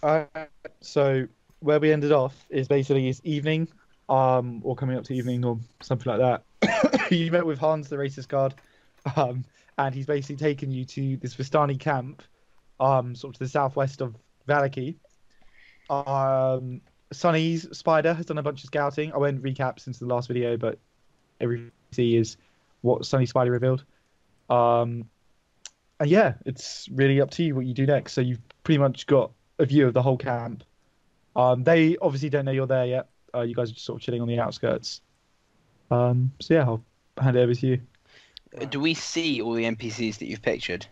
Uh, so where we ended off is basically it's evening, or coming up to evening or something like that. You met with Hans, the racist guard, um, and he's basically taken you to this Vistani camp, sort of to the southwest of Valaki. Um, Sonny's spider has done a bunch of scouting. I won't recap since the last video, but everything you see is what Sonny Spider revealed. Um, and yeah, it's really up to you what you do next. So you've pretty much got a view of the whole camp. They obviously don't know you're there yet. You guys are just sort of chilling on the outskirts. So yeah, I'll hand it over to you. Do we see all the NPCs that you've pictured?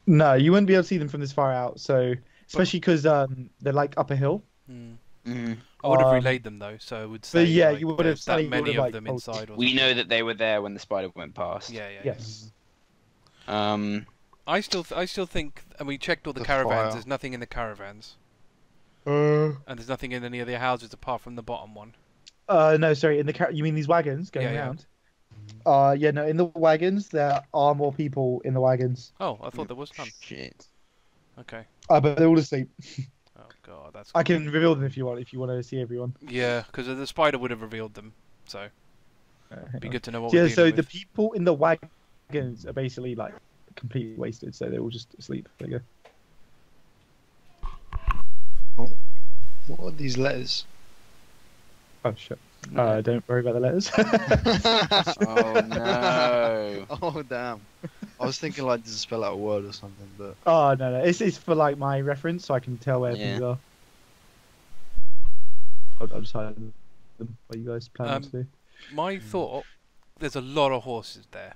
No, you wouldn't be able to see them from this far out. So especially because they're like up a hill. I would have relayed them though, so I would say yeah, like, you would have there's that many of like, them inside. Or we know that they were there when the spider went past. Yeah. Yes. I still think, and we checked all the caravans. fire. There's nothing in the caravans, and there's nothing in any of the houses apart from the bottom one. No, sorry. You mean these wagons going Yeah, yeah. around? Yeah, no. In the wagons, there are more people in the wagons. Oh, I thought there was none. Shit. Okay. But they're all asleep. Oh god, that's. I can reveal them if you want. If you want to see everyone. Yeah, because the spider would have revealed them, so it'd be good to know what. Yeah. we're So dealing the with. people in the wagons are basically like completely wasted. So they're all just asleep. There you go. What are these letters? Oh shit. Don't worry about the letters. Oh no. Oh damn! I was thinking like to spell out a word or something, but Oh no. It's for like my reference, so I can tell where Yeah. things are. I'll just hide them. What you guys plan to do? My thought: there's a lot of horses there.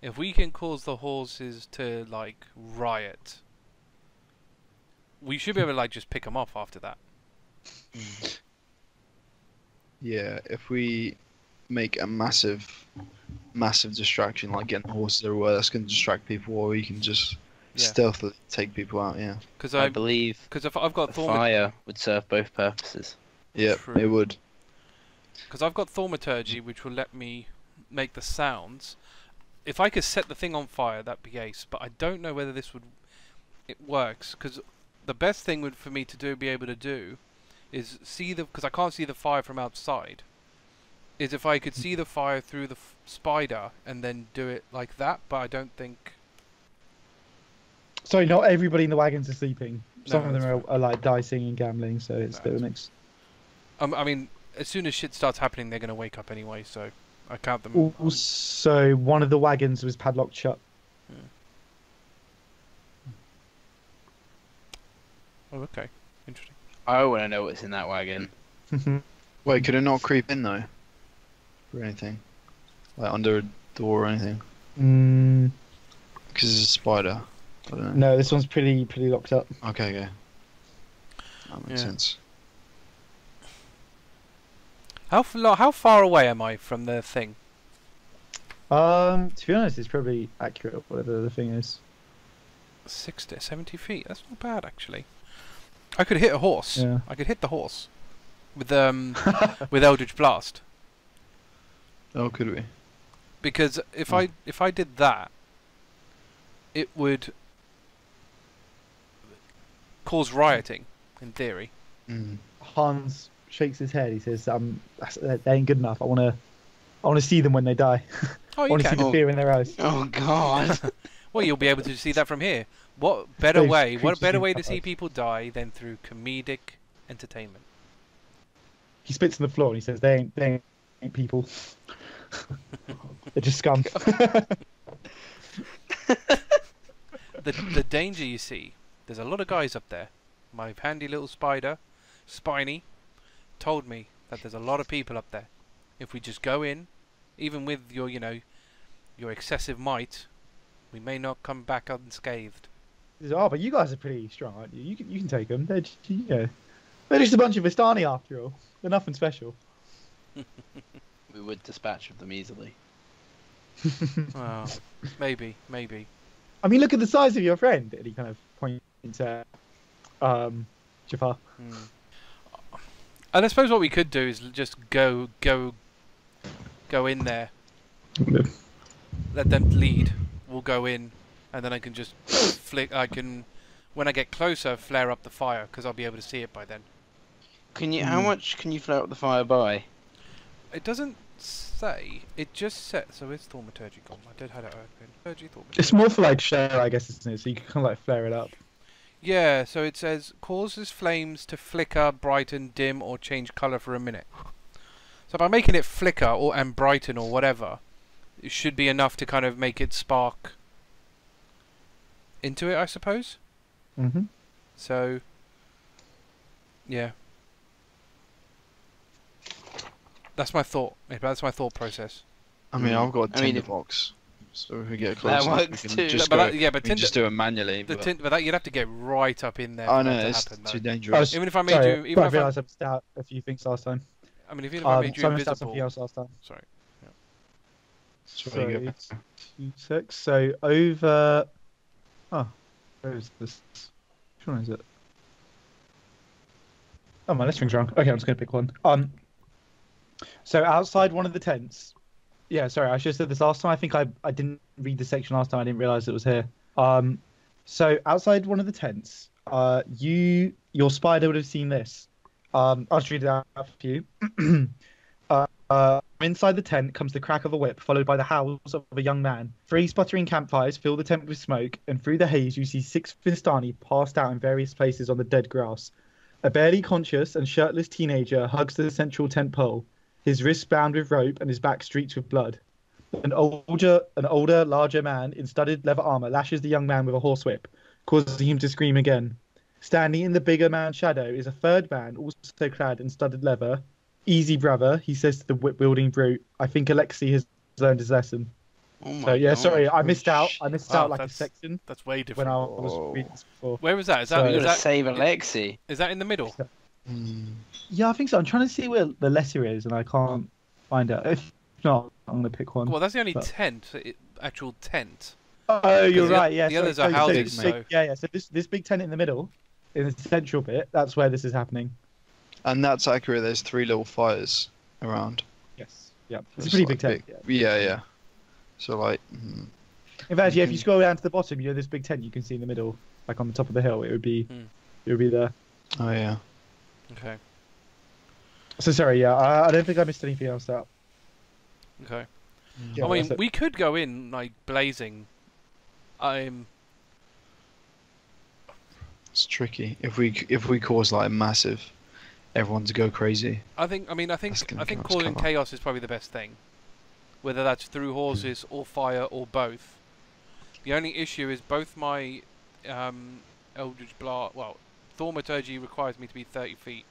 If we can cause the horses to like riot, we should be able to like just pick them off after that. yeah, if we make a massive distraction, like getting horses everywhere, that's going to distract people, or we can just Yeah. stealthily take people out. Yeah, Because I believe if I've got the thaumaturgy, fire would serve both purposes. yeah, True. it would. because I've got thaumaturgy, which will let me make the sounds. If I could set the thing on fire, that'd be ace. But I don't know whether it works. Because the best thing for me to be able to do, is because I can't see the fire from outside. Is if I could see the fire through the spider and then do it like that. But I don't think. Sorry, not everybody in the wagons are sleeping. Some No, of them that's are like dicing and gambling, so it's a bit of a mix. I mean, as soon as shit starts happening, they're gonna wake up anyway. So I count them. Also, one of the wagons was padlocked shut. Oh, okay, interesting. I want to know what's in that wagon. Wait, could it not creep in though? Or anything, like under a door or anything? Because it's a spider. I don't know. No, this one's pretty locked up. Okay. That makes Yeah. sense. How far away am I from the thing? To be honest, it's probably accurate, whatever the thing is. 60, 70 feet. That's not bad, actually. I could hit a horse. Yeah. I could hit the horse with with Eldritch Blast. Oh, could we? Because if I did that, it would cause rioting, in theory. Hans shakes his head. He says, "They ain't good enough. I wanna see them when they die. Oh, I you wanna see can. the fear in their eyes." Oh god. Well, you'll be able to see that from here. What better Those way? What creatures better in way to eyes. see people die than through comedic entertainment? He spits on the floor and he says, "They ain't people. They're just scum." The danger you see. There's a lot of guys up there. My handy little spider, Spiny, told me that there's a lot of people up there. If we just go in, even with your your excessive might, we may not come back unscathed. He says, "Oh, but you guys are pretty strong, aren't you? You can take them. They're just a bunch of Vistani after all. They're nothing special." We would dispatch of them easily. Oh, maybe. I mean, look at the size of your friend. And he kind of points at Jafar. And I suppose what we could do is just go in there. Let them lead. We'll go in, and then I can just flick. I can when I get closer, flare up the fire because I'll be able to see it by then. Can you? How much can you flare up the fire by? It doesn't say. It just said. So where's thaumaturgy gone? I did have it open. Thaumaturgy. It's more for like share, I guess, isn't it? So you can kind of like flare it up. Yeah. So it says causes flames to flicker, brighten, dim, or change color for a minute. So by making it flicker and brighten or whatever, it should be enough to kind of make it spark into it, I suppose. Mm-hmm. So, yeah. That's my thought. That's my thought process. I mean, I've got a I mean, tinderbox, so if we get That closer, works we can too. just But go, that- yeah, but we can just do it manually. But But that you'd have to get right up in there. I For know that to it's happen, too though. dangerous. Even if I made Sorry, you, even I if I, realised I missed out a few things last time. I mean, even if I made you So I missed out something invisible. else last time. Sorry. Sorry, you go So, 2 6. So over. Oh, where is this? Which one is it? Oh, my lettering's wrong. Okay, I'm just gonna pick one. So outside one of the tents. Yeah, sorry, I should have said this last time. I think I didn't read the section last time. I didn't realise it was here. So outside one of the tents, your spider would have seen this. I'll just read it out for you. Inside the tent comes the crack of a whip, followed by the howls of a young man. 3 sputtering campfires fill the tent with smoke, and through the haze you see 6 Finstani passed out in various places on the dead grass. A barely conscious and shirtless teenager hugs the central tent pole, his wrists bound with rope and his back streaked with blood. An older, larger man in studded leather armor lashes the young man with a horsewhip, causing him to scream again. Standing in the bigger man's shadow is a third man, also clad in studded leather. Easy, brother, he says to the whip-wielding brute. I think Alexei has learned his lesson. Oh my So, yeah, God. sorry, I missed out. I missed Wow, out like a that's- section That's way when different. I was reading this before. Where was that? Is So- that You is gotta that save Alexei. is that in the middle? Yeah, I think so. I'm trying to see where the letter is, and I can't find it. If not, I'm going to pick one. Well, that's the only But- tent. Actual tent. Oh, you're the- right. Yeah, the sorry, others are so houses, this big- so- yeah. So this big tent in the middle, in the central bit, that's where this is happening. And that's accurate. There's 3 little fires around. Yes. Yeah. It's a It's pretty like big tent. big- Yeah. Yeah. So like, In fact, yeah, if can- you scroll down to the bottom, you know this big tent you can see in the middle, like on the top of the hill. It would be there. oh yeah. Okay. So sorry. Yeah, I don't think I missed anything else out. Okay. Yeah, I mean, that's it. we could go in like blazing. It's tricky. If we cause like massive, everyone to go crazy. I think That's gonna give us causing cover. chaos is probably the best thing. Whether that's through horses or fire or both. The only issue is both my Eldritch Blast. Well, thaumaturgy requires me to be 30 feet.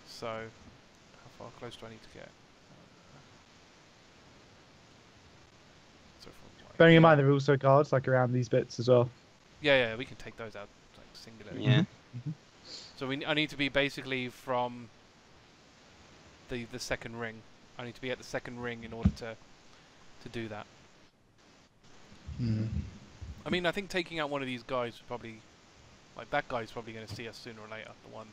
So, how far close do I need to get? So from Bearing in mind there are also guards like around these bits as well. yeah, we can take those out like singularly. Yeah. So I need to be basically from the second ring. I need to be at the second ring in order to do that. Mm. I mean, I think taking out one of these guys would probably, like that guy's probably going to see us sooner or later. The one.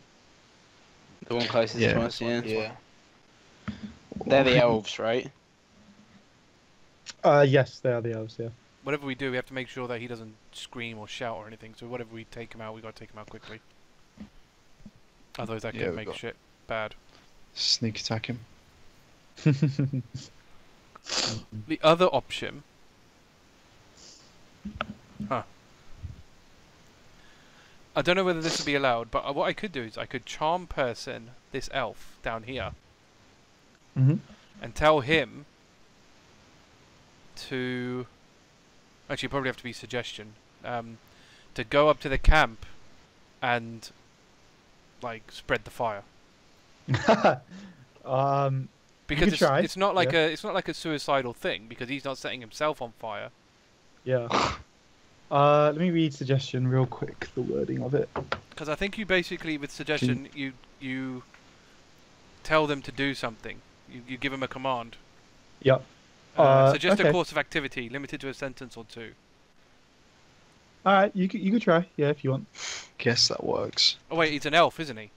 The one closest Yeah. to us, yeah. Yeah. They're the elves, right? Yes, they are the elves. Yeah. Whatever we do, we have to make sure that he doesn't scream or shout or anything. So whatever we take him out, we got to take him out quickly. Otherwise, that Yeah, could we make got- shit bad. Sneak attack him. The other option. Huh. I don't know whether this would be allowed, but what I could do is I could charm person this elf down here Mhm. and tell him to. Actually, probably have to be suggestion. To go up to the camp and like spread the fire. Because could try, it's not like yeah. it's not like a suicidal thing because he's not setting himself on fire. Yeah. Let me read suggestion real quick. The wording of it. Because I think you basically, with suggestion, you tell them to do something. You give them a command. Yep. Suggest a okay. course of activity, limited to a sentence or 2. All right, you could try. Yeah, if you want. Guess that works. Oh wait, he's an elf, isn't he?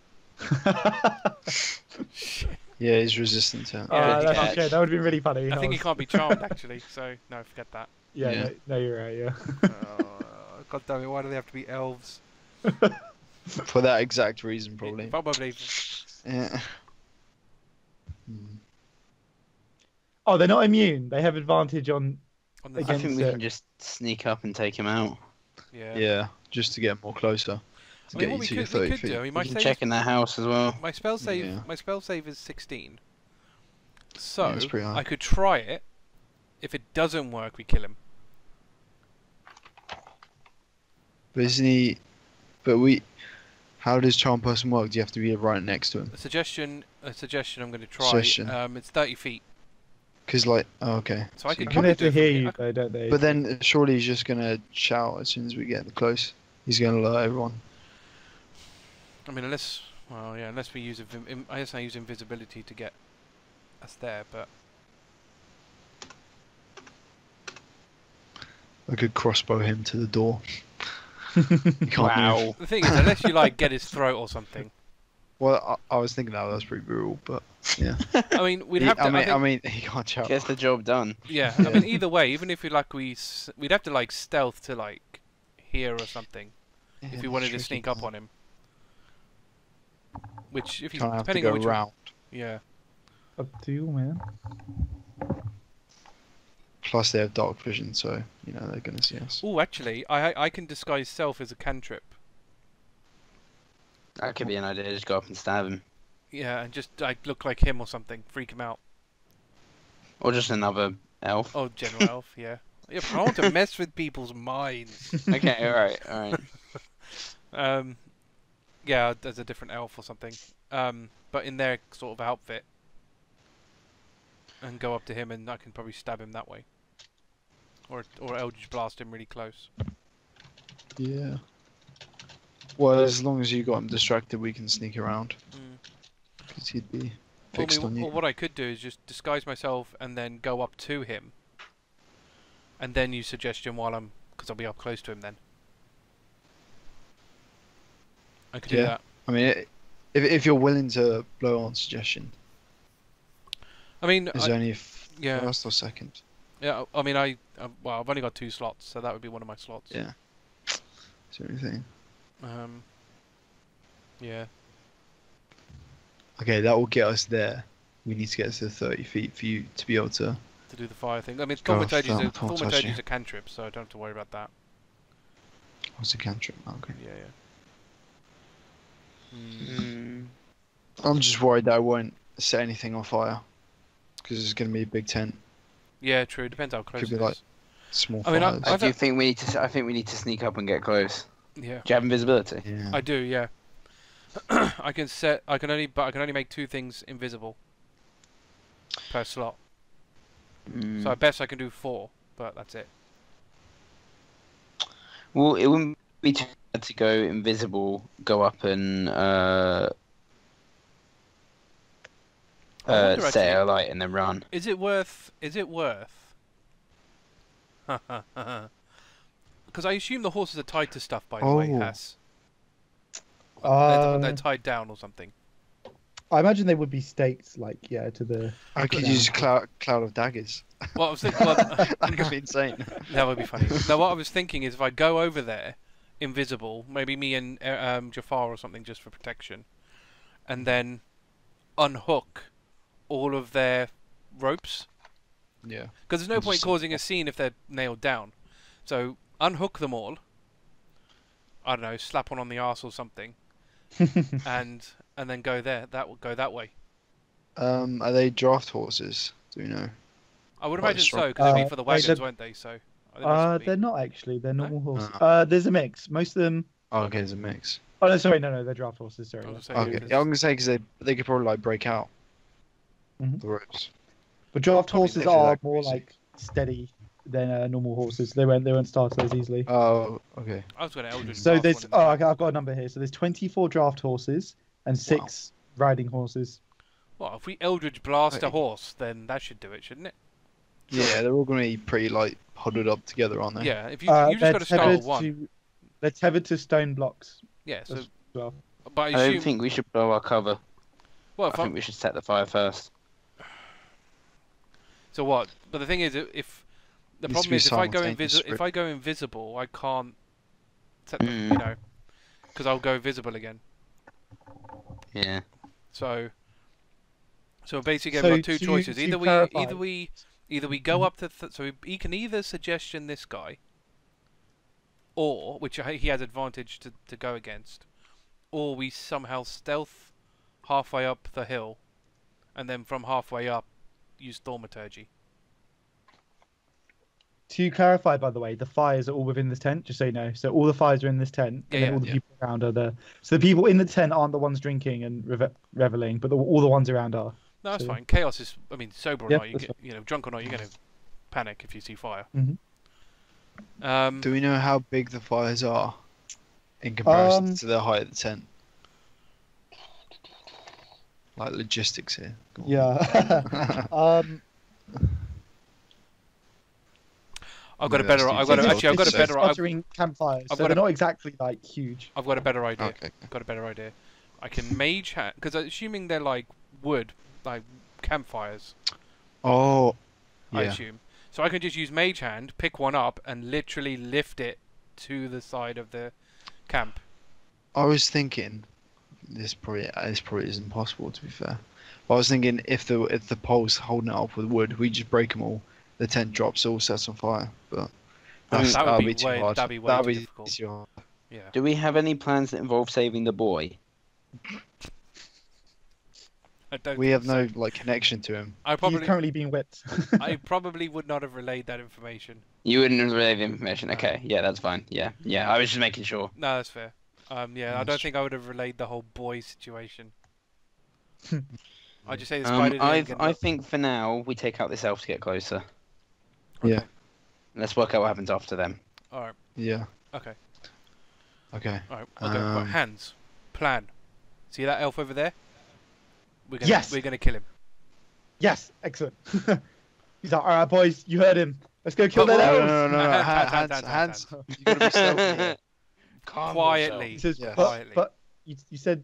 Yeah, he's resistant to it. Yeah, he that's can't. okay. That would have been really funny. I think he can't be charmed actually. So no, forget that. Yeah, Yeah. no, you're right. Yeah. God damn it! Why do they have to be elves? For that exact reason, probably. Probably. Yeah. Hmm. Oh, they're not immune. They have advantage on. On the I Against think we it. can just sneak up and take him out. yeah. Yeah, just to get more closer. To I mean, get what you we to your could, we 30 could feet. do. I mean, We can check in that house as well. my spell save. Yeah. My spell save is 16. Yeah, So it's pretty high. I could try it. If it doesn't work, we kill him. But isn't he... But we... How does charm person work? Do you have to be right next to him? A suggestion. I'm going to try. Suggestion. It's 30 feet. Because, like... Oh, okay. So I could I probably have do to it hear from you here. though, don't they? But then, surely he's just going to shout as soon as we get close. He's going to alert everyone. I mean, unless. Well, yeah, unless we use. I guess I use invisibility to get us there, but. I could crossbow him to the door. He can't move. The thing is, unless you like get his throat or something. Well, I was thinking that was pretty brutal, but yeah. I mean, we'd have to. I mean, he can't shout. Gets the job done. Yeah, I mean, either way, even if we like we'd have to like stealth to like here or something if we wanted to sneak up on him. Which, if he's Kind of have to depending go on which one, round. yeah. Up to you, man. Plus, they have dark vision, so you know they're gonna see us. Oh, actually, I can disguise self as a cantrip. That could be an idea. Just go up and stab him. Yeah, and just like look like him or something, freak him out. Or just another elf. Oh, general elf, yeah. Yeah, but I want to mess with people's minds. Okay, alright. Yeah, there's a different elf or something. But in their sort of outfit. And go up to him and I can probably stab him that way. Or Eldritch Blast him really close. Yeah. Well, as long as you got him distracted, we can sneak around. Because he'd be fixed on you. Or what I could do is just disguise myself and then go up to him. And then use suggestion while I'm... Because I'll be up close to him then. I could do that. I mean, if you're willing to blow on suggestion, I mean... is there only yeah. first or second? Yeah, I mean, well, I've only got 2 slots, so that would be one of my slots. Yeah. Is there anything? Yeah. Okay, that will get us there. We need to get to 30 feet for you to be able to... To do the fire thing. I mean, Go Thaumaturgy you. is a cantrip, so I don't have to worry about that. What's a cantrip? Okay. Yeah. I'm just worried that I won't set anything on fire. Because it's going to be a big tent. Yeah, true. Depends how close Could be it like is. small I mean, fires. I do think we need to. I think we need to sneak up and get close. Yeah. Do you have invisibility? Yeah. I do, yeah. I can only make 2 things invisible per slot. So I best I can do 4, but that's it. Well, it wouldn't be too bad to go invisible, go up and wonder set actually- a light and then run. Is it worth? Because I assume the horses are tied to stuff, by the way, Oh. Haiss. Uh, They're tied down or something. I imagine they would be staked, like, yeah, to the. I could Yeah. use cloud of daggers. Well, I was thinking, well, That could be insane. that would be funny. Now, what I was thinking is if I go over there, invisible, maybe me and Jafar or something just for protection, and then unhook all of their ropes. Yeah. Because there's no point causing a scene if they're nailed down. So unhook them all. I don't know, slap one on the arse or something, and then go there. Go that way. Are they draft horses? Do you know? I would Quite imagine strong. so, because they'd be for the Wait, wagons, they're- won't they? So. I think that's what They're not actually. They're normal No? horses. There's a mix. Most of them. Oh, okay, there's a mix. Oh no, sorry, no, they're draft horses. Sorry. I was yeah. gonna say, Okay, because- yeah, I'm gonna say because they could probably like break out Mhm. the ropes. But draft Probably horses literally are that more crazy. like steady than normal horses. They won't start as easily. Oh, okay. I was going to Eldritch So Blast there's one in there. okay, I've got a number here. So there's 24 draft horses and 6 riding horses. Well, if we Eldritch Blast a Wait. horse, then that should do it, shouldn't it? Yeah, they're all gonna be pretty like huddled up together, aren't they? Yeah. If you just They're got to start with tethered 1. to- They're tethered to stone blocks Yeah. So, as well. but I I assume. don't think we should blow our cover. Well, I if think I'm, we should set the fire first. so what? But the thing is, if the Needs to problem be is if I go simultaneous if I go invisible, I can't set them, you know, because I'll go visible again. Yeah. So basically, So we've got two to- choices. to Either clarify- we go up to so he can either suggestion this guy, or which he has advantage to go against, or we somehow stealth halfway up the hill, and then from halfway up use thaumaturgy. To clarify, by the way, the fires are all within this tent, just so you know. So all the fires are in this tent, and then all the people around are there. So the people in the tent aren't the ones drinking and reveling, but all the ones around are. No, that's So- fine. Chaos is, I mean, sober or Yeah, not, that's you know, drunk or not, you're going to panic if you see fire. Mhm. Do we know how big the fires are in comparison to the height of the tent? Like logistics here. Go on. Yeah. I've got a Maybe better. that's I've got too a, actually. I've got a It's better. sputtering campfires, I've so got they're a- not exactly like huge. I've got a better idea. Okay. I've got a better idea. I can mage hand because assuming they're like wood, like campfires. Oh. I Yeah. assume. So I can just use mage hand, pick one up, and literally lift it to the side of the camp. I was thinking this probably isn't possible, to be fair. But I was thinking if the poles holding it up with wood, we just break them all. The tent drops, it all sets on fire. But That would that'll be too way- hard. that'd be way That'll too be difficult. too hard. Yeah. Do we have any plans that involve saving the boy? I don't. We think have so. no like connection to him. I He's probably. currently being whipped. I probably would not have relayed that information. You wouldn't have relayed the information. Okay, yeah, that's fine. Yeah, I was just making sure. No, that's fair. Yeah, I That's don't think I would have relayed the whole boy situation. I just say this I think for now we take out this elf to get closer. Yeah. Let's work out what happens after them. All right. Yeah. Okay. Okay. All right. Okay. Right, Um, hands. Plan. See that elf over there? We're gonna, Yes! We're gonna kill him. Yes, excellent. He's like, all right, boys, you heard him. Let's go kill But- that No, elf. no, no, no, Hands, hands. You gotta be stealthy. Quietly. He says, Yeah. but, Quietly. but you said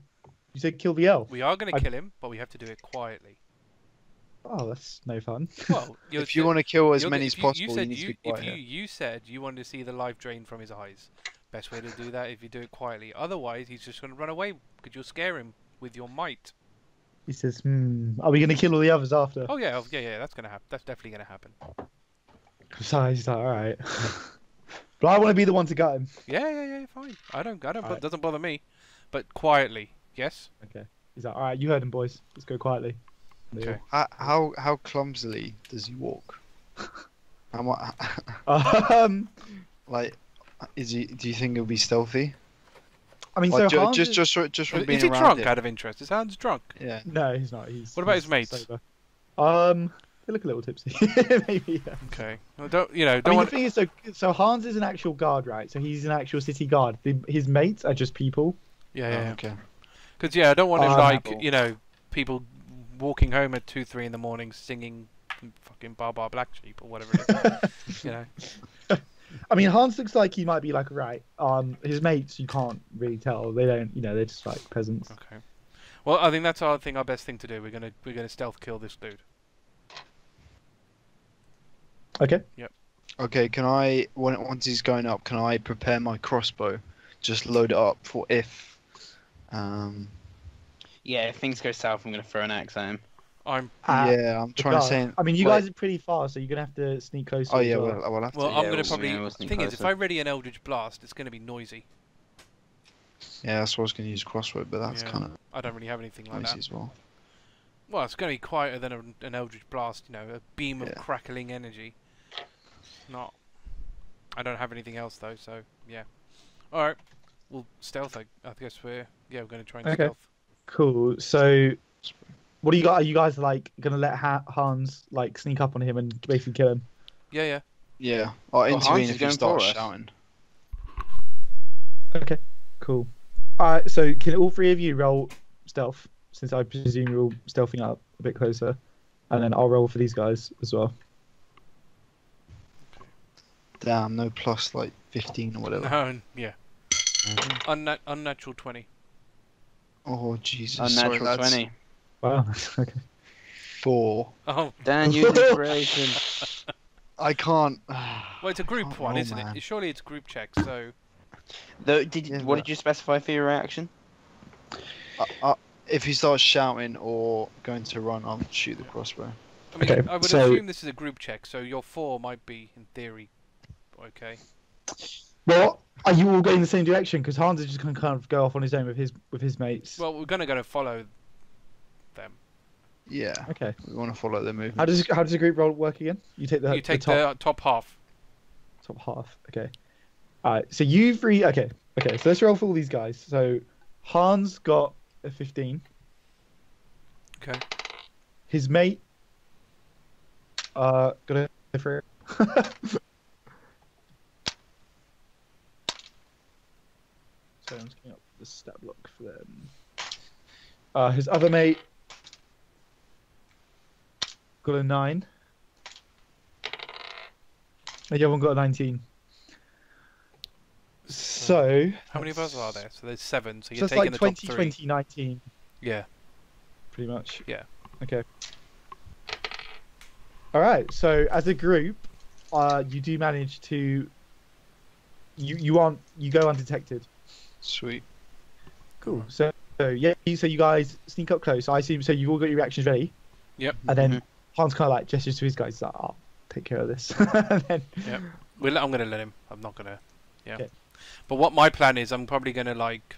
kill the elf. We are gonna I- kill him, but we have to do it quietly. Oh, that's no fun. Well, If you want to kill as you're many g- as you possible, you said need to be if quiet. you said you wanted to see the life drain from his eyes. Best way to do that if you do it quietly. Otherwise, he's just gonna run away because you'll scare him with your might. He says, are we going to kill all the others after? Oh yeah, that's gonna happen. That's definitely gonna happen. So he's like, all right. But I want to be the one to gut him. Yeah, fine. I don't. Alright. Doesn't bother me. But quietly, yes. Okay. He's like, all right, you heard him, boys. Let's go quietly. And they Okay. How clumsily does he walk? How much? all- Like, is he? Do you think he'll be stealthy? I mean, Like, so Hans just from being Is he around drunk? him. Out of interest, is Hans drunk? Yeah. No, he's not. He's. What about he's his mates? sober. They look a little tipsy. Maybe. Yeah. Okay. Well, don't you know? I Don't mean, want. the thing is, so Hans is an actual guard, right? So he's an actual city guard. His mates are just people. Yeah. Okay. Because I don't want him like Apple. people walking home at 2-3 in the morning singing fucking Bar Black Sheep or whatever it is. you know. I mean, Hans looks like he might be like right. His mates, you can't really tell. They don't, they're just like peasants. Okay. Well, I think that's our best thing to do. We're gonna stealth kill this dude. Okay. Okay. Can I once he's going up? Can I prepare my crossbow? Just load it up for if. Yeah, if things go south, I'm gonna throw an axe at him. I'm. Yeah, I'm trying to say. I mean, you like- guys are pretty fast, so you're gonna have to sneak closer. Oh as yeah, well. we'll have to. Well, Yeah, I'm gonna we'll- probably. yeah, we'll The sneak thing is, if closer. I ready an Eldritch Blast, it's gonna be noisy. Yeah, that's what I was gonna use crossbow, but that's Yeah. kind of I don't really have anything like noisy that. as well. Well, it's gonna be quieter than an Eldritch Blast. A beam of Yeah. crackling energy. Not. I don't have anything else though, so yeah. All right. Well, stealth. I guess we're gonna try and Okay. stealth. Cool. So, what do you got? Are you guys like gonna let Hans like sneak up on him and basically kill him? Yeah. Yeah, I'll Hans intervene is if he going starts for us. shouting. Okay. Cool. Alright. So, can all three of you roll stealth? Since I presume you're all stealthing up a bit closer, and then I'll roll for these guys as well. Damn, no plus like 15 or whatever. No. Yeah. Unnatural 20. Oh Jesus, Unnatural sorry, that's 20. Wow. Okay. 4. Oh. Dan, use inspiration. I can't. Well, it's a group can't one, roll, isn't man. it? Surely it's group check. So. Though, Yeah, what but- did you specify for your reaction? If he starts shouting or going to run, I'll shoot the crossbow. I mean, Okay, I would so- assume this is a group check, so your 4 might be, in theory, okay. Well, are you all going in the same direction? Because Hans is just going to kind of go off on his own with his mates. Well, we're gonna go follow them. Yeah, Okay. we want to follow their movement. How does a group roll work again? You take the You take top, the top half. top half. Okay. All right. So you three. Okay. Okay. So let's roll for all these guys. So Hans got a 15. Okay. His mate. Got a for it. So I'm just getting up the stat block for them. His other mate got a 9. And the other one got a 19. So How many of us are there? So there's 7. So So you're it's taking like the 20, top 3. 20, 19, Yeah. pretty much. Yeah. Okay. All right. So as a group, you do manage to. You go undetected. Sweet. Cool. So yeah. So you guys sneak up close. I assume. So you've all got your reactions ready. Yep. And then Hans kind of like gestures to his guys. He's like, "I'll take care of this." And then, Yep. I'm gonna let him. I'm not gonna. Yeah. Okay. But what my plan is, I'm probably gonna like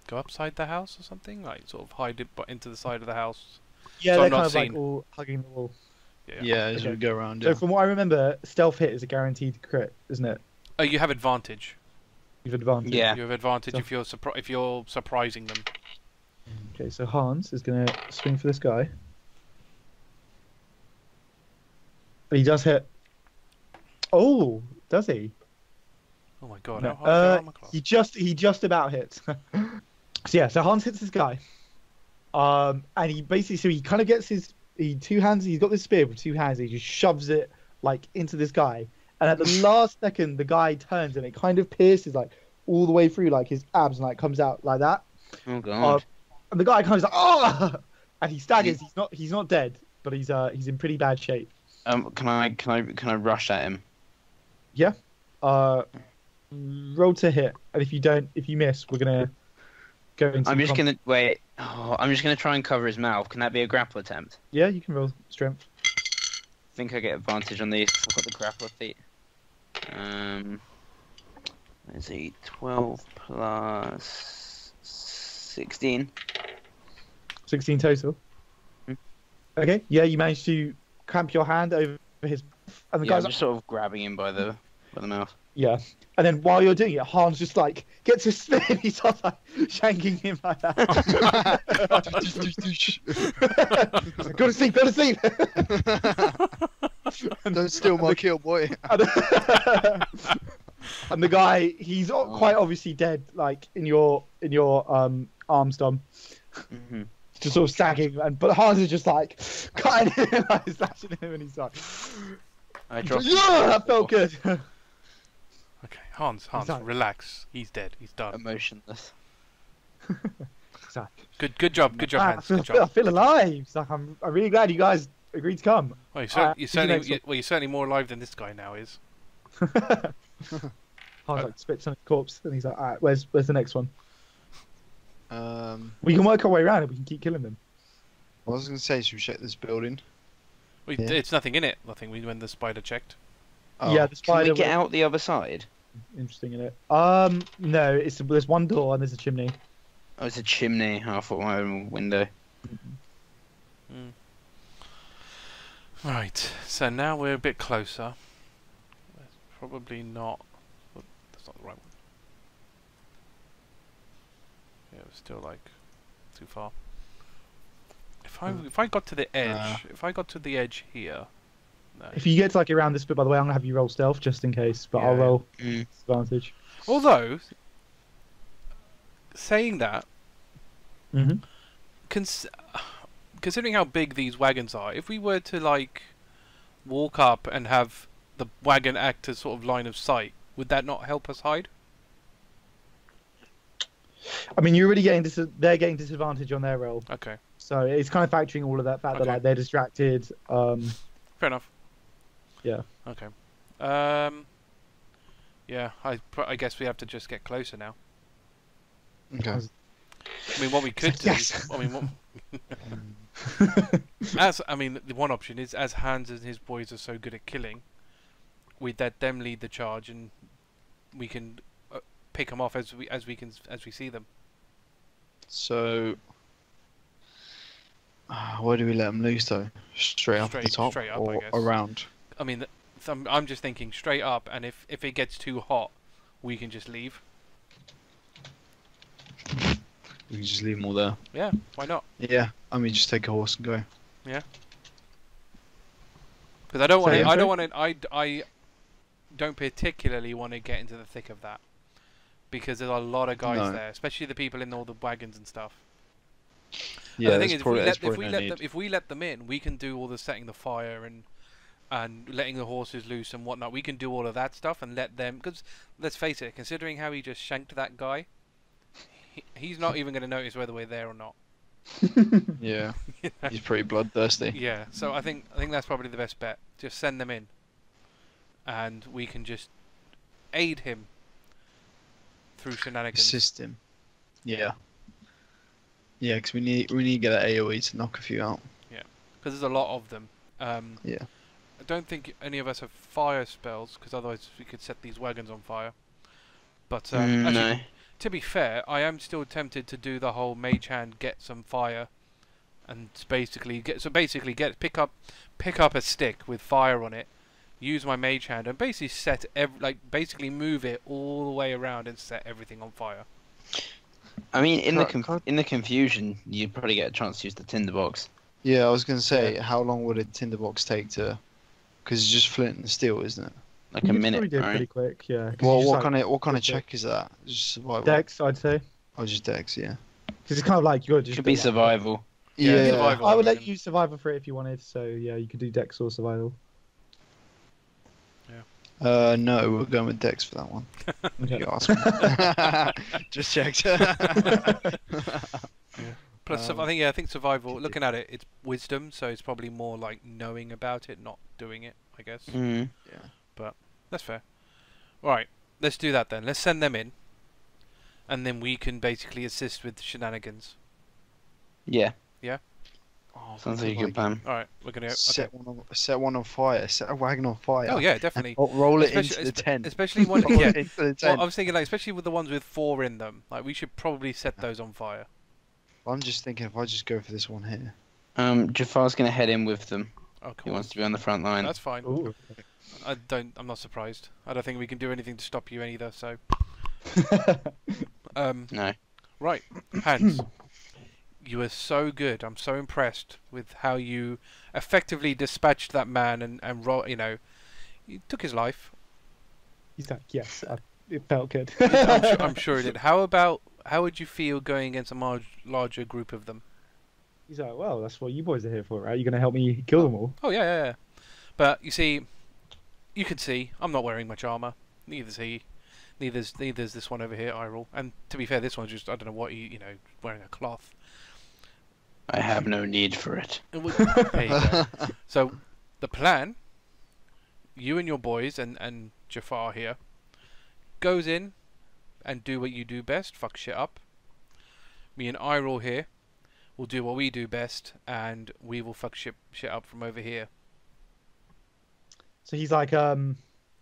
go upside the house or something, like sort of hide it, but into the side of the house. yeah, So they're I'm not kind of like seen. all hugging the wall. Yeah, as Okay. we go around. So Yeah. from what I remember, stealth hit is a guaranteed crit, isn't it? Oh, you have advantage. You've advantage. Yeah. You have advantage So- if you're surprising them. Okay, so Hans is gonna swing for this guy. He does hit. Oh, does he? Oh my god! No. How high is their armor class? He just about hits. So yeah, so Hans hits this guy. And he basically, so he kind of gets his two hands. He's got this spear with 2 hands. He just shoves it like into this guy. And at the last second, the guy turns and it kind of pierces like all the way through like his abs and like comes out like that. Oh god. And the guy kind of like, oh, and he staggers. He's not dead, but he's in pretty bad shape. Can I rush at him? Yeah. Roll to hit, and if you miss, we're gonna go into. I'm just gonna wait. Oh, I'm just gonna try and cover his mouth. Can that be a grapple attempt? Yeah, you can roll strength. I think I get advantage on these. 'Cause I've got the grapple feet. Let's see, 12 plus 16. 16 total. Hmm. Okay. Yeah, you managed to clamp your hand over his, and the Yeah, I'm guy's just sort of grabbing him by the mouth. yeah. And then while you're doing it, Hans just like gets his spear and he starts like shanking him like that. Go to sleep, go to sleep. Don't steal my kill, boy. And the guy, he's quite obviously dead, like in your arm stump, Mm-hmm. just sort of sagging. But Hans is just like cutting him, like slashing him, and he's like, I drop. "Yeah, that felt good." Okay, Hans, done. relax. He's dead. He's done. Emotionless. Exactly. Good job, Hans. Good I job. feel alive. It's like I'm really glad you guys agreed to come. Well, you're see you next certainly more alive than this guy now is. Hans like spits on his corpse, and he's like, "All right, where's the next one? I We can work our way around, and we can keep killing them." was gonna say, should we check this building? Yeah. It's nothing in it. Nothing. When the spider checked. Oh. Yeah, the Can we spider. get out the other side? Interesting in it. No, there's one door and there's a chimney. Oh, it's a chimney. I thought my own window. Right. So now we're a bit closer. That's probably not. That's not the right one. Yeah, it was still like too far. If I got to the edge, if I got to the edge here. No. If you get to like around this bit, by the way, I'm gonna have you roll stealth just in case, but I'll Yeah. roll Mm. advantage. Although, saying that, Mm-hmm. considering how big these wagons are, if we were to like walk up and have the wagon act as sort of line of sight, would that not help us hide? I mean, you're really getting they're getting disadvantage on their roll, Okay, so it's kind of factoring all of that fact that Okay. like they're distracted. fair enough. Yeah. Okay. Yeah, I guess we have to just get closer now. Okay. I mean, what we could do. Yes. I mean, the one option is, as Hans and his boys are so good at killing, we let them lead the charge, and we can pick them off as we see them. So, where do we let them loose though? Straight up at the top, straight up, I or guess. around? I mean, I'm just thinking straight up, and if it gets too hot, we can just leave. We can just leave them all there. Yeah, why not? Yeah, I mean, just take a horse and go. Yeah. Because I don't want Say to. again, I don't want to. I don't particularly want to get into the thick of that, because there's a lot of guys No. there, especially the people in all the wagons and stuff. Yeah, And the thing is, there's if probably we no let need. them, if we let them in, we can do all the setting the fire and letting the horses loose and whatnot. We can do all of that stuff and let them. Because let's face it, considering how he just shanked that guy, he's not even going to notice whether we're there or not. Yeah, he's pretty bloodthirsty. Yeah, so I think that's probably the best bet. Just send them in, and we can just aid him through shenanigans. Assist him. Yeah. Yeah, because we need to get that AOE to knock a few out. Because there's a lot of them. Yeah. I don't think any of us have fire spells, because otherwise we could set these wagons on fire. But actually, No. to be fair, I am still tempted to do the whole mage hand, get some fire, and basically pick up a stick with fire on it, use my mage hand, and basically basically move it all the way around and set everything on fire. I mean, in Can't- the confusion, you'd probably get a chance to use the tinderbox. Yeah, I was gonna say, Yeah. how long would a tinderbox take to? Because it's just flint and steel, isn't it? Like You a could minute, probably do it right? pretty quick, yeah. 'cause Well, you just, what kind of just check is that? Just survival. Dex, I'd say. Oh, just dex, yeah. Because it's kind of like you got to just Could do be that. survival. Yeah, survival. I would I let reckon. you survival for it if you wanted. So yeah, you could do Dex or survival. No, we're going with dex for that one. Okay. You asked me. Just checked. Plus, I think survival. Looking at it, it's wisdom, so it's probably more like knowing about it, not doing it. I guess Mm. that's fair. All right, let's do that then. Let's send them in, and then we can basically assist with shenanigans. Yeah, Oh, sounds like a good plan. All right, we're gonna go. Okay. Set one on fire. Set a wagon on fire. Oh yeah, definitely. Roll it Especially- into the tent. Especially one. Roll Yeah. it into the Well, tent. I was thinking, like, especially with the ones with 4 in them, like we should probably set those on fire. I'm just thinking if I just go for this one here. Jafar's gonna head in with them. Oh, He come on. wants to be on the front line. That's fine. Ooh. I'm not surprised. I don't think we can do anything to stop you either. So, No. right, Hans, you were so good. I'm so impressed with how you effectively dispatched that man you took his life. He's like, yes, it felt good. I'm sure it did. How would you feel going against a larger group of them? He's like, well, that's what you boys are here for, right? You're gonna help me kill them all. Oh yeah. But you see, you can see I'm not wearing much armor. Neither's he. Neither's this one over here, Eirril. And to be fair, this one's just I don't know what wearing a cloth. I have no need for it. There you go. So the plan, you and your boys and Jafar here, goes in and do what you do best, fuck shit up. Me and Eirril here will do what we do best, and we will fuck shit up from over here. So he's like,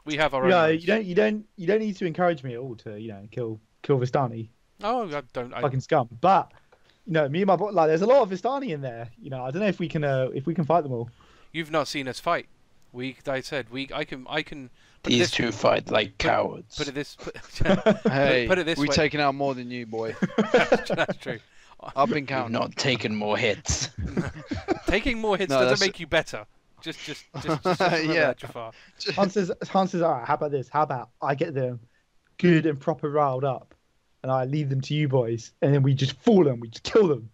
We have our yeah, own. you don't need to encourage me at all to kill Vistani, Oh, I don't. fucking scum. But me and my boy, like, there's a lot of Vistani in there. I don't know if we can fight them all. You've not seen us fight. I can. Put These this, two fight like cowards. Put it this. Hey, put it this we've way. taken out more than you, boy. That's true. I've been You've counting. not taken more hits. Taking more hits No, doesn't that's- make you better. Just remember Yeah. that, Jafar. Hans says, all right, how about this? How about I get them good and proper riled up, and I leave them to you boys, and then we just fool them, we just kill them.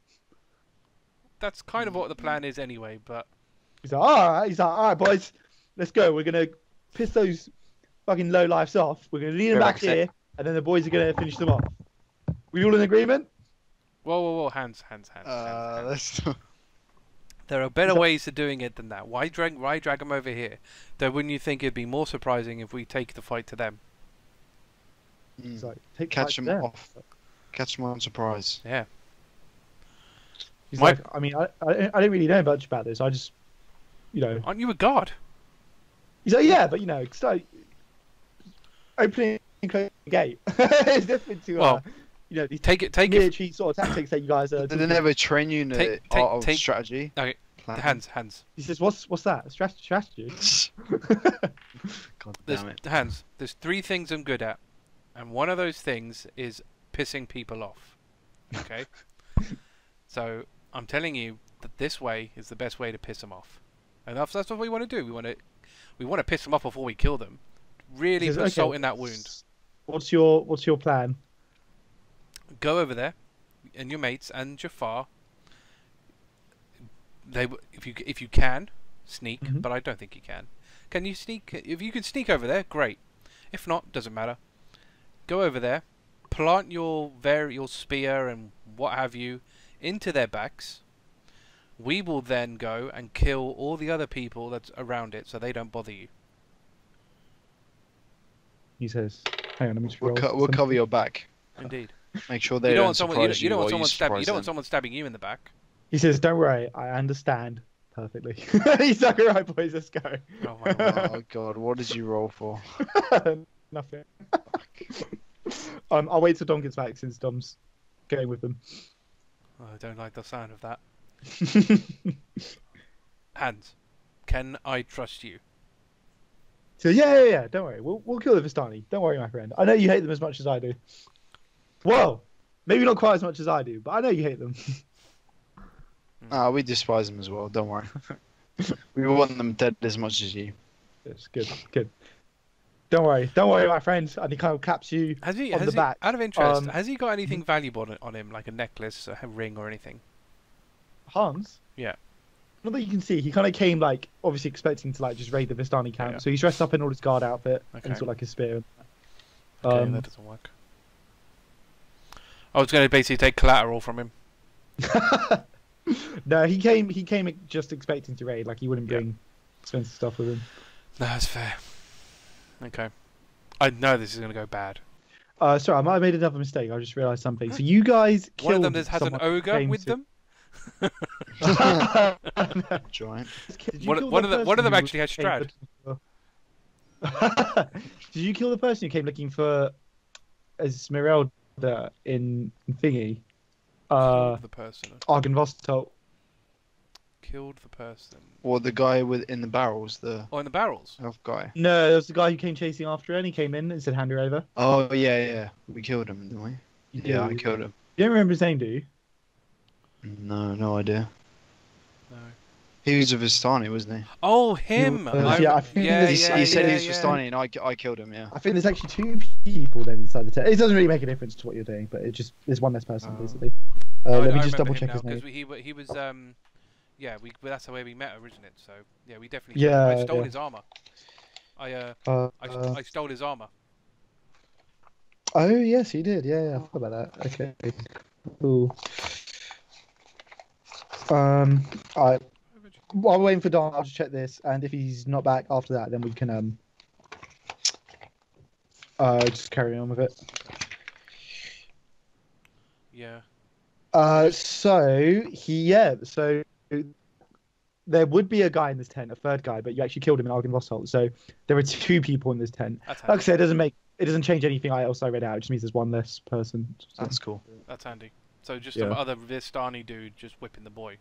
That's kind of what the plan is anyway. But He's like, all right, boys, let's go. We're gonna piss those fucking low lifes off. We're gonna lead them Go back back a sec. here, and then the boys are gonna finish them off. We all in agreement? whoa, hands. That's There are better ways of doing it than that. Why drag them over here? Though, wouldn't you think it'd be more surprising if we take the fight to them? He's like, take Catch fight them to off. Catch them on surprise. Yeah. He's My- like, I mean, I don't really know much about this. I just, you know. Aren't you a god? He's like, yeah, but you know, it's like opening and closing the gate. It's different to, Well, you know, these Take it. military sort of tactics that you guys are. Did they never train you in the art of strategy? Okay. Planning? Hands. He says, what's that? Strategy? God There's damn it. hands. There's 3 things I'm good at, and one of those things is pissing people off. Okay. So I'm telling you that this way is the best way to piss them off, and that's what we want to do. We want to piss them off before we kill them. Really He says, put okay, salt in that wound. What's your plan? Go over there, and your mates and Jafar. If you can sneak, Mhm. but I don't think you can. Can you sneak? If you can sneak over there, great. If not, doesn't matter. Go over there, plant your spear and what have you into their backs. We will then go and kill all the other people that's around it, so they don't bother you. He says, hang on, let me just We'll, roll we'll some- cover your back. Indeed. Make sure they You don't don't want someone. surprise You don't want while someone stabbing. You surprise don't want them. someone stabbing you in the back. He says, don't worry, I understand perfectly. He's like, alright boys, let's go. Oh my god. Oh god, what did you roll for? Nothing. I'll wait till Dom gets back since Dom's going with them. Oh, I don't like the sound of that. Hands. Can I trust you? So yeah. Don't worry, we'll kill the Vistani. Don't worry, my friend. I know you hate them as much as I do. Whoa, maybe not quite as much as I do, but I know you hate them. We despise them as well, don't worry. We want them dead as much as you. Yes, good. Don't worry, my friend. And he kind of claps you Has he? on the back. Out of interest, Um, has he got anything valuable on him, like a necklace, a ring, or anything? Hans. Yeah. Not that you can see, he kind of came like obviously expecting to like just raid the Vistani camp. Yeah. So he's dressed up in all his guard outfit Okay. and sort of like his spear. Okay, that doesn't work. I was going to basically take collateral from him. No, he came just expecting to raid. Like he wouldn't bring expensive stuff with him. No, that's fair. Okay. I know this is going to go bad. Sorry, I might have made another mistake. I just realised something. So you guys killed One of them has an someone who ogre came with to- them. Giant. Did you One kill of the them person actually who has came Strahd. looking for- Did you kill the person who came looking for Esmeralda in Thingy? Killed the person. Argynvostholt. Killed the person. Or the guy in the barrels, the Oh, in the barrels. elf guy. No, there was the guy who came chasing after her and he came in and said hand her over. Oh yeah. We killed him, didn't we? You Yeah, I do. killed him. You don't remember his name, do you? No idea. No. He was a Vistani, wasn't he? Oh, him! Yeah, I think yeah, he He said he was yeah. Vistani, and I killed him. Yeah. I think there's actually 2 people then inside the tent. It doesn't really make a difference to what you're doing, but there's one less person Oh. basically. Let me just double check his name. Because he was yeah, that's the way we met, isn't it? So yeah, we definitely. Yeah, I stole yeah. his armor. I Uh, stole his armor. Oh yes, he did. Yeah, I forgot about that. Okay. Cool. While we're waiting for Don, I'll just check this, and if he's not back after that, then we can just carry on with it. Yeah. So there would be a guy in this tent, a third guy, but you actually killed him in Argynvostholt. So there are 2 people in this tent. That's Like I handy. said, it doesn't change anything else I read out. It just means there's one less person. That's cool. That's handy. So just Yeah. some other Vistani dude just whipping the boy.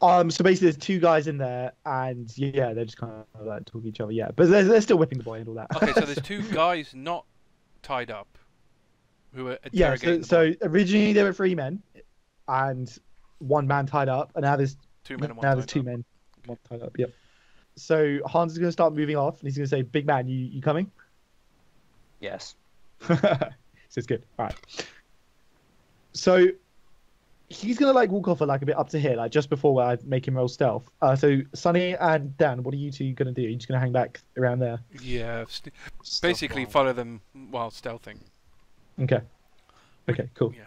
So basically, there's 2 guys in there, and yeah, they're just kind of like talking to each other. Yeah, but they're still whipping the boy and all that. Okay, so there's 2 guys not tied up who are Yeah. interrogating So the boy. originally there were 3 men, and 1 man tied up, and now there's 2 men and 1 now there's tied 2 up. men, 1 tied up. Yep. So Hans is going to start moving off, and he's going to say, "Big man, you coming?" Yes. So it's good. All right. So he's gonna like walk off like a bit up to here, like just before where I make him roll stealth. So Sonny and Dan, what are you 2 gonna do? You're just gonna hang back around there. Yeah, Stuff basically wrong. follow them while stealthing. Okay. Okay. Cool. Yeah.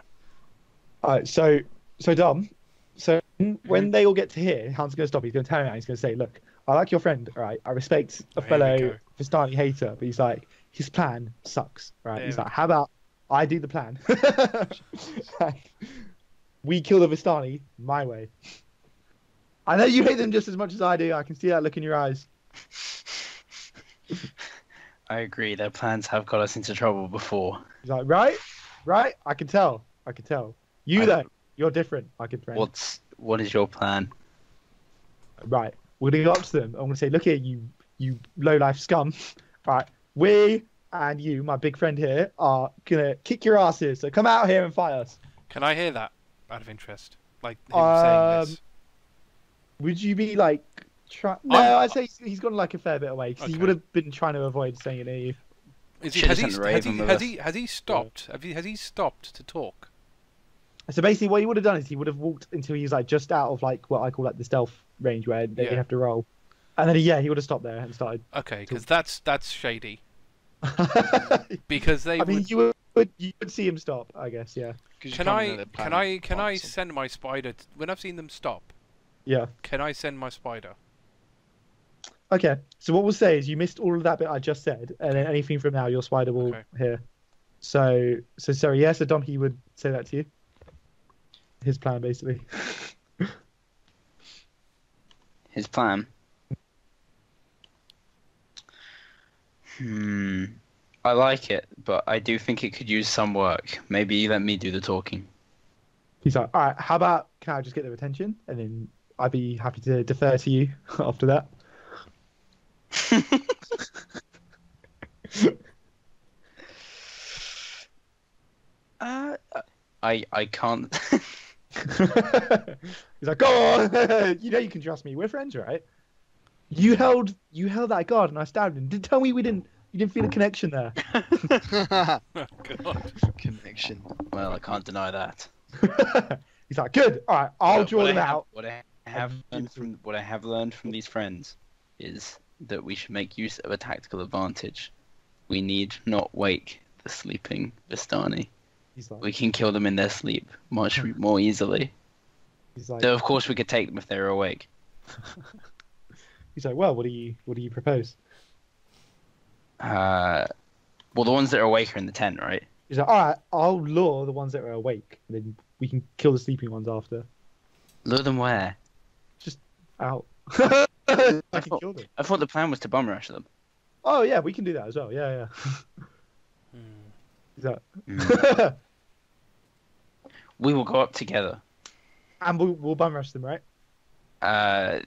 All right. So Dom. So when they all get to here, Hans is gonna stop. He's gonna turn around. He's gonna say, "Look, I like your friend. All right. I respect a Oh, here we fellow go. Vistani hater, but he's like his plan sucks, right? There He's we like, how about I do the plan? We kill the Vistani my way. I know you hate them just as much as I do. I can see that look in your eyes. I agree. Their plans have got us into trouble before. He's like, right. I can tell. You though, you're different, my good friend. What is your plan? Right, we're gonna go up to them. I'm gonna say, look here, you low life scum. Right, we and you, my big friend here, are gonna kick your asses. So come out here and fight us. Can I hear that out of interest? Like him saying this. Would you be like, no? I'd say he's gone like a fair bit away because he would have been trying to avoid saying it near you. Has he stopped? Has he stopped to talk? So basically, what he would have done is he would have walked until he was like just out of like what I call like the stealth range where they have to roll, and then he would have stopped there and started. Okay, because that's shady. Because they. I mean, you would see him stop, I guess. Yeah. Can I send my spider when I've seen them stop? Yeah. Can I send my spider? Okay. So what we'll say is you missed all of that bit I just said, and then anything from now your spider will hear. So sorry. Yeah. So Dom, he would say that to you. His plan, basically. His plan? I like it, but I do think it could use some work. Maybe let me do the talking. He's like, all right, how about, can I just get their attention? And then I'd be happy to defer to you after that. I can't... He's like, go on! You know you can trust me. We're friends, right? You held that guard and I stabbed him. Tell me you didn't feel a connection there. Oh, God. Connection. Well, I can't deny that. He's like, good. All right, I'll draw them out. What I have learned from these friends is that we should make use of a tactical advantage. We need not wake the sleeping Vistani. Like, we can kill them in their sleep much more easily. He's like, though of course we could take them if they were awake. He's like, well, what do you propose? Well, the ones that are awake are in the tent, right? He's like, all right, I'll lure the ones that are awake, and then we can kill the sleeping ones after. Lure them where? Just out. I can kill them. I thought the plan was to bum rush them. Oh yeah, we can do that as well. Yeah. Is that? We will go up together. And we'll bum rush them, right? Alright,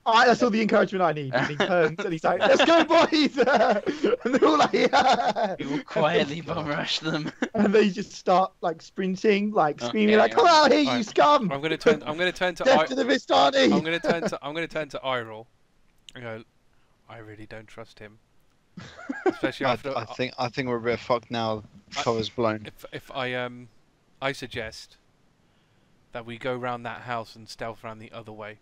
that's all the encouragement I need. And he turns and he's like, let's go, boys! And they're all like, yeah! We will quietly bum rush them. And they just start like sprinting, like screaming, like, come out here, you scum! I'm gonna turn to Death to the Vistani! I'm gonna turn to Eirril and go, I really don't trust him. Especially after I think we're a bit fucked now. Cover's blown. If I suggest that we go round that house and stealth around the other way.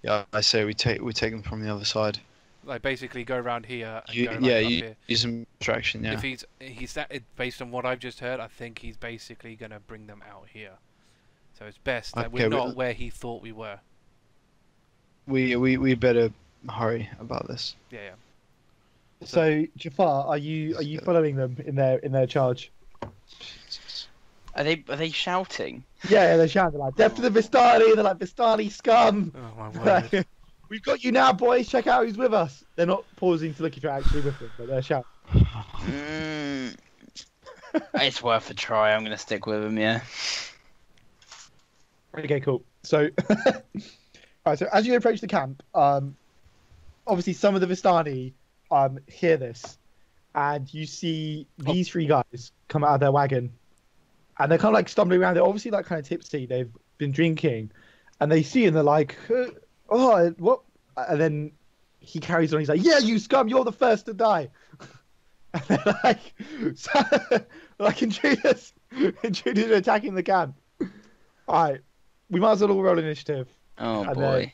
Yeah, I say we take them from the other side. Like basically go around here. And go up here. Use some distraction. Yeah. If he's that based on what I've just heard, I think he's basically gonna bring them out here. So it's best that we're not where he thought we were. We better hurry about this. Yeah. So Jafar, are you following them in their charge? Are they shouting? Yeah, they're shouting like death to the Vistani. They're like Vistani scum. Oh my word. Like, we've got you now, boys. Check out who's with us. They're not pausing to look if you're actually with them, but they're shouting. It's worth a try. I'm gonna stick with them. Yeah. Okay, cool. So, alright. So as you approach the camp, obviously some of the Vistani hear this, and you see these three guys come out of their wagon. And they're kind of like stumbling around. They're obviously like kind of tipsy. They've been drinking, and they see and they're like, "Oh, what?" And then he carries on. He's like, "Yeah, you scum! You're the first to die." And they're like intruders are attacking the camp. All right, we might as well all roll initiative. Oh boy!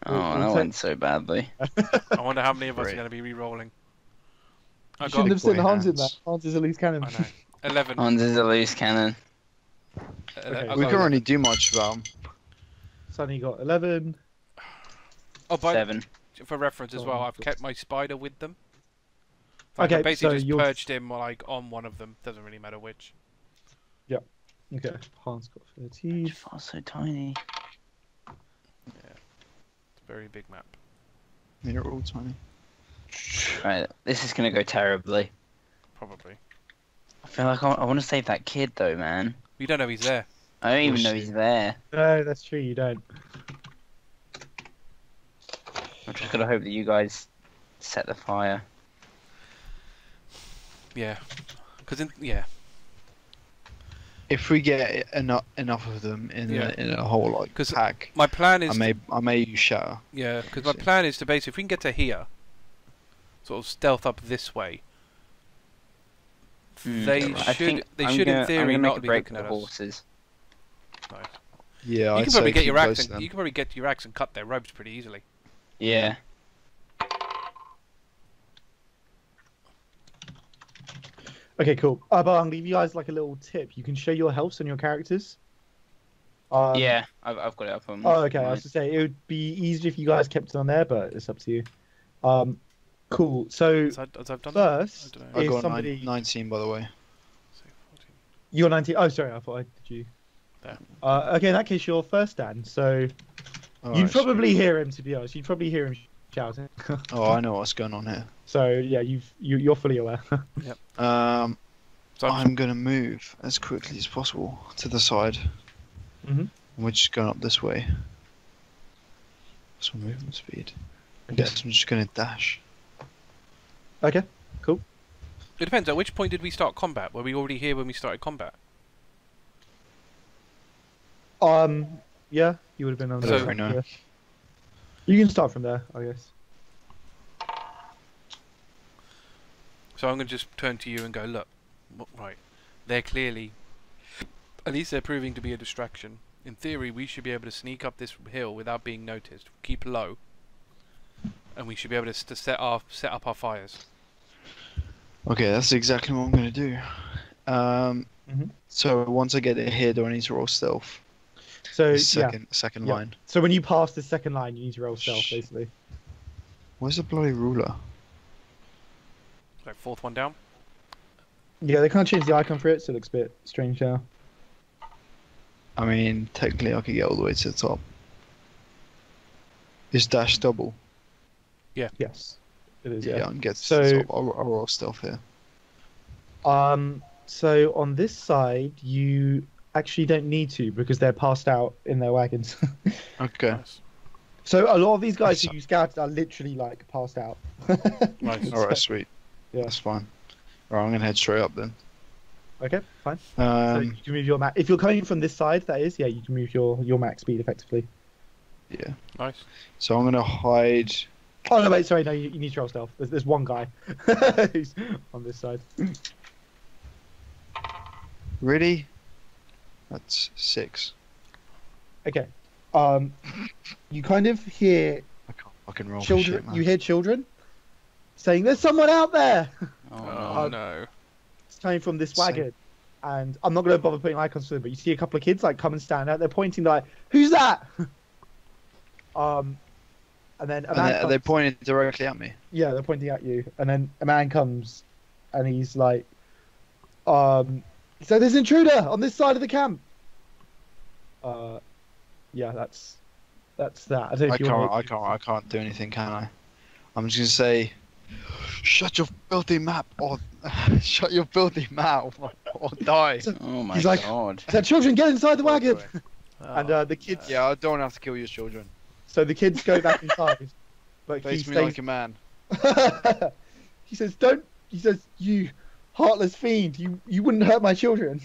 That went so badly. I wonder how many of us are going to be re-rolling. You shouldn't have sent Hans in there. Hans is a loose cannon. I know. 11. Hans is a loose cannon. Okay. We can't really do much about him. Sonny got 11. Oh, 7. for reference as Go well, on, I've please. kept my spider with them. Like, Okay, I basically so just you're purged him while I on one of them. Doesn't really matter which. okay. Hans got 13. Jafar's so tiny. It's a very big map. They're all tiny. Right, this is gonna go terribly. Probably. I feel like I want to save that kid though, man. You don't know he's there. I don't even know Bullshit. he's there. No, that's true. You don't. I'm just gonna hope that you guys set the fire. Yeah. Yeah. If we get enough of them in a whole like 'Cause pack, My plan is I may use shatter. yeah, because my plan is to basically, if we can get to here, sort of stealth up this way. They I should, think they I'm should gonna, in I'm theory gonna make not a be break looking for at the us. horses. Nice. Yeah, You I'd can say probably get keep your close axe. to them. You can probably get your axe and cut their ropes pretty easily. Yeah. Okay, cool. But I'll give you guys like a little tip. You can show your healths on your characters. Yeah, I've got it up on. Oh, okay. I mine. was to say it would be easier if you guys kept it on there, but it's up to you. Cool. So As I've done first I don't know. I is got somebody. 19 by the way. Say 14. You're 19. Oh, sorry. I thought I did you. There. Okay, in that case, you're first, Dan. So Alright, you'd probably hear him. To be honest, you'd probably hear him shouting. Oh, I know what's going on here. So yeah, you're fully aware. So I'm gonna move as quickly as possible to the side. Mhm. We're just going up this way. What's my movement speed? I Okay. guess I'm just gonna dash. Okay. it depends. At which point did we start combat? Were we already here when we started combat? Yeah, you would have been on. I the don't really know. yeah. You can start from there, I guess. So I'm going to just turn to you and go, look, right, they're clearly, at least they're proving to be a distraction. In theory, we should be able to sneak up this hill without being noticed. Keep low, and we should be able to set up our fires. Okay, that's exactly what I'm gonna do. So once I get it here, do I need to roll stealth? So The yeah. second Yeah. line. So when you pass the second line, you need to roll stealth, basically. Where's the bloody ruler? Like fourth one down. Yeah, they can't change the icon for it, so it looks a bit strange now. I mean, technically I could get all the way to the top. Is dash double? Yes, it is. Yeah, Yeah. I can get to So- the top. I'll roll stealth here. So on this side, you actually don't need to because they're passed out in their wagons. Okay. Nice. So a lot of these guys Nice. who you scouted are literally like passed out. Nice. Alright, sweet. Yeah. That's fine. Alright, I'm gonna head straight up then. Okay, fine. So you can move your max. If you're coming from this side, that is, yeah, you can move your max speed effectively. Yeah. Nice. So I'm gonna hide. Oh no, wait, sorry, no, you need to roll stealth. There's one guy who's on this side. Really? That's 6. Okay. You kind of hear I can't fucking roll for children. shit, man. You hear children saying, "There's someone out there." Oh no. It's coming from this Same. wagon, and I'm not going to bother putting icons to them, but you see a couple of kids like come and stand out. They're pointing like, "Who's that?" And then a And man they're comes, pointing directly at me. yeah, they're pointing at you, and then a man comes, and he's like, "So there's an intruder on this side of the camp." Yeah, that's that. I don't know if you want I can't do anything, can I? I'm just gonna say, shut your filthy map, or shut your filthy mouth, or die. Oh my He's like- god. So children, get inside the wagon. Oh, And the kids, Yeah, I don't have to kill your children. so the kids go back inside, but he Face me stays. like a man. He says, "Don't." He says, "You heartless fiend! You wouldn't hurt my children."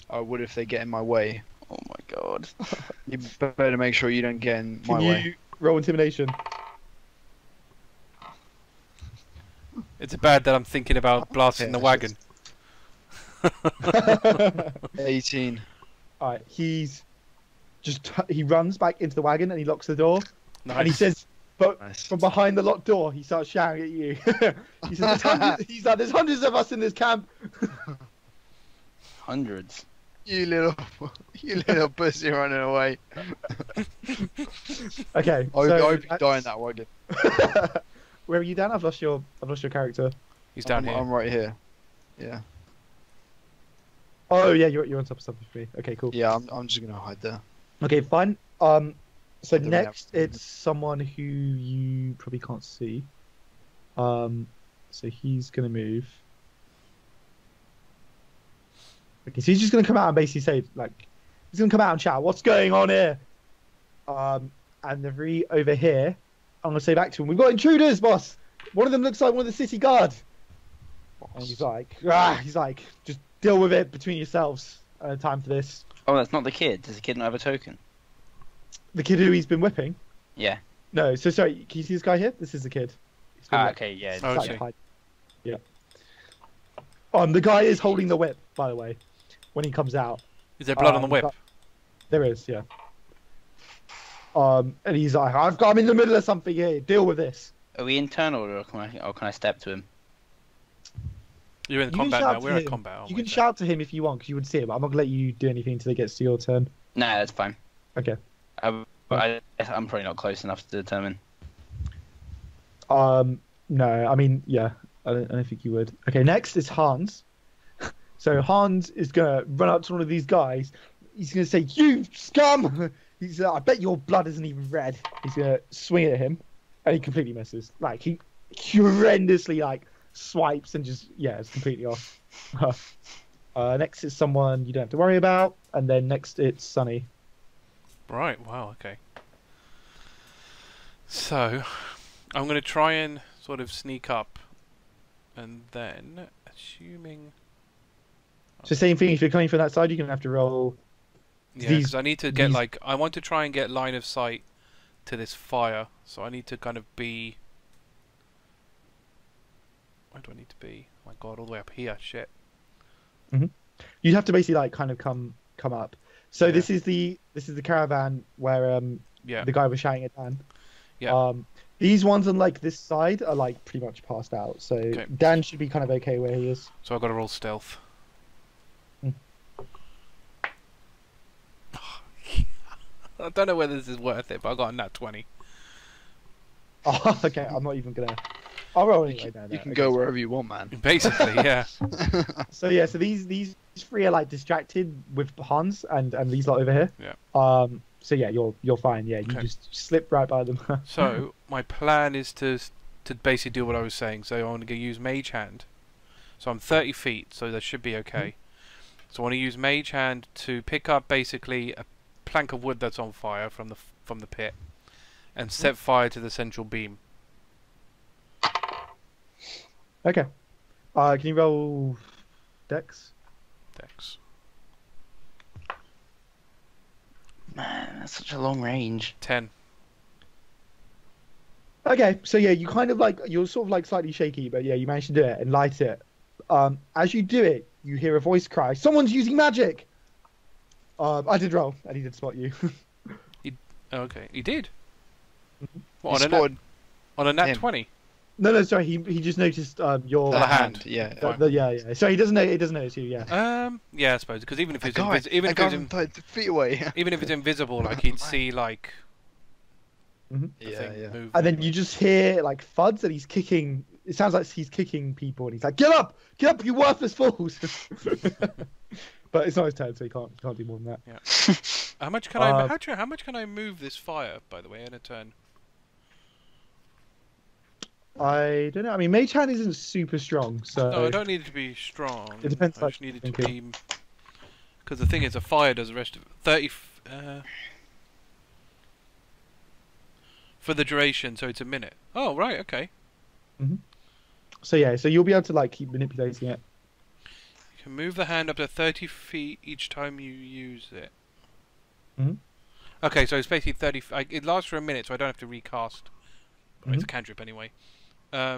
I would if they get in my way. Oh my god. You better make sure you don't get in my Can you way. roll intimidation? It's bad that I'm thinking about blasting the Yeah, wagon. 18. All right, he runs back into the wagon and he locks the door and he Nice. says, but Nice. from behind the locked door, he starts shouting at you. He says, he's like, "There's hundreds of us in this camp." Hundreds. You little, you little pussy running away. Okay, I hope so you die in that wagon. where are you, Dan? I've lost your character. He's down here. I'm right here. Yeah. Oh yeah, you're on top of something for me. Okay, cool. Yeah, I'm just gonna hide there. Okay, fine. So Then we have- next it's someone who you probably can't see. So he's gonna move. Okay, so he's just gonna come out and basically say like, he's gonna come out and shout, "What's going on here?" And the three over here, I'm gonna say back to him, "We've got intruders, boss. One of them looks like one of the city guard." And he's like, just deal with it between yourselves. Time for this. Oh, that's not the kid. Does the kid not have a token? The kid who he's been whipping. Yeah. No, so sorry. Can you see this guy here? This is the kid. He's been whipped. Okay, yeah. Oh, Slightly okay. hide. Yeah. The guy is holding the whip, by the way, when he comes out. Is there blood on the whip? There is, yeah. And he's like, I'm in the middle of something here. Deal with this. Are we internal or can I step to him? You're in You can combat shout now. to We're in him. combat. aren't You we? can shout to him if you want, because you would see him. I'm not gonna let you do anything until it gets to your turn. Nah, that's fine. Okay. I'm probably not close enough to determine. No, I mean, yeah, I don't think you would. Okay, next is Hans. So Hans is gonna run up to one of these guys. He's gonna say, "You scum!" He's I bet your blood isn't even red. He's gonna swing at him, and he completely misses. Like he horrendously like swipes and just it's completely off. Next is someone you don't have to worry about, and then next it's Sunny. Right. Wow. Okay. So, I'm going to try and sort of sneak up, and then, assuming... So same thing. If you're coming from that side, you're gonna have to roll. Yeah, These- because I need to get, these- like... I want to try and get line of sight to this fire, so I need to kind of be... Where do I need to be? Oh my god, all the way up here. Shit. You'd have to basically like kind of come up. So Yeah. this is the caravan where Yeah. the guy was shouting at Dan. Yeah. These ones on like this side are like pretty much passed out. So Okay. Dan should be kind of okay where he is. So I've got to roll stealth. Hmm. I don't know whether this is worth it, but I got a nat 20. Oh, okay. I'm not even gonna. I'll roll anyway. You can go wherever you want, man. Basically, yeah. So yeah. So these three are like distracted with Hans and these lot over here. Yeah. So yeah, you're fine. Yeah. You Okay. just slip right by them. So my plan is to basically do what I was saying. So I want to use Mage Hand. So I'm 30 feet, so that should be okay. So I want to use Mage Hand to pick up basically a plank of wood that's on fire from the pit, and set fire to the central beam. Okay. Can you roll Dex? Dex. Man, that's such a long range. 10. Okay, so yeah, you kind of like you're sort of like slightly shaky, but yeah, you managed to do it and light it. As you do it, you hear a voice cry, "Someone's using magic!" I did roll, and he did spot you. Okay, he did. Mhm. What, You on a spotted nat him. 20? No, sorry, he just noticed your The hand. Yeah. yeah. So he doesn't know. He doesn't notice you. Yeah. Yeah, I suppose, because even if A it's guy, even a if guy it's from 30 feet away. even if it's invisible, like he'd see like Mhm. the Yeah, thing yeah. move. And then you just hear like thuds, and he's kicking. It sounds like he's kicking people, and he's like, get up, you worthless fools!" But it's not his turn, so he can't do more than that. Yeah. How much can I? Uh, How much can I move this fire? By the way, in a turn. I don't know. I mean, Mage Hand isn't super strong, so No, I don't need it to be strong. It depends, I like, just need it to okay. be. Because the thing is, a fire does the rest of 30 for the duration, so it's a minute. Oh, right, okay. So yeah, so you'll be able to like keep manipulating it. You can move the hand up to 30 feet each time you use it. Mhm. Okay, so it's basically 30. It lasts for a minute, so I don't have to recast. It's a Mhm. cantrip anyway. Yeah,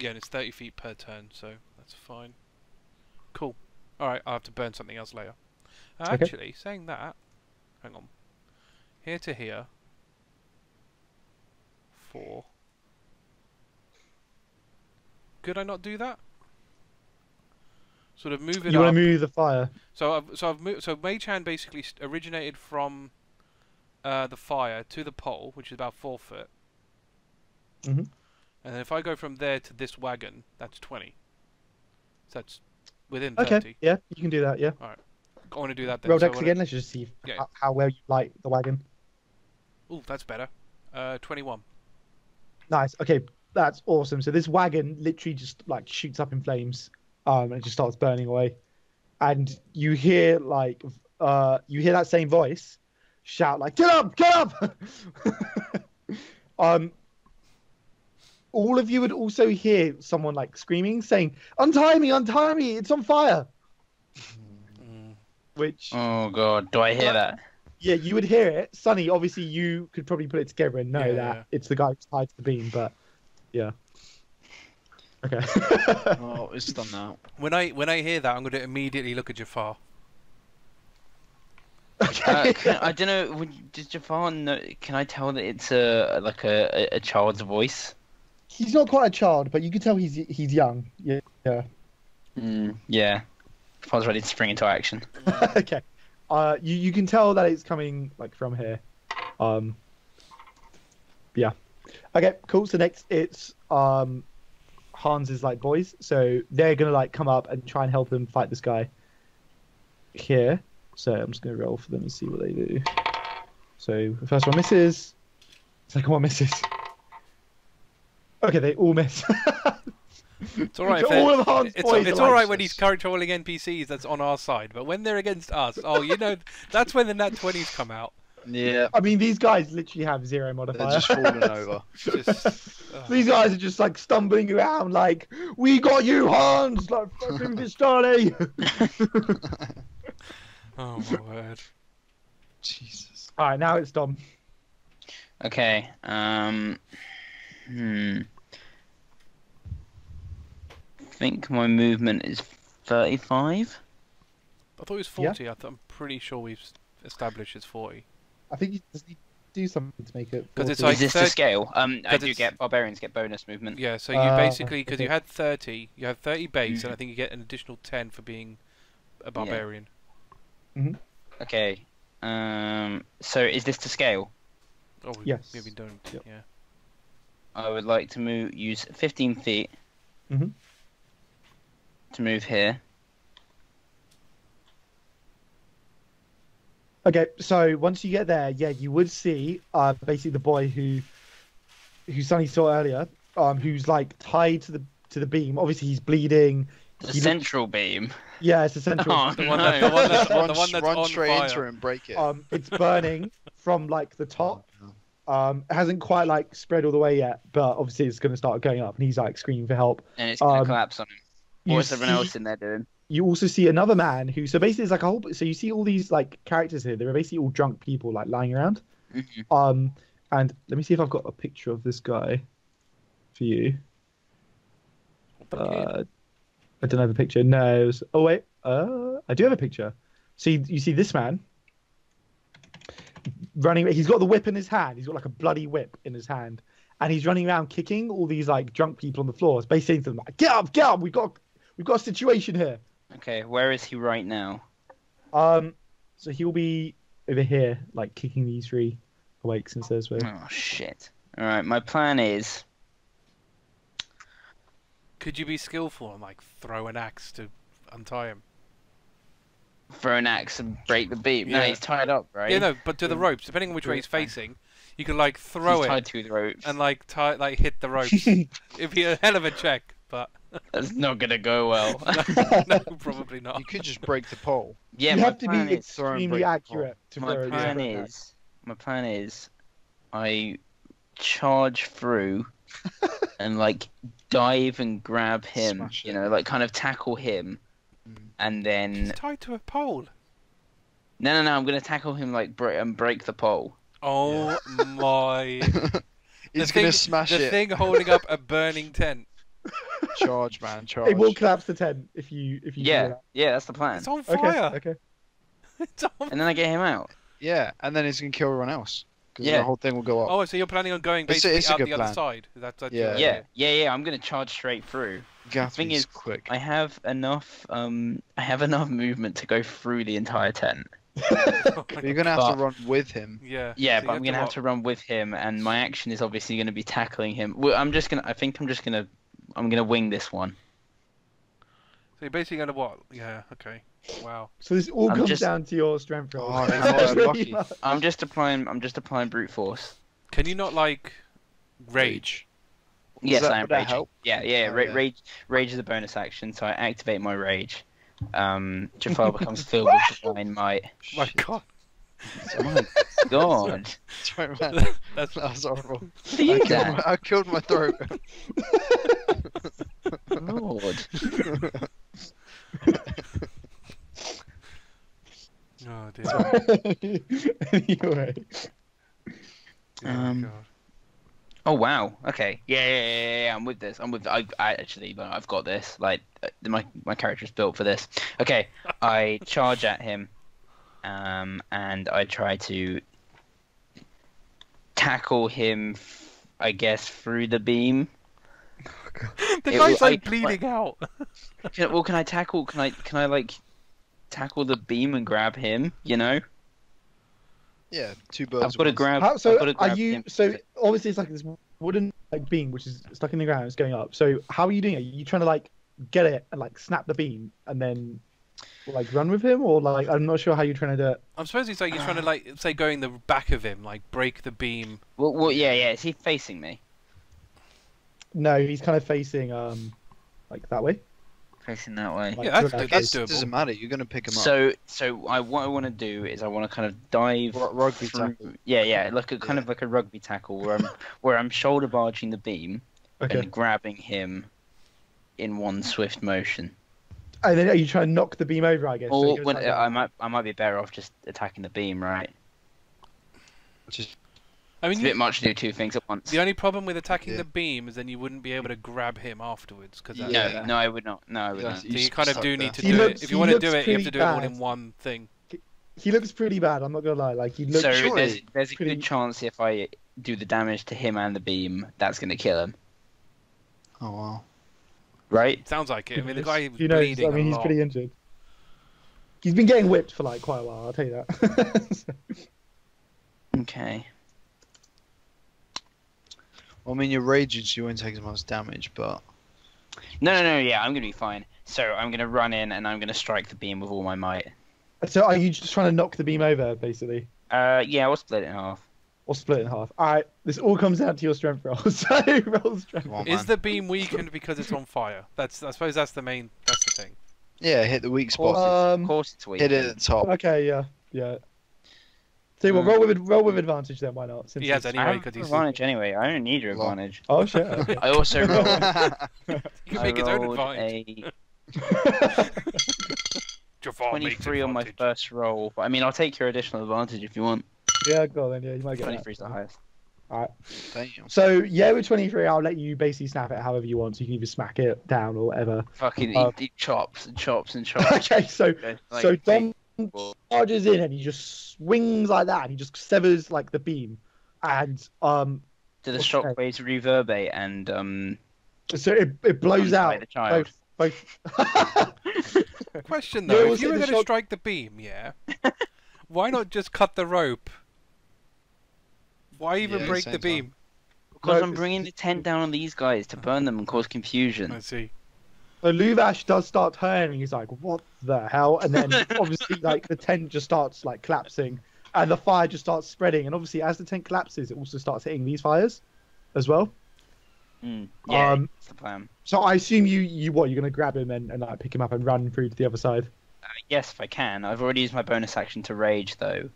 and it's 30 feet per turn, so that's fine. Cool. Alright, I'll have to burn something else later. Okay. Actually, saying that, hang on. Here to here. 4. Could I not do that? Sort of move it You up. want to move the fire? So I've moved. So Mage Hand basically originated from the fire to the pole, which is about 4 foot. Mm-hmm. And then if I go from there to this wagon, that's 20. So that's within 30. Okay, yeah, you can do that, yeah. I want to do that then. Roll So dex again, let's just see Yeah. how well you light the wagon. Ooh, that's better. 21. Nice, okay, that's awesome. So this wagon literally just like shoots up in flames, and it just starts burning away. And you hear like, you hear that same voice shout like, get up, get up! All of you would also hear someone like screaming, saying, untie me, it's on fire. Which, Oh god, do I hear that? yeah, you would hear it. Sonny, obviously you could probably put it together and know Yeah, that yeah. it's the guy who's tied to the beam, but yeah. Okay. Oh, it's done now. When I hear that, I'm going to immediately look at Jafar. Okay. I don't know. Does Jafar know? Can I tell that it's a child's voice? He's not quite a child, but you can tell he's young. Yeah. Yeah. Yeah. Jafar's ready to spring into action. Okay. You can tell that it's coming like from here. Yeah. Okay, cool. So next it's Hans's like boys. So they're gonna like come up and try and help him fight this guy here. So I'm just gonna roll for them and see what they do. So the first one misses. Second one misses. Okay, they all miss. It's alright. So all of Hans' boys It's are alright like- when he's controlling NPCs. That's on our side. But when they're against us, that's when the nat 20s come out. Yeah, I mean, these guys literally have zero modifier. they're just falling over. Just, These guys are just like stumbling around, like, we got you, Hans, like fucking Vistani. oh my word. Jesus. All right, now it's Dom. Okay. I think my movement is 35. I thought it was 40. I'm pretty sure we've established it's 40. I think you just need to do something to make it. 'Cause it's 40. like Is this to 30 scale? I 'cause do it's- get barbarians get bonus movement. Yeah, so you basically, because okay. you had 30 base, and I think you get an additional 10 for being a barbarian. Okay. So is this to scale? Oh, we Yes. maybe don't. Yep. Yeah. I would like to use 15 feet Mhm. to move here. Okay, so once you get there, yeah, you would see basically the boy who Sonny saw earlier, who's like tied to the beam. Obviously, he's bleeding. The He central beam. Yeah, it's essential. Oh, The one no. that- the one that- Run, the one that's run on straight fire. into it and break it. It's burning from like the top. It hasn't quite like spread all the way yet, but obviously it's going to start going up, and he's like screaming for help. And it's going to Um, collapse on him. you What's everyone see- else in there doing? You also see another man who, so basically, it's like a whole. So you see all these like characters here. They're basically all drunk people like lying around. Mhm. And let me see if I've got a picture of this guy for you. I don't have a picture. No. It was, oh wait. I do have a picture. See, you see this man running. He's got the whip in his hand. He's got like a bloody whip in his hand, and he's running around kicking all these like drunk people on the floor. It's basically saying to them, like, "Get up, get up! We've got a situation here." Okay, where is he right now? So he'll be over here, like kicking these three awake since there's where. Oh, shit. Alright, my plan is... Could you be skillful and like throw an axe to untie him? throw an axe and break the beam. No, Yeah. he's tied up, right? Yeah, no, but to the ropes, depending on which way he's facing, you can like throw He's it tied to the ropes. and like hit the ropes. It'd be a hell of a check, but That's not gonna go well. no, probably not. You could just break the pole. Yeah, you my have to plan be is... throw and extremely break the accurate to My throw a plan yeah. is... My plan is... I charge through and like dive and grab him, Smash you it. know, like kind of tackle him, and then He's tied to a pole. no, I'm gonna tackle him like break the pole. Oh my! He's thing- gonna smash the it. thing holding up a burning tent. Charge, man, charge. It will collapse the tent if you do Yeah, that. yeah, that's the plan. It's on Okay. fire. Okay. It's on... And then I get him out. Yeah, and then he's gonna kill everyone else. Because Yeah. the whole thing will go up. Oh, so you're planning on going It's a- basically it's a out good the other plan. side? That's Yeah. your idea. Yeah. I'm gonna charge straight through. You have to Thing be is, quick. I have enough movement to go through the entire tent. But you're gonna have to But- run with him. Yeah. Yeah, so but you I'm gonna have to run with him, and my action is obviously gonna be tackling him. Well, I'm gonna wing this one. So you're basically gonna what? Yeah. Okay. Wow. So this all I'm comes just- down to your strength roll. Oh, no, lucky. I'm just applying brute force. Can you not like rage? Yes, that- I am would that raging. help? Yeah. Oh, yeah. Rage is a bonus action, so I activate my rage. Jafar becomes filled with divine might. My Shit. God. Oh my god! Sorry, man. That's That was horrible. What are you doing? I killed my throat. Lord. oh dear. Anyway. Oh, God. Oh wow. Okay. Yeah. I'm with this. I actually, I've got this. Like, my character's built for this. Okay. I charge at him, and I try to tackle him. I guess through the beam. The It guy's will- like bleeding out. Can I tackle? Can I like tackle the beam and grab him? You know. Yeah, 2 birds. I've got to grab. How, I've so gotta are grab you? him. So obviously it's like this wooden like beam which is stuck in the ground. It's going up. So how are you doing it? Are you trying to like get it and like snap the beam and then like run with him, or like I'm not sure how you're trying to do it. I'm supposed it's like you're trying to like say going the back of him, like break the beam. Well, yeah. Is he facing me? No, he's kind of facing like that way. Facing that way. Like, Yeah, good that's idea. It doesn't doable. matter. You're gonna pick him up. What I want to do is I want to kind of dive Rugby through. tackle. Yeah, like a kind of like a rugby tackle where I'm shoulder barging the beam Okay. and grabbing him in one swift motion. And then are you trying to knock the beam over? I guess. So Or he goes when like that. I might be better off just attacking the beam, right? Just I It's mean, a bit much to do two things at once. the only problem with attacking Yeah. the beam is then you wouldn't be able to grab him afterwards because Yeah. No, I would not. No, I would Yeah, not. so you just kind of stuck do there. need to He do looks- it. If you he want to looks do it, you have to pretty do it all bad. in one thing. He looks pretty bad. I'm not gonna lie. Like he looks. So surely there's a pretty- good chance if I do the damage to him and the beam, that's going to kill him, oh wow. right? Sounds like it. I mean, the guy was Who knows? bleeding I mean, a he's lot. pretty injured. He's been getting whipped for like quite a while. I'll tell you that. Okay. Well, I mean, you're raging, so you won't take as much damage, but No. Yeah, I'm going to be fine. So I'm going to run in and I'm going to strike the beam with all my might. So are you just trying to knock the beam over, basically, Yeah, we'll split it in half. or split it in half? All right. This all comes down to your strength roll. So roll strength. come on, Is man. the beam weakened because it's on fire? I suppose that's the main. That's the thing. Yeah, hit the weak Of course, spot. of course it's weak. Hit it at the top. Okay. Yeah. So well, roll with advantage then. Why not? Since He has it's- I anyway have because he's. advantage anyway. I don't need your Well. advantage. Oh shit. Okay. I also rolled. He can I make his own rolled advantage. a Jafar makes 23 on my advantage. first roll. But I mean, I'll take your additional advantage if you want. Yeah, go on then. Yeah, you might get 23 is the that. highest. Damn. So yeah, with 23, I'll let you basically snap it however you want. So you can either smack it down or whatever. Fucking He chops and chops and chops. Okay, so Like, so Dom well, charges in and he just swings like that. And he just severs like the beam, and do the Okay. shockwaves reverberate and so it blows untie out the child. both. Question You though, always if you say were the going to shock- strike the beam, yeah, why not just cut the rope? Why even Yeah, break same the beam? Because No, I'm bringing the tent down on these guys to burn them and cause confusion. I see. So Luvash does start turning. He's like, "What the hell?" And then obviously, like the tent just starts like collapsing, and the fire just starts spreading. And obviously, as the tent collapses, it also starts hitting these fires as well. Yeah, Um, that's the plan. So I assume you're gonna grab him and like pick him up and run through to the other side. Yes, if I can. I've already used my bonus action to rage, though.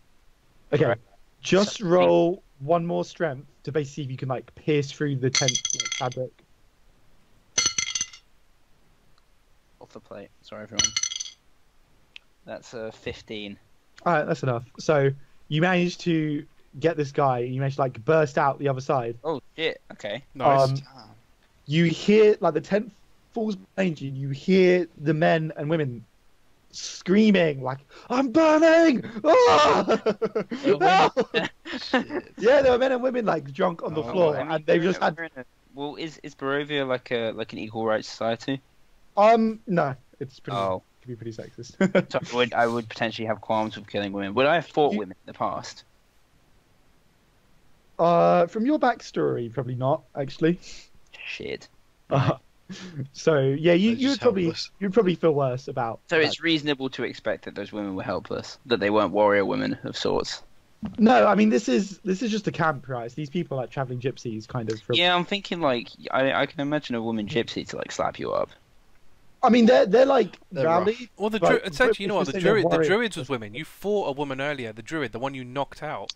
Okay, Right. just So- roll one more strength to basically see if you can like pierce through the tent like, fabric. Off the plate. Sorry, everyone. That's a 15. All right, that's enough. So you manage to get this guy. You manage to like burst out the other side. Oh, shit. Okay. Nice. Um, Damn. You hear like the tent falls behind you. You hear the men and women screaming like, "I'm burning!" Ah! Oh, No! Shit. Yeah, there were men and women like drunk on the Oh, floor, I mean, and they've just had we're in a Well, is Barovia like an equal rights society? No, it's pretty. Oh, Can be pretty sexist. so I would potentially have qualms with killing women. Would I have fought You- women in the past? From your backstory, probably not actually. Shit. So yeah, They're you'd just probably helpless. you'd probably feel worse about. So that. it's reasonable to expect that those women were helpless, that they weren't warrior women of sorts. No, I mean this is just a camp, right? It's these people are like traveling gypsies, kind of. From... Yeah, I'm thinking like I can imagine a woman gypsy to like slap you up. I mean they're like They're rowdy. Well, the But essentially, you know what? if The you say they're druid, the warriors- druids was women. You fought a woman earlier. The druid, the one you knocked out.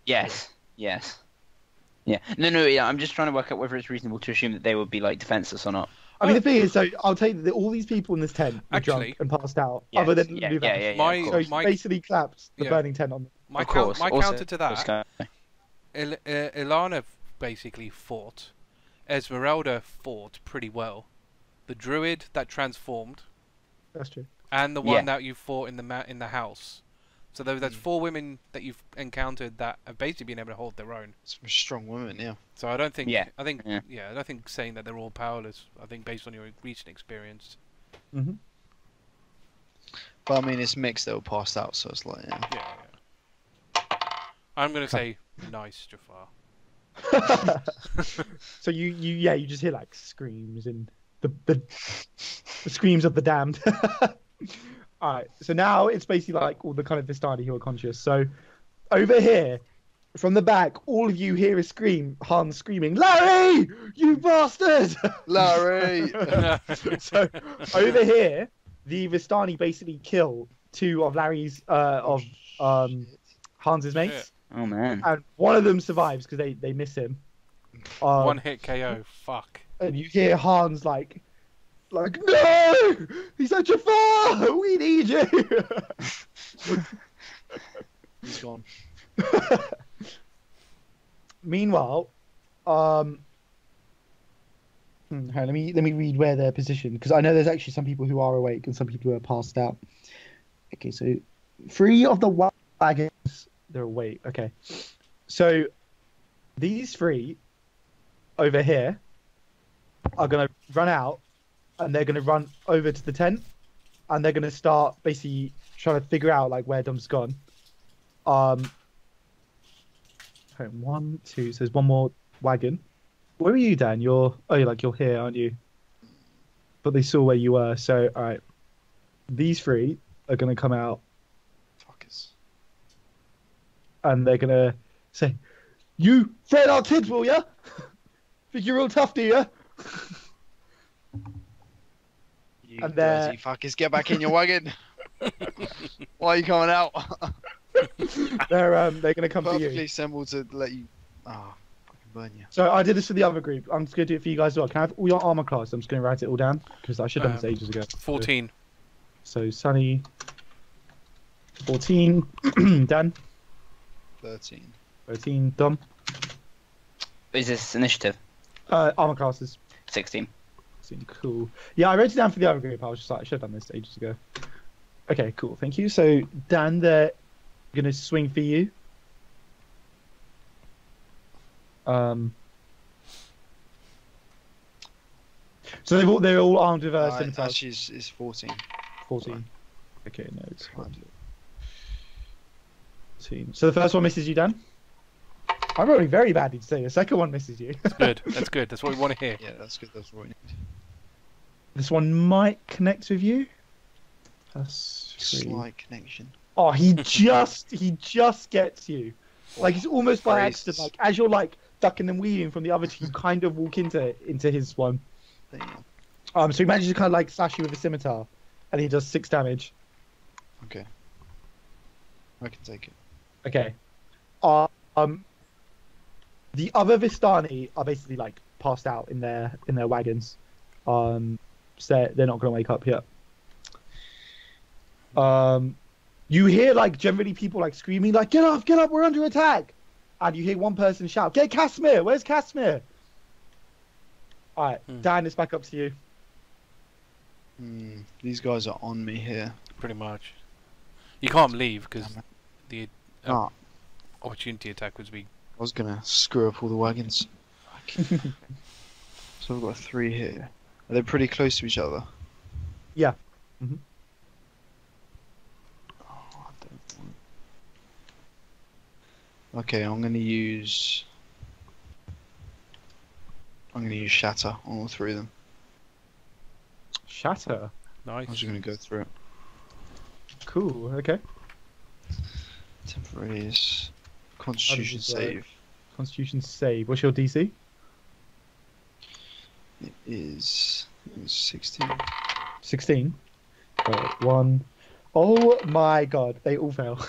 Yes. Yes. Yeah. No. Yeah. I'm just trying to work out whether it's reasonable to assume that they would be like defenseless or not. I mean the thing is, so I'll tell you that all these people in this tent were Actually- drunk and passed out, Yes, other than yeah, Luvash. yeah, My- of So course. you my- basically clapped the yeah. burning tent on them. My Of course. my Also- counter to that, Ilana basically fought. Esmeralda fought pretty well. The druid that transformed, That's true. and the Yeah. one that you fought in the house. So there's 4 women that you've encountered that have basically been able to hold their own. Some strong women, yeah. So I don't think. Yeah. I think. Yeah. Yeah. I don't think saying that they're all powerless. I think based on your recent experience. Mm-hmm. But I mean, it's mixed. They were passed out, so it's like, yeah. Yeah. I'm gonna say nice, Jafar. So you just hear like screams and the screams of the damned. All right, so now it's basically like all the kind of Vistani who are conscious. So over here, from the back, all of you hear a scream. Hans screaming, "Larry, you bastard!" Larry! So over here, the Vistani basically kill 2 of Larry's Hans's mates, Oh man. and one of them survives because they miss him. 1 hit KO. Fuck. And you hear Hans like, no! He's like, Jafar! We need you! He's gone. Meanwhile, hang on, let me read where they're positioned, because I know there's actually some people who are awake and some people who are passed out. Okay, so 3 of the wagons, they're awake. Okay. So these 3 over here are going to run out, and they're going to run over to the tent, and they're going to start basically trying to figure out like where Dom's gone. Hold on, 1, 2. So there's 1 more wagon. Where are you, Dan? You're here, aren't you? But they saw where you were. So all right, these 3 are going to come out, Fuckers. and they're going to say, "You threaten our kids, will ya? Think you're real tough, do ya?" You And dirty fuckers, get back in your wagon. Why are you coming out? They're going to come for Perfectly you. assembled to let you. Ah, fucking burn you. So I did this for the other group. I'm just going to do it for you guys as well. Can I have all your armor class? I'm just going to write it all down because I should have done this ages ago. 14. So Sunny, 14, Dan, 13. 13, Dom. Is this initiative? Armor classes. 16. 16, cool. Yeah, I wrote it down for the other group. I was just like, I should have done this ages ago. Okay, cool. Thank you. So Dan, they're going to swing for you. So they're all armed with scimitars. Actually, it's 14. 14. Okay, no, it's 14. So the first one misses you, Dan. I'm rolling very badly today. The second one misses you. That's good. That's good. That's what we want to hear. Yeah, that's good. That's what we need. This one might connect with you. Plus 3. Slight connection. Oh, he just gets you. Like it's almost by Christ. accident. Like as you're like ducking and weaving from the other two, you kind of walk into his one. Damn. So he manages to kind of like slash you with a scimitar, and he does 6 damage. Okay. I can take it. Okay. The other Vistani are basically like passed out in their wagons. So they're not going to wake up yet. You hear like generally people like screaming like get up, we're under attack, and you hear one person shout, "Get Casimir! Where's Casimir?" All right, Dan, it's back up to you. These guys are on me here. Pretty much. You can't leave because Damn it. the Ah, opportunity attack was being. I was gonna screw up all the wagons. So we've got 3 here. Are they pretty close to each other? Yeah. Oh, I don't want... Okay, I'm gonna use Shatter on all 3 of them. Shatter. Nice. I'm just gonna go through it. Cool. Okay. Temporaries. Constitution this work? save. Constitution save. What's your DC? It is 16. 16. 1. Oh my god, they all fail.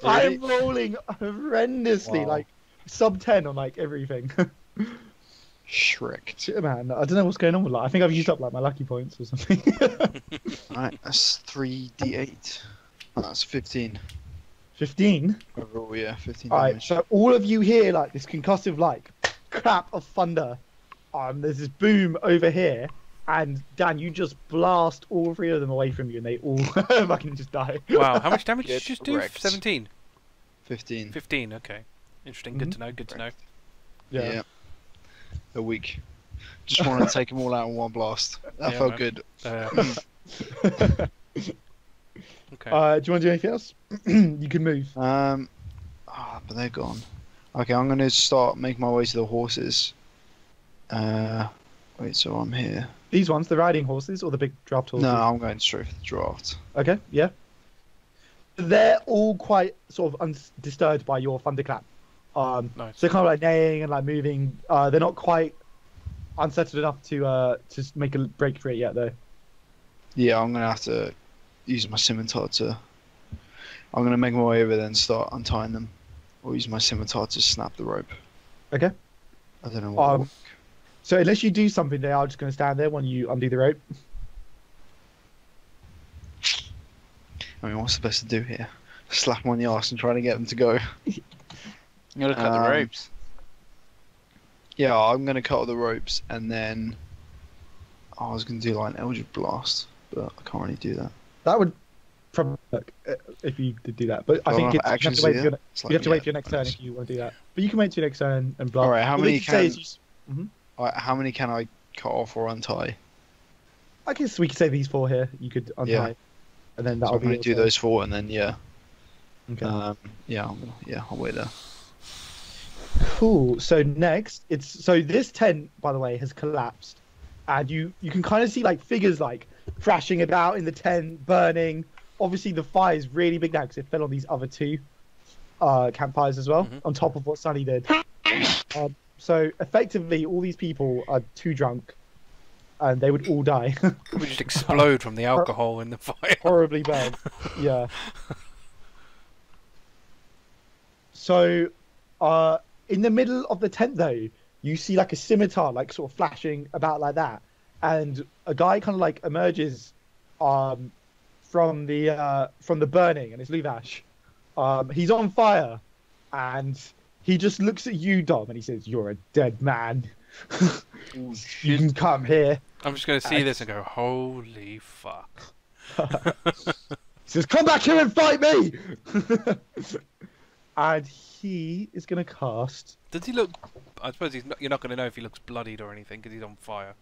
I'm rolling horrendously, Wow. like sub 10 on like everything. Shreked. Shit, man, I don't know what's going on with that. I think I've used up like my lucky points or something. Alright, that's 3d8. Oh, that's 15. 15. Overall, yeah, 15 Alright, damage. so all of you hear like this concussive like clap of thunder. There's this boom over here, and Dan, you just blast all 3 of them away from you, and they all fucking just die. Wow, how much damage did you Get just do? wrecked. 17? 15. 15, okay. Interesting, good to know, good to know. Yeah. A week. Just wanted to take them all out in one blast. That Yeah, felt man. good. Okay. Do you want to do anything else? You can move. But they're gone. Okay, I'm gonna start making my way to the horses. Wait, so I'm here. These ones, the riding horses or the big draft horses? No, I'm going straight for the draft. Okay, yeah. They're all quite sort of undisturbed by your thunderclap. Nice. So kind of like neighing and like moving. They're not quite unsettled enough to make a break for it yet, though. Yeah, I'm gonna have to use my scimitar to. I'm gonna make my way over there and start untying them, or use my scimitar to snap the rope. Okay. I don't know what. Um, So unless you do something, they are just going to stand there when you undo the rope. I mean, what's the best to do here? Slap them on the arse and try to get them to go. You gotta cut the ropes. Yeah, I'm gonna cut all the ropes and then. I was gonna do like an Eldritch Blast, but I can't really do that. That would probably work if you did do that. But I Do think have it's, you have actions to wait for here? your, It's you like, have to wait for your yeah, next turn nice. if you want to do that. But you can wait to your next turn and blast. Alright, how All many you say is can- you Alright, how many can I cut off or untie? I guess we could say these 4 here. You could untie, Yeah. and then So that'll I'm be gonna your do turn. those 4 and then yeah. Okay. I'll wait there. Cool. So next, this tent, by the way, has collapsed, and you can kind of see like figures like thrashing about in the tent, burning. Obviously, the fire is really big now because it fell on these other 2 campfires as well, on top of what Sunny did. So effectively, all these people are too drunk, and they would all die. We just explode from the alcohol in the fire. Horribly bad. Yeah. So, in the middle of the tent, though, you see like a scimitar, like sort of flashing about like that, and a guy kind of like emerges, from the burning, and it's Luvash. He's on fire, and he just looks at you, Dom, and he says, "You're a dead man. You can come here." I'm just going to see this and go, holy fuck. He says, "Come back here and fight me!" And he is going to cast. Does he look... I suppose you're not going to know if he looks bloodied or anything because he's on fire.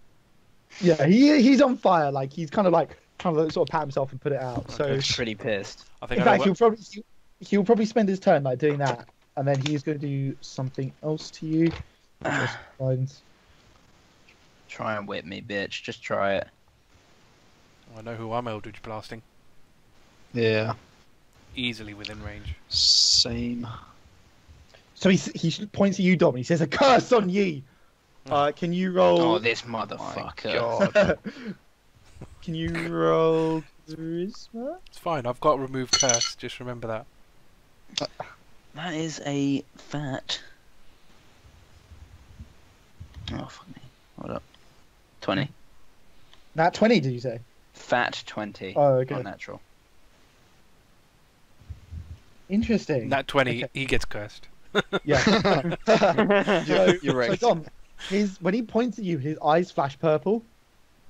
Yeah, he's on fire. Like he's kind of like trying to sort of pat himself and put it out. So He's pretty pissed. I think in I know fact, he'll probably spend his turn like doing that, and then he's going to do something else to you. Just find- Try and whip me, bitch. Just try it. I know who I'm Eldritch Blasting. Yeah. Easily within range. Same. So he points at you, Dom, and he says, "A curse on ye." Can you roll? Oh, this My motherfucker. God. Can you roll charisma? It's fine, I've got remove curse, just remember that. That is a fat. Oh, fuck me. Hold up. 20. Nat 20, did you say? Fat 20. Oh, okay. Not natural. Interesting. Nat 20, Okay. he gets cursed. Yeah. So, You're right. so Dom, when he points at you, his eyes flash purple,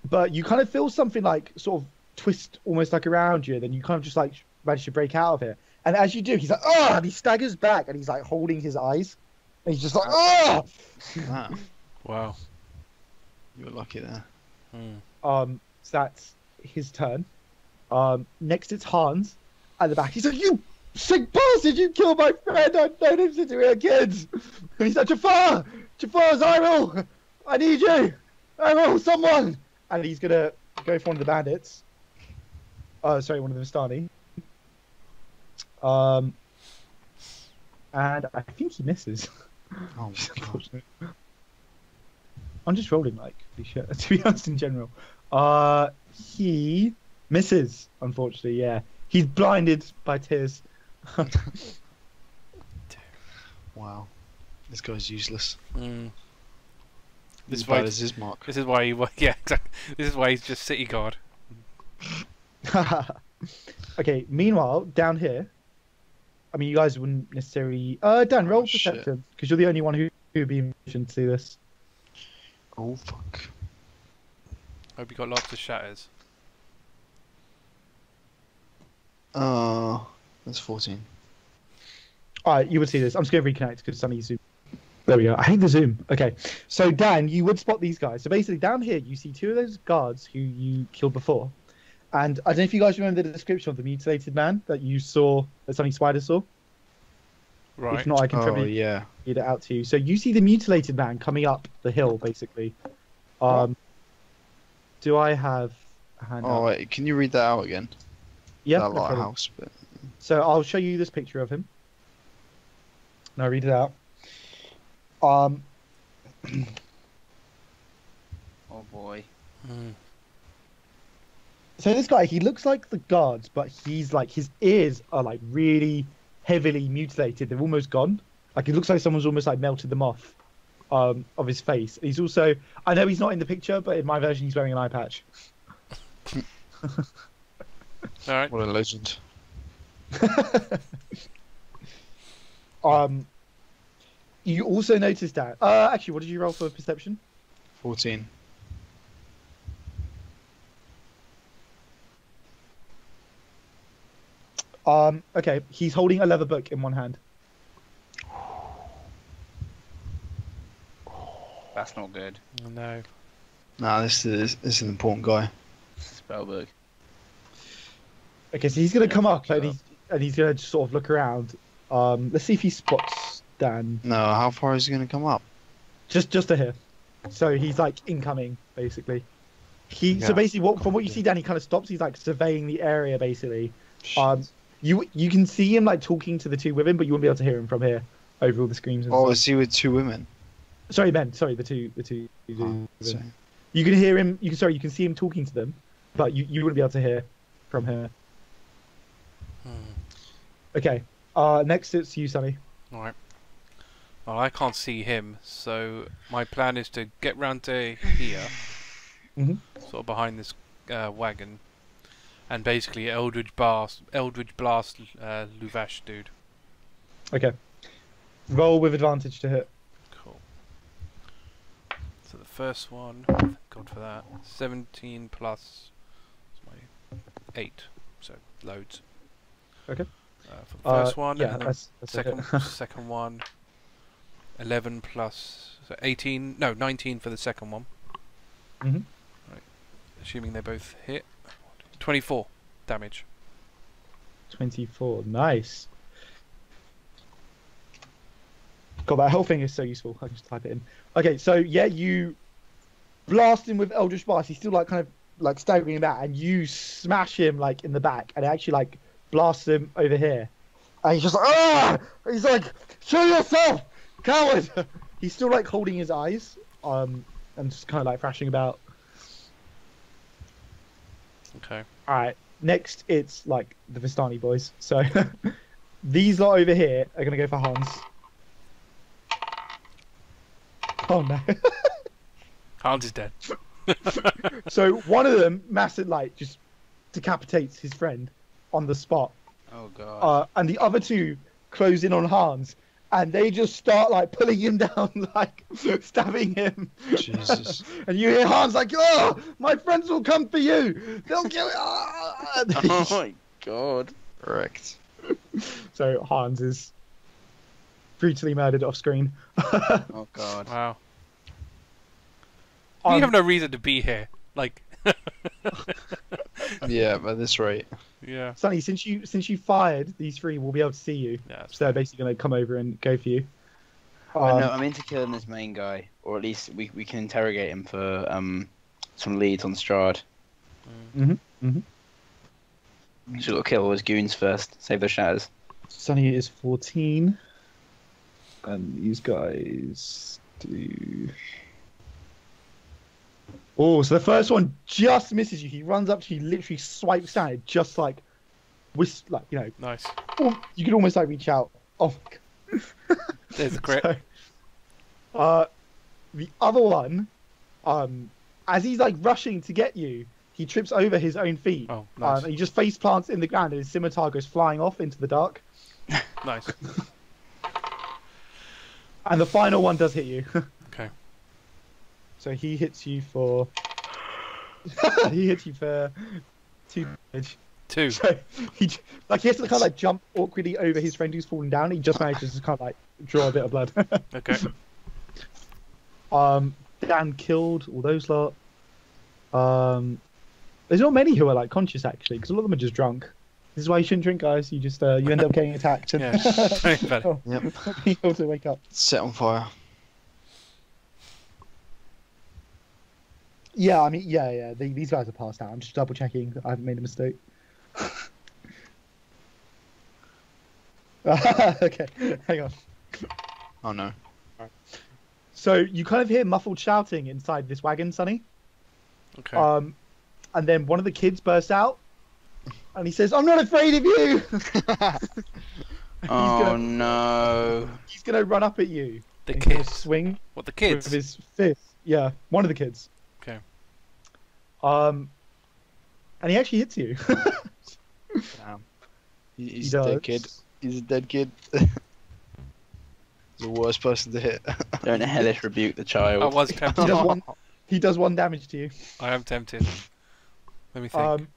but you kind of feel something like sort of twist almost like around you, and then you kind of just like manage to break out of it. And as you do, he's like, "Oh!" and he staggers back, and he's like holding his eyes, and he's just like, "Oh!" Ah. Wow. You were lucky there. Hmm. So that's his turn. Next it's Hans at the back. He's like, "You sick bastard! You killed my friend! I've known him since we were kids!" And he's like, "Jafar! Jafar, Xyril! I need you! Eirril, someone!" And he's gonna go for one of the bandits. Sorry, one of the Vistani. And I think he misses. Oh, Unfortunately. I'm just rolling like holy shit, to be honest in general. He misses, unfortunately, yeah. He's blinded by tears. wow. This guy's useless. Mm. As bad as his mark. This is why he. Yeah, exactly. This is why he's just city guard. Okay, meanwhile, down here, I mean, you guys wouldn't necessarily... Dan, roll perception, because you're the only one who would be in position to see this. Oh, fuck. Hope you got lots of shatters. That's 14. Alright, you would see this. I'm just going to reconnect, because Sunny's zoom. There we go. I hate the zoom. Okay, so Dan, you would spot these guys. So basically, down here, you see two of those guards who you killed before. And I don't know if you guys remember the description of the mutilated man that you saw, that Sunny Spider saw. Right. If not, I can probably yeah. read it out to you. So you see the mutilated man coming up the hill, basically. Do I have a hand Oh, up? wait, can you read that out again? Yeah, That no problem. lighthouse bit. So I'll show you this picture of him. Now read it out. Oh boy. Mm. So this guy, he looks like the guards, but he's like, his ears are like really heavily mutilated. They're almost gone. Like it looks like someone's almost like melted them off of his face. He's also, I know he's not in the picture, but in my version he's wearing an eye patch. Alright. What a legend. You also noticed that. Actually, what did you roll for perception? 14. Okay, he's holding a leather book in one hand. That's not good. No. Nah, this is an important guy. Spellbook. Okay, so he's gonna come up and he's gonna just sort of look around. Let's see if he spots Dan. No, how far is he going to come up? Just to here. So he's like incoming, basically. So Yeah. basically, from what you see, Dan, he kind of stops. He's like surveying the area, basically. You can see him like talking to the two women, but you won't be able to hear him from here over all the screams. And Oh, stuff. is he with two women? Sorry, men. Sorry, the two. Oh, women. sorry. You can hear him. You can see him talking to them, but you wouldn't be able to hear from here. Okay. Next it's you, Sunny. Alright. Well, I can't see him, so my plan is to get round to here, sort of behind this wagon, and basically Eldritch Blast Luvash dude. Okay. Roll with advantage to hit. Cool. So the first one, thank God for that. 17 plus my 8, so loads. Okay. For the first one, yeah, and then that's a hit. second one, 11 plus, so 18, no, 19 for the second one. Mhm. Right. Assuming they both hit. 24 damage. 24. Nice. God, that whole thing is so useful. I can just type it in. Okay, so yeah, you blast him with Eldritch Blast. He's still like kind of like staggering about, and you smash him like in the back, and it actually like blasts him over here. And he's just like, ah! He's like, show yourself, coward! He's still like holding his eyes, and just kind of like thrashing about. Okay. Alright, next it's like the Vistani boys. So these lot over here are gonna go for Hans. Oh no. Hans is dead. So one of them, massive like, just decapitates his friend on the spot. Oh god. And the other two close in on Hans, and they just start like pulling him down, like stabbing him. Jesus. And you hear Hans like, "Oh, my friends will come for you. They'll kill you." Oh my god. Correct. So Hans is brutally murdered off screen. Oh god. Wow. We have no reason to be here. Like. Yeah, at this rate. Yeah. Sonny, since you fired, these three will be able to see you. Yeah. So they're basically going to come over and go for you. No, I'm into killing this main guy, or at least we can interrogate him for some leads on Strahd. Should have kill all his goons first. Save those shatters. Sonny is 14. And these guys do... Oh, so the first one just misses you. He runs up to you, literally swipes down. It just like, Nice. You could almost like reach out. Oh my god. There's a crit. So, the other one, as he's like rushing to get you, he trips over his own feet. Oh, nice. He just face plants in the ground, and his scimitar goes flying off into the dark. Nice. And the final one does hit you. Okay. So he hits you for... he hits you for 2 damage. 2. So he has to kind of like jump awkwardly over his friend who's fallen down. He just manages to kind of like draw a bit of blood. Okay. Dan killed all those lot. There's not many who are like conscious actually, because a lot of them are just drunk. This is why you shouldn't drink, guys. You just you end up getting attacked and Yeah. Yep. not being able to wake up. Set on fire. Yeah, I mean, yeah. These guys are passed out. I'm just double checking that I haven't made a mistake. Okay, hang on. Oh no. So you kind of hear muffled shouting inside this wagon, Sonny. Okay. And then one of the kids bursts out, and he says, "I'm not afraid of you." No. He's gonna run up at you. The and he's gonna kids. swing What, the with kids? his fist. Yeah, one of the kids. Okay. And he actually hits you. Damn. He's He a dead does. kid. He's a dead kid. The worst person to hit. Don't hellish rebuke the child. I was He tempted. does one. He does 1 damage to you. I am tempted. Let me think.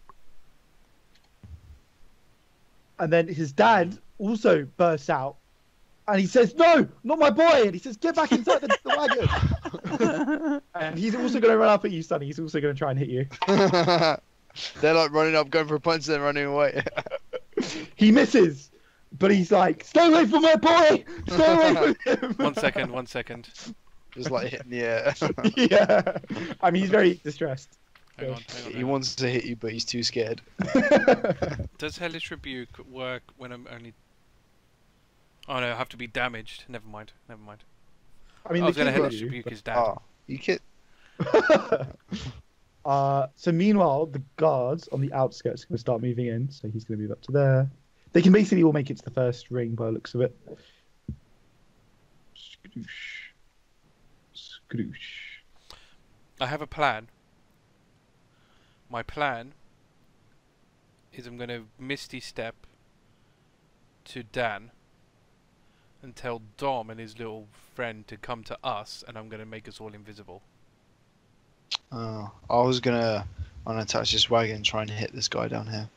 And then his dad also bursts out, and he says, "No, not my boy!" And he says, "Get back inside the wagon." And he's also going to run up at you, Sonny. He's also going to try and hit you. They're like running up, going for a punch, then running away. He misses, but he's like, "Stay away from my boy! Stay away from him!" 1 second, 1 second. Just like hitting the air. Yeah. I mean, he's very distressed. Hang on. He wants to hit you, but he's too scared. Does Hellish Rebuke work when I'm only... Oh no, I have to be damaged. Never mind. I mean, I the was going to kid got Hellish you, Rebuke but- his dad. Ah, you kid. So meanwhile, the guards on the outskirts are going to start moving in. So he's going to move up to there. They can basically all make it to the first ring by the looks of it. Skadoosh. Skadoosh. I have a plan. My plan is I'm going to Misty Step to Dan and tell Dom and his little friend to come to us, and I'm going to make us all invisible. I was gonna unattach this wagon and try and hit this guy down here.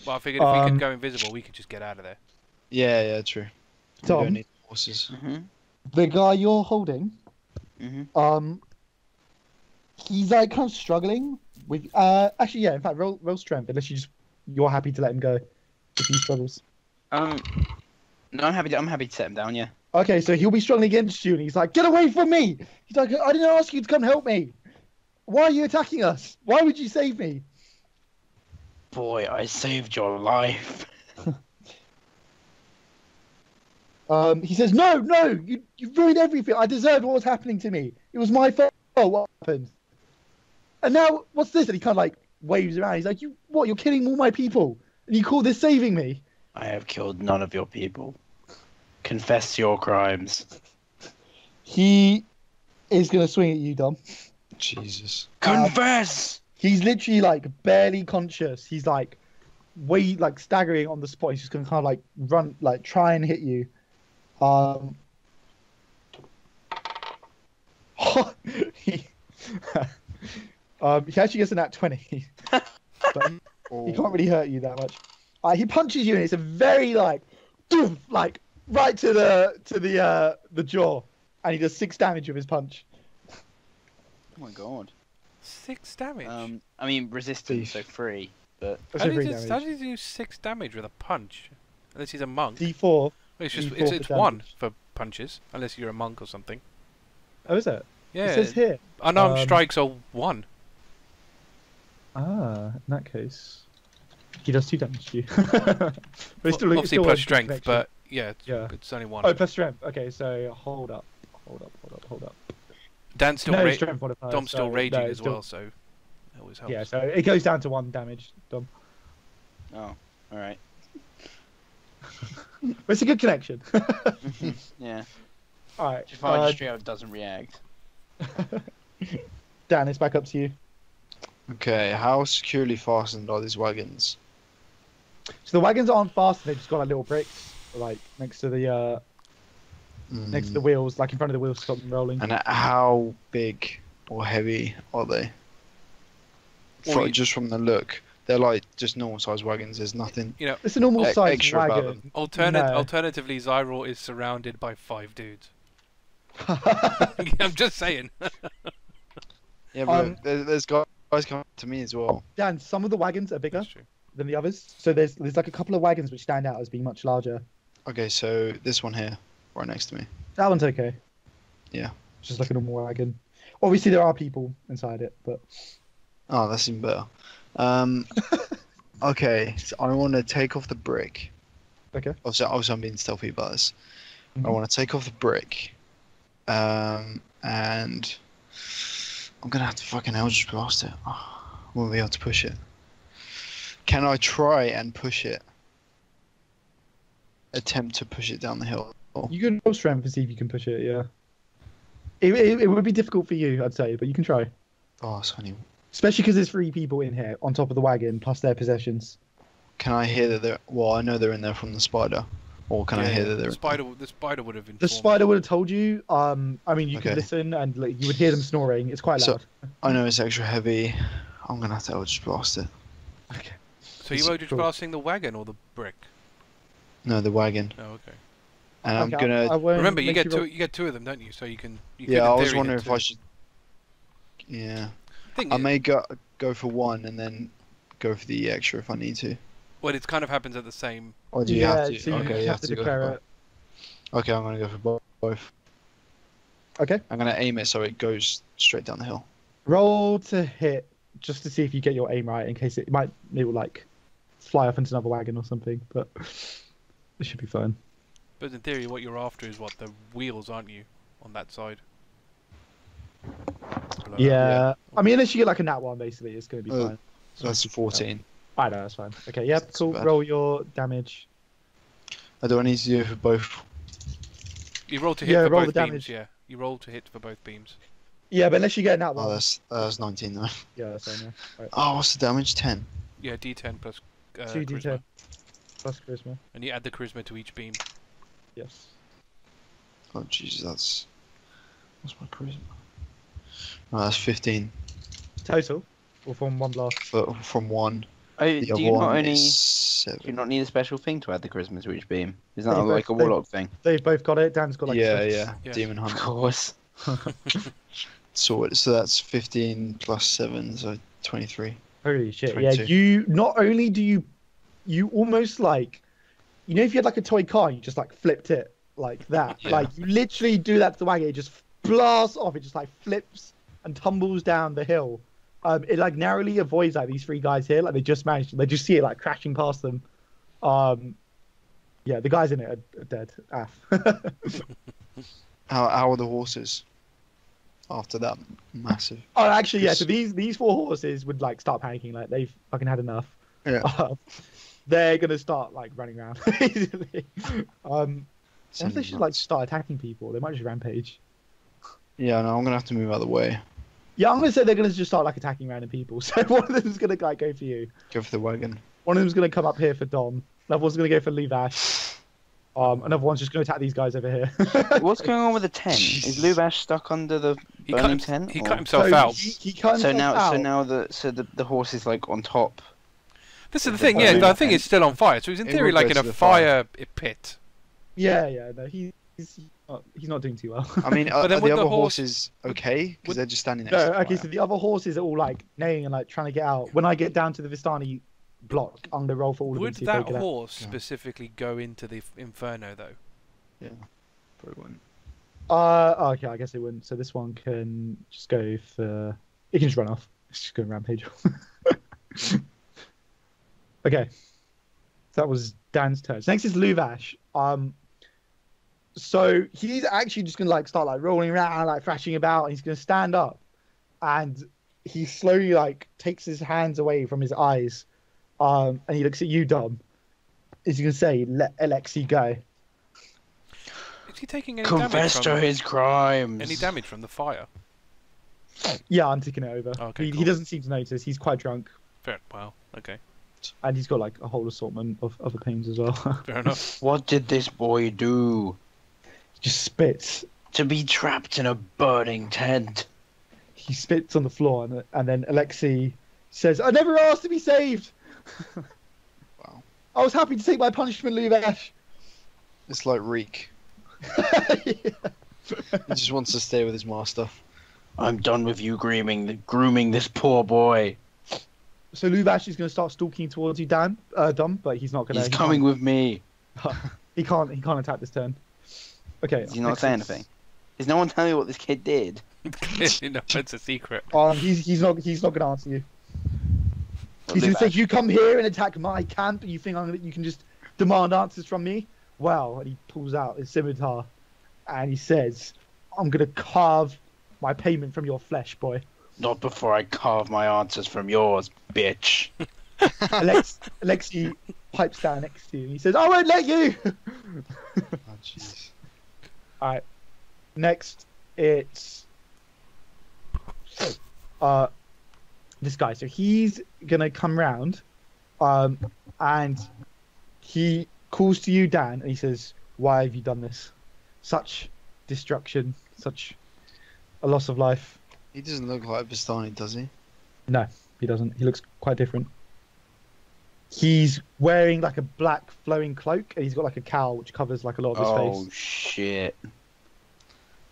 Well, I figured if we could go invisible, we could just get out of there. Yeah, true. We Tom? don't need horses. The guy you're holding, he's like kind of struggling with. Actually, yeah. In fact, roll strength unless you're happy to let him go if he struggles. No, I'm happy to set him down. Yeah. Okay, so he'll be struggling against you, and he's like, "Get away from me!" He's like, "I didn't ask you to come help me. Why are you attacking us? Why would you save me?" Boy, I saved your life. He says, "No, you ruined everything. I deserved what was happening to me. It was my fault. What happened? And now, what's this?" And he kind of like waves around. He's like, You're killing all my people, and you call this saving me?" I have killed none of your people. Confess your crimes. He is gonna swing at you, Dom. Jesus. Confess! He's literally like barely conscious. He's like staggering on the spot. He's just gonna kind of like run, like try and hit you. He actually gets a nat 20, but he can't really hurt you that much. He punches you, and it's a very like right to the jaw, and he does 6 damage with his punch. Oh my god. 6 damage. I mean resistance, so Thief. 3, but That's How a did, 3 how damage. did he do 6 damage with a punch? Unless he's a monk. D4. It's just D4 it's for 1 damage. for punches, unless you're a monk or something. Oh, is it? Yeah. It says here. Unarmed um, strikes are 1. In that case, he does 2 damage to you. But it's still, Obviously still plus a strength, connection. but yeah, Yeah. it's only 1. Oh, plus strength. Okay, so hold up. Dan's still No strength modifier. Dom's still so raging no, as still- well, so that always helps. Yeah, so it goes down to 1 damage, Dom. oh, all right. But it's a good connection. Yeah. Alright. Jafar just straight up doesn't react. Dan, it's back up to you. Okay, how securely fastened are these wagons? So the wagons aren't fast, they've just got like little bricks, like next to the next to the wheels, like in front of the wheels to stop them rolling. And how big or heavy are they? Well, you- Just from the look, they're like just normal sized wagons. There's nothing. You know, It's a normal size extra about wagon. them. No. Alternatively, Xyril is surrounded by 5 dudes. I'm just saying. Yeah, but there's guys coming to me as well. Dan, some of the wagons are bigger That's true. than the others. So there's like a couple of wagons which stand out as being much larger. Okay, so this one here, right next to me. That one's okay. Yeah. It's just like a normal wagon. Obviously there are people inside it, but Oh, that's even better. Okay, so I want to take off the brick. okay. Also I'm being stealthy about this. I Mhm. want to take off the brick. And I'm gonna have to fucking Eldritch Blast it. I won't be able to push it. Can I try and push it? Attempt to push it down the hill. You can roll strength and see if you can push it, yeah. It would be difficult for you, I'd say, but you can try. Oh, it's only. Especially because there's 3 people in here on top of the wagon, plus their possessions. Can I hear that they're? Well, I know they're in there from the spider. Or can I hear that they're? The spider would have informed. The spider would have told you. I mean, you Okay. could listen and like, you would hear them snoring. It's quite So- loud. I know it's extra heavy. I'm gonna have to Eldritch Blast it. Okay. So you Eldritch Cool. blasting the wagon or the brick? No, the wagon. Oh, okay. And I'm Okay, gonna. I won't Remember, you make get roll- two. You get 2 of them, don't you? So you can. You Yeah, could, in I was theory, wondering hit if I 2. should. Yeah, Thing I is- may go for 1 and then go for the extra if I need to. Well, it kind of happens at the same. Or do you Yeah, have to? so you Okay, you have to go declare for it. Okay, I'm gonna go for both. Okay. I'm gonna aim it so it goes straight down the hill. Roll to hit just to see if you get your aim right in case it will like fly off into another wagon or something, but it should be fine. But in theory, what you're after is what the wheels, aren't you, on that side? Below that. Yeah. I mean, unless you get like a nat one, basically, it's going to be Oh. fine. So that's 14. I know, that's fine. Okay, yep, That's cool. bad. Roll your damage. Do I need to do it for both? You roll to hit Yeah, for roll both the beams. damage. Yeah, you roll to hit for both beams. Yeah, but unless you get a nat one. Oh, that's 19 though. Yeah, that's fine, yeah. Right. Oh, what's the damage? 10. Yeah, D10 plus 2d10 charisma, plus charisma. and you add the charisma to each beam. Yes. Oh, Jesus, what's my charisma? Oh, that's 15 Total? Or from one blast? from 1. Oh, The do other you not one only? is Do you 7. not need a special thing to add the charisma to each beam? Isn't They that both- like a they- warlock thing? They've both got it. Dan's got like Yeah, a yeah, Yeah. Demon Of Hunter. course. So that's 15 plus 7, so 23. Holy shit. 22. Yeah, you not only do you almost like, you know, if you had like a toy car, you just like flipped it like that. Yeah. Like you literally do that to the wagon, it just blasts off, it just like flips and tumbles down the hill. It like narrowly avoids like these 3 guys here, like they just see it like crashing past them. Yeah, the guys in it are dead. How are the horses? After that massive. Oh, actually, yeah. So these 4 horses would like start panicking, like they've fucking had enough. Yeah. They're gonna start like running around. Easily. I wonder if they should like start attacking people. They might just rampage. Yeah, no, I'm gonna have to move out of the way. Yeah, I'm gonna say they're gonna just start like attacking random people. So one of them's gonna like go for you. Go for the wagon. One of them's gonna come up here for Dom. Another one's gonna go for Luvash. Another one's just gonna attack these guys over here. What's going on with the tent? Is Lubash stuck under the He burning cut, tent? he or- cut himself So out. He cut So himself now, out. the horse is like on top. This is the the thing, fire yeah. The tent. thing is still on fire, so he's in It theory will like go in a to the fire. fire pit. Yeah, no, he's he's not doing too well. I mean, But then are would the the other horse- horses okay? would- Because they're just standing next No, to the okay, fire. so the other horses are all like neighing and like trying to get out. When I get down to the Vistani block, I'm gonna roll for all of them. Would See if they that get out. horse Yeah. specifically go into the Inferno though? Yeah, probably wouldn't. Okay, I guess it wouldn't. So this one can just go for. It can just run off. It's just going rampage. Okay, so that was Dan's turn. So next is Luvash. So he's actually just gonna like start like rolling around, like thrashing about, and he's gonna stand up, and he slowly like takes his hands away from his eyes, and he looks at you, Dom. Is he gonna say, "Let Alexei go"? Is he taking any damage Confess from to his crimes. any damage from the fire? Yeah, I'm taking it over. Okay, he cool. doesn't seem to notice. He's quite drunk, Fair. Wow. Okay. and he's got like a whole assortment of other pains as well. Fair enough. What did this boy do? Just spits. To be trapped in a burning tent. He spits on the floor, and then Alexei says, "I never asked to be saved. Wow. I was happy to take my punishment, Luvash." It's like Reek. He just wants to stay with his master. I'm done with you grooming this poor boy. So Luvash is going to start stalking towards you, Dom, but he's not going to. He's coming with me. He can't attack this turn. Okay. Does he not say anything? Is no one telling me what this kid did? No, it's a secret. He's not going to answer you. Well, He's going to say, Luvash, "You come here and attack my camp, and you think you can just demand answers from me? Well," and he pulls out his scimitar, and he says, "I'm going to carve my payment from your flesh, boy." Not before I carve my answers from yours, bitch. Alexei pipes down next to you, and he says, "I won't let you." Oh, jeez. All right. Next, it's this guy. So he's gonna come round, and he calls to you, Dan, and he says, "Why have you done this? Such destruction, such a loss of life." He doesn't look like Vistani, does he? No, he doesn't. He looks quite different. He's wearing like a black flowing cloak, and he's got like a cowl which covers like a lot of his Oh face. shit!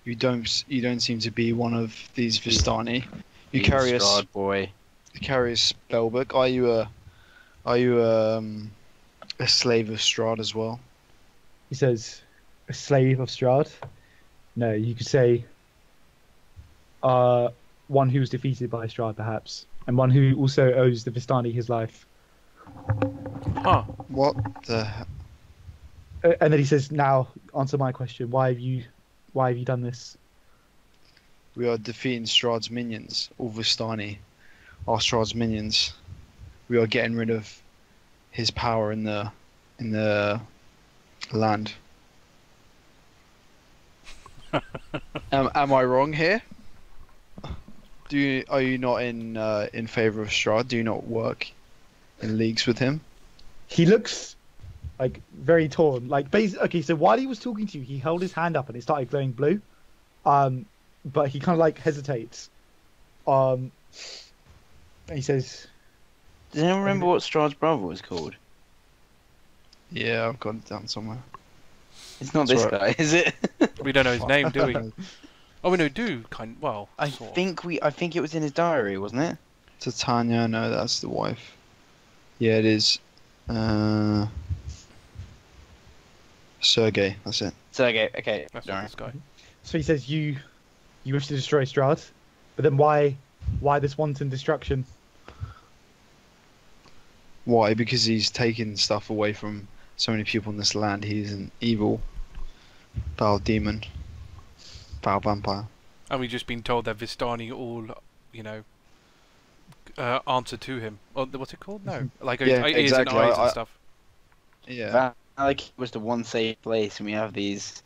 You don't seem to be one of these Vistani. You You carry a Strahd boy. spellbook. Are you a slave of Strahd as well? He says, "A slave of Strahd?" No, you could say, one who was defeated by Strahd, perhaps, and one who also owes the Vistani his life. Huh. What the? And then he says, "Now answer my question. Why have you done this?" We are defeating Strahd's minions. All Vistani are Strahd's minions. We are getting rid of his power in the land. Am I wrong here? Are you not in favor of Strahd? Do you not work in leagues with him? He looks like very torn. Like, okay, so while he was talking to you, he held his hand up and it started glowing blue. But he kind of like hesitates. And he says, Does anyone remember what Strahd's brother was called? Yeah, I've got it down somewhere. It's not That's this right. guy, is it? We don't know his name, do we? Oh, we know, do kind. Well, I sort of. think it was in his diary, wasn't it? Titania, no, that's the wife. Yeah, it is. Sergey, that's it. So okay, That's not sorry. this guy. so he says, you wish to destroy Strahd, but then why this wanton destruction? Why? Because he's taken stuff away from so many people in this land. He's an evil, foul demon, foul vampire. And we've just been told that Vistani all, answer to him. Or what's it called? No, like Yeah, ears exactly. and eyes and stuff. Yeah. Valak was the one safe place, and we have these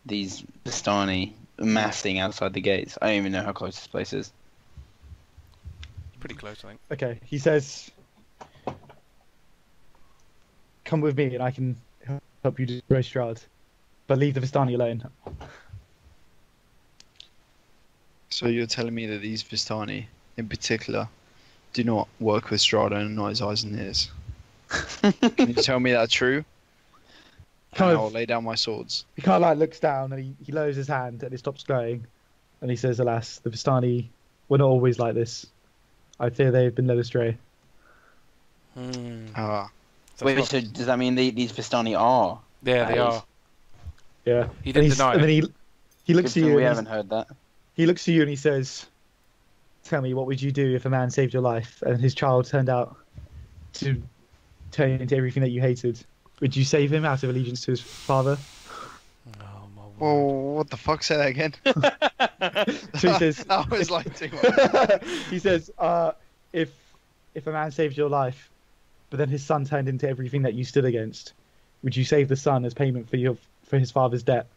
Bastani massing outside the gates. I don't even know how close this place is. Pretty close, I think. Okay, he says, "Come with me and I can help you destroy Strahd, but leave the Vistani alone." So you're telling me that these Vistani, in particular, do not work with Strahd and not his eyes and ears? Can you tell me that's true? kind I'll of lay down my swords. he kind of like looks down and he lowers his hand and it stops glowing, and he says, "Alas, the Vistani were not always like this. I fear they have been led astray." Ah, So Wait, it's so not- does that mean these Vistani are? yeah, they Haiss? are. Yeah. He And didn't he's- deny and it. then he looks Good at thing you. we And haven't heard that. he looks at you and he says, "Tell me, what would you do if a man saved your life and his child turned out to turn into everything that you hated? Would you save him out of allegiance to his father?" Oh my word. whoa, what the fuck? Say that again. So he says, that was like too much. he says, if a man saved your life, but then his son turned into everything that you stood against, would you save the son as payment for his father's debt,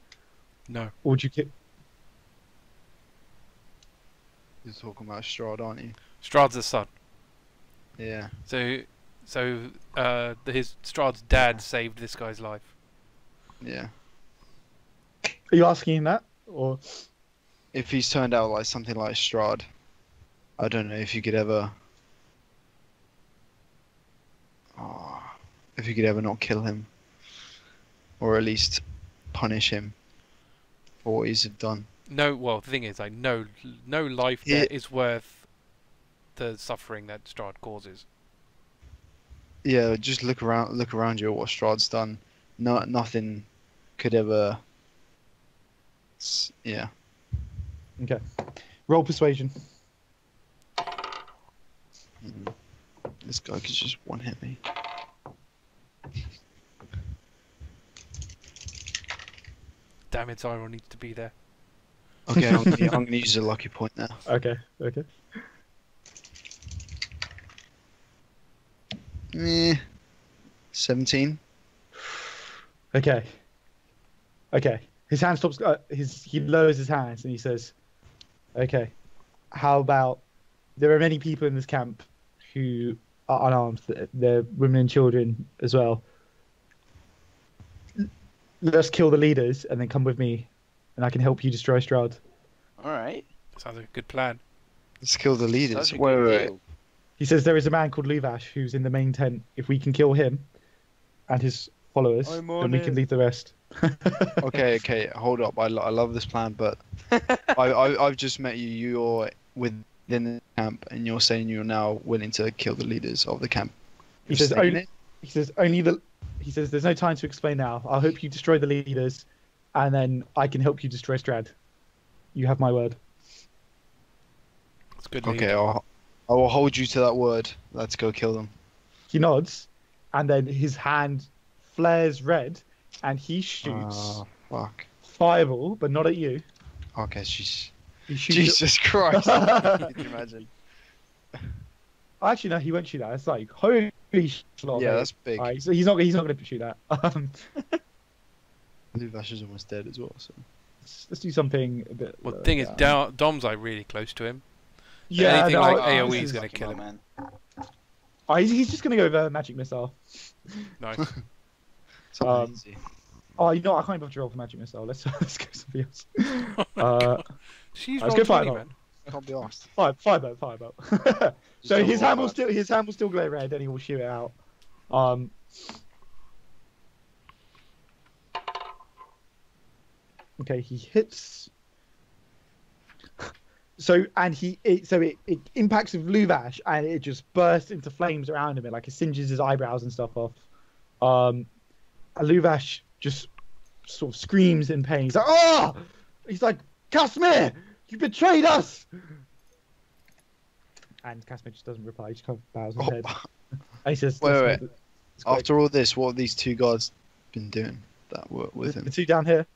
No. or would you kill?" You're talking about Strahd, aren't you? Strahd's the son. Yeah. So his Strahd's dad saved this guy's life. Yeah. Are you asking him that, or If he's turned out like something like Strahd, I don't know if you could ever. Oh, if you could ever not kill him, or at least punish him for what he's done. No, well, the thing is, like, no life Yeah. there is worth the suffering that Strahd causes. Yeah, just look around you at what Strahd's done. No, nothing could ever. Yeah. okay? Roll persuasion. This guy could just one hit me. Damn it, Xyril needs to be there. Okay, I'm gonna use a lucky point now. Okay. 17. Okay. His hand stops. He lowers his hands and he says, "Okay, how about there are many people in this camp who are unarmed. They're women and children as well. Let's kill the leaders and then come with me, and I can help you destroy Strahd." All right. Sounds like a good plan. Let's kill the leaders. Such a Wait, good wait, wait. deal. He says there is a man called Luvash who's in the main tent. If we can kill him and his followers, I'm then on we it. can leave the rest. Okay, hold up. I love this plan, but I've just met you. You're within the camp, and you're saying you're now willing to kill the leaders of the camp. He You're says saying only. it? He says only the. He says there's no time to explain now. I'll hope you destroy the leaders, and then I can help you destroy Strahd. You have my word. It's good. Okay, lead. I will hold you to that word. Let's go kill them. He nods, and then his hand flares red, and he shoots Oh, fuck. fireball, but not at you. Okay, jeez. He shoots. Jesus Christ. Can you imagine? Actually, no, he won't shoot that. It's like holy shit. Yeah, that's big. Alright, so he's not going to shoot that. Luvash is almost dead as well, so. Let's do something a bit. Well, the thing is, Dom's like really close to him. yeah, anything no, like I- AoE this is is- gonna kill him. Man. he's just going to go with a magic missile. Nice. Something easy. Oh, you know what? I can't even to roll for magic missile. Let's go something else. She's Let's rolled go 20, fireball. man. Can't be asked. Fireball. So don't his roll hand will bad. still glow red, and he will shoot it out. Okay, he hits. So it impacts with Luvash, and it just bursts into flames around him. It like it singes his eyebrows and stuff off. And Luvash just sort of screams in pain. He's like, "Oh!" He's like, "Casimir, you betrayed us!" And Casimir just doesn't reply. He just kind of bows his head. And he says, Wait, "Listen, wait. it's quite- After all this, what have these two guards been doing that were with the him? two down here,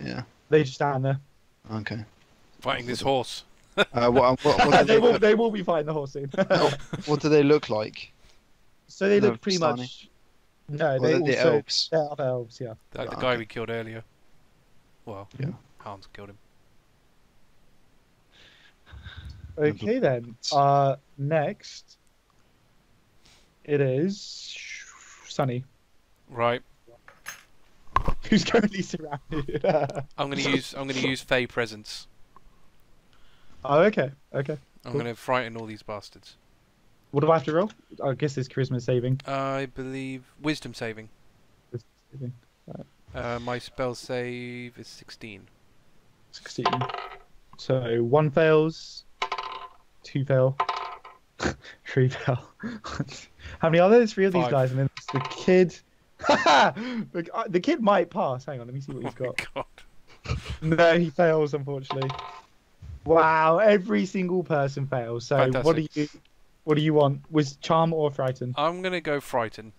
Yeah. they just stand there. Okay. Fighting this horse. What do They will be fighting the horse soon. what do they look like? So they No, look pretty Vistani. much. No, Or they the also elves? they're other elves. Yeah. Like the Yeah, guy okay. we killed earlier. Well, Yeah. Hans killed him. Okay then. Next, it is Sunny, Right. who's currently surrounded. I'm gonna use Fey presence. Oh, okay. Okay. I'm Cool. gonna frighten all these bastards. What do I have to roll? I guess it's charisma saving. I believe wisdom saving. My spell save is 16. 16. So 1 fails, 2 fail, 3 fail. How many are there? 3 of these 5. guys, and then it's the kid. The kid might pass. Hang on, let me see what he's got. Oh my god. No, he fails, unfortunately. Wow, every single person fails. So Fantastic. what do you want? Was charm or frighten? I'm gonna go frighten.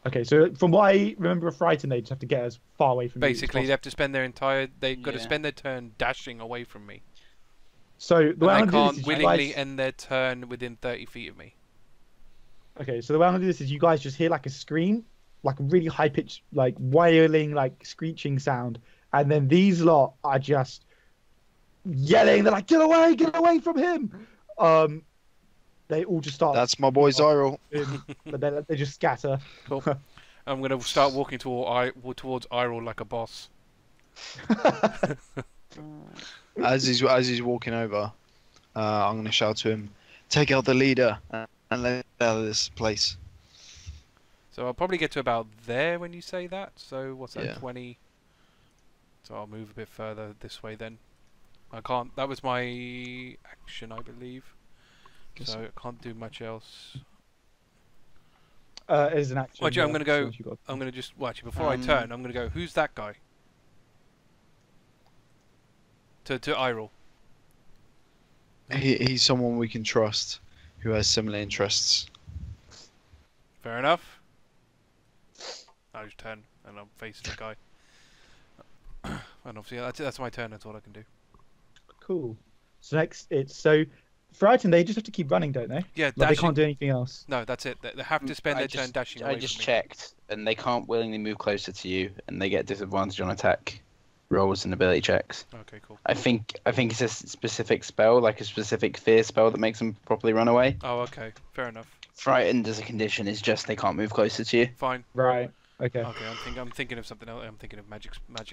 Okay, so from what I remember of frighten, they just have to get as far away from Basically, you they as have to spend their entire. They've got to Yeah. spend their turn dashing away from me. So the way I'm And they gonna do this can't is you willingly guys... end their turn within 30 feet of me. Okay, so the way I'm gonna do this is you guys just hear like a scream, like a really high pitched, like wailing, like screeching sound, and then these lot are just yelling. They're like, get away from him! They all just start. That's my boy Xyril. But they just scatter. Cool. I'm gonna start walking towards Eirril like a boss. As he's walking over, I'm gonna shout to him, "Take out the leader and let out of this place." So I'll probably get to about there when you say that. So what's that? Yeah. 20. So I'll move a bit further this way then. I can't. That was my action, I believe. Guess So I can't do much else. As an action. Actually, I'm gonna go. so you got- I'm gonna just. Well, actually, before I turn, I'm gonna go. Who's that guy? To Eirril. He's someone we can trust, who has similar interests. Fair enough. I just turn and I'm facing the guy. And obviously that's my turn. That's all I can do. Cool. So next, it's so frightened. They just have to keep running, don't they? Yeah, Like, they dashing. can't do anything else. No, that's it. They have to spend their turn dashing away I just from me. checked, and they can't willingly move closer to you, and they get disadvantage on attack rolls and ability checks. Okay, cool. I think it's a specific spell, like a specific fear spell, that makes them properly run away. Oh, okay. Fair enough. Frightened as a condition is just they can't move closer to you. Fine. Right. Okay. Okay, I'm thinking of something else. I'm thinking of magic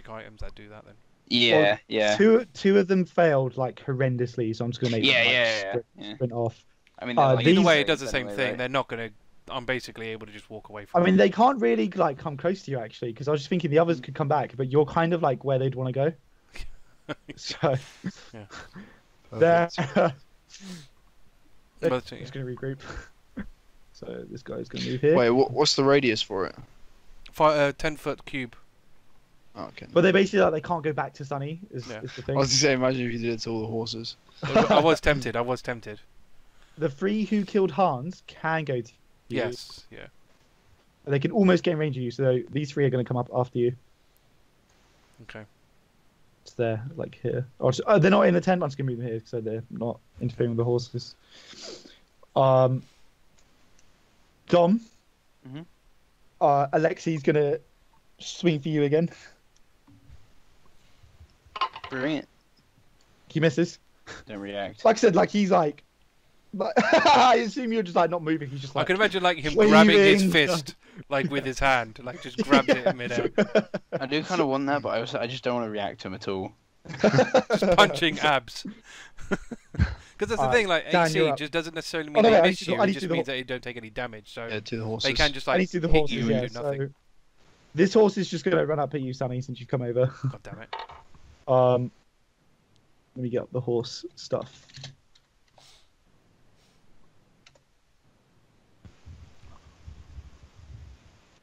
items that do that then. Yeah, Well, yeah. Two of them failed like horrendously, so I'm just gonna make Yeah, them, like, yeah. sprint off. I mean, they're like Either These- way, it does the same anyway, thing. right? They're not gonna. I'm basically able to just walk away I from. mean, they can't really like come close to you actually, because I was just thinking the others could come back, but you're kind of like where they'd want to go. So they're But, just gonna regroup. So this guy's gonna move here. Wait, what's the radius for it? 10-foot cube. Oh, okay. But they basically like they can't go back to Sunny. Is the I thing. was to say, imagine if you did it to all the horses. I was tempted. I was tempted. The 3 who killed Hans can go to you. Yes. Yeah. They can almost get in range of you, so these 3 are going to come up after you. Okay. It's there, like here. Oh, they're not in the tent. I'm just going to move them here, so they're not interfering with the horses. Dom. Mhm. Alexi's going to swing for you again. Brilliant. He misses. Don't react. Like I said, like he's like I assume you're just like not moving. He's just I like. can imagine like him waving. grabbing his fist, like with his hand, like just grabs it in midair, I do kind of want that, but I just don't want to react to him at all. just punching abs. Because that's the thing, like Dan, AC you're up. just doesn't necessarily Oh, mean no, they I need miss to do- you. I It need to just do the means whole- that you don't take any damage. So Yeah, to the horses. they can just like I need to do the hit horses. you Yeah, and do nothing. so this horse is just going to run up at you, Sunny, since you've come over. God damn it! Let me get up the horse stuff.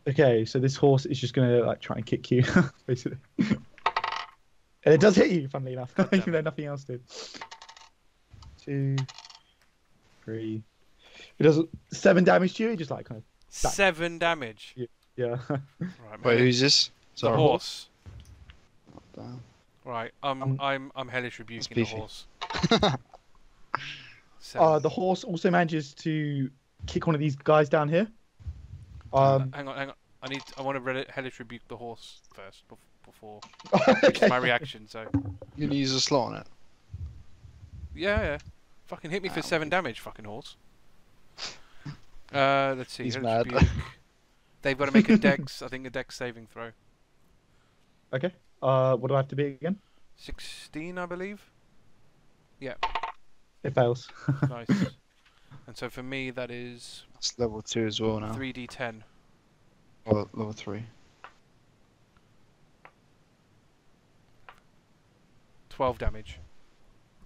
Okay, so this horse is just gonna like try and kick you, basically. And it does hit you, funnily enough, even though nothing else did. 2, 3. It does 7 damage to you. It just like kind of 7 damage. yeah. Right, Wait, man. who's this? The Sorry. horse? Damn. Right, I'm hellish rebuking the beefy. horse. 7. The horse also manages to kick one of these guys down here. Hang on. I want to hellish rebuke the horse first before Okay. my reaction. So You gonna use a slot on it? yeah. Fucking hit me for 7 damage, fucking horse. Let's see. He's hellish mad. rebuke. They've got to make a dex. I think a dex saving throw. Okay. What do I have to be again? 16, I believe. Yeah, It fails. nice. And so for me, that is It's level 2 as well now. 3d10. Well, level 3. 12 damage.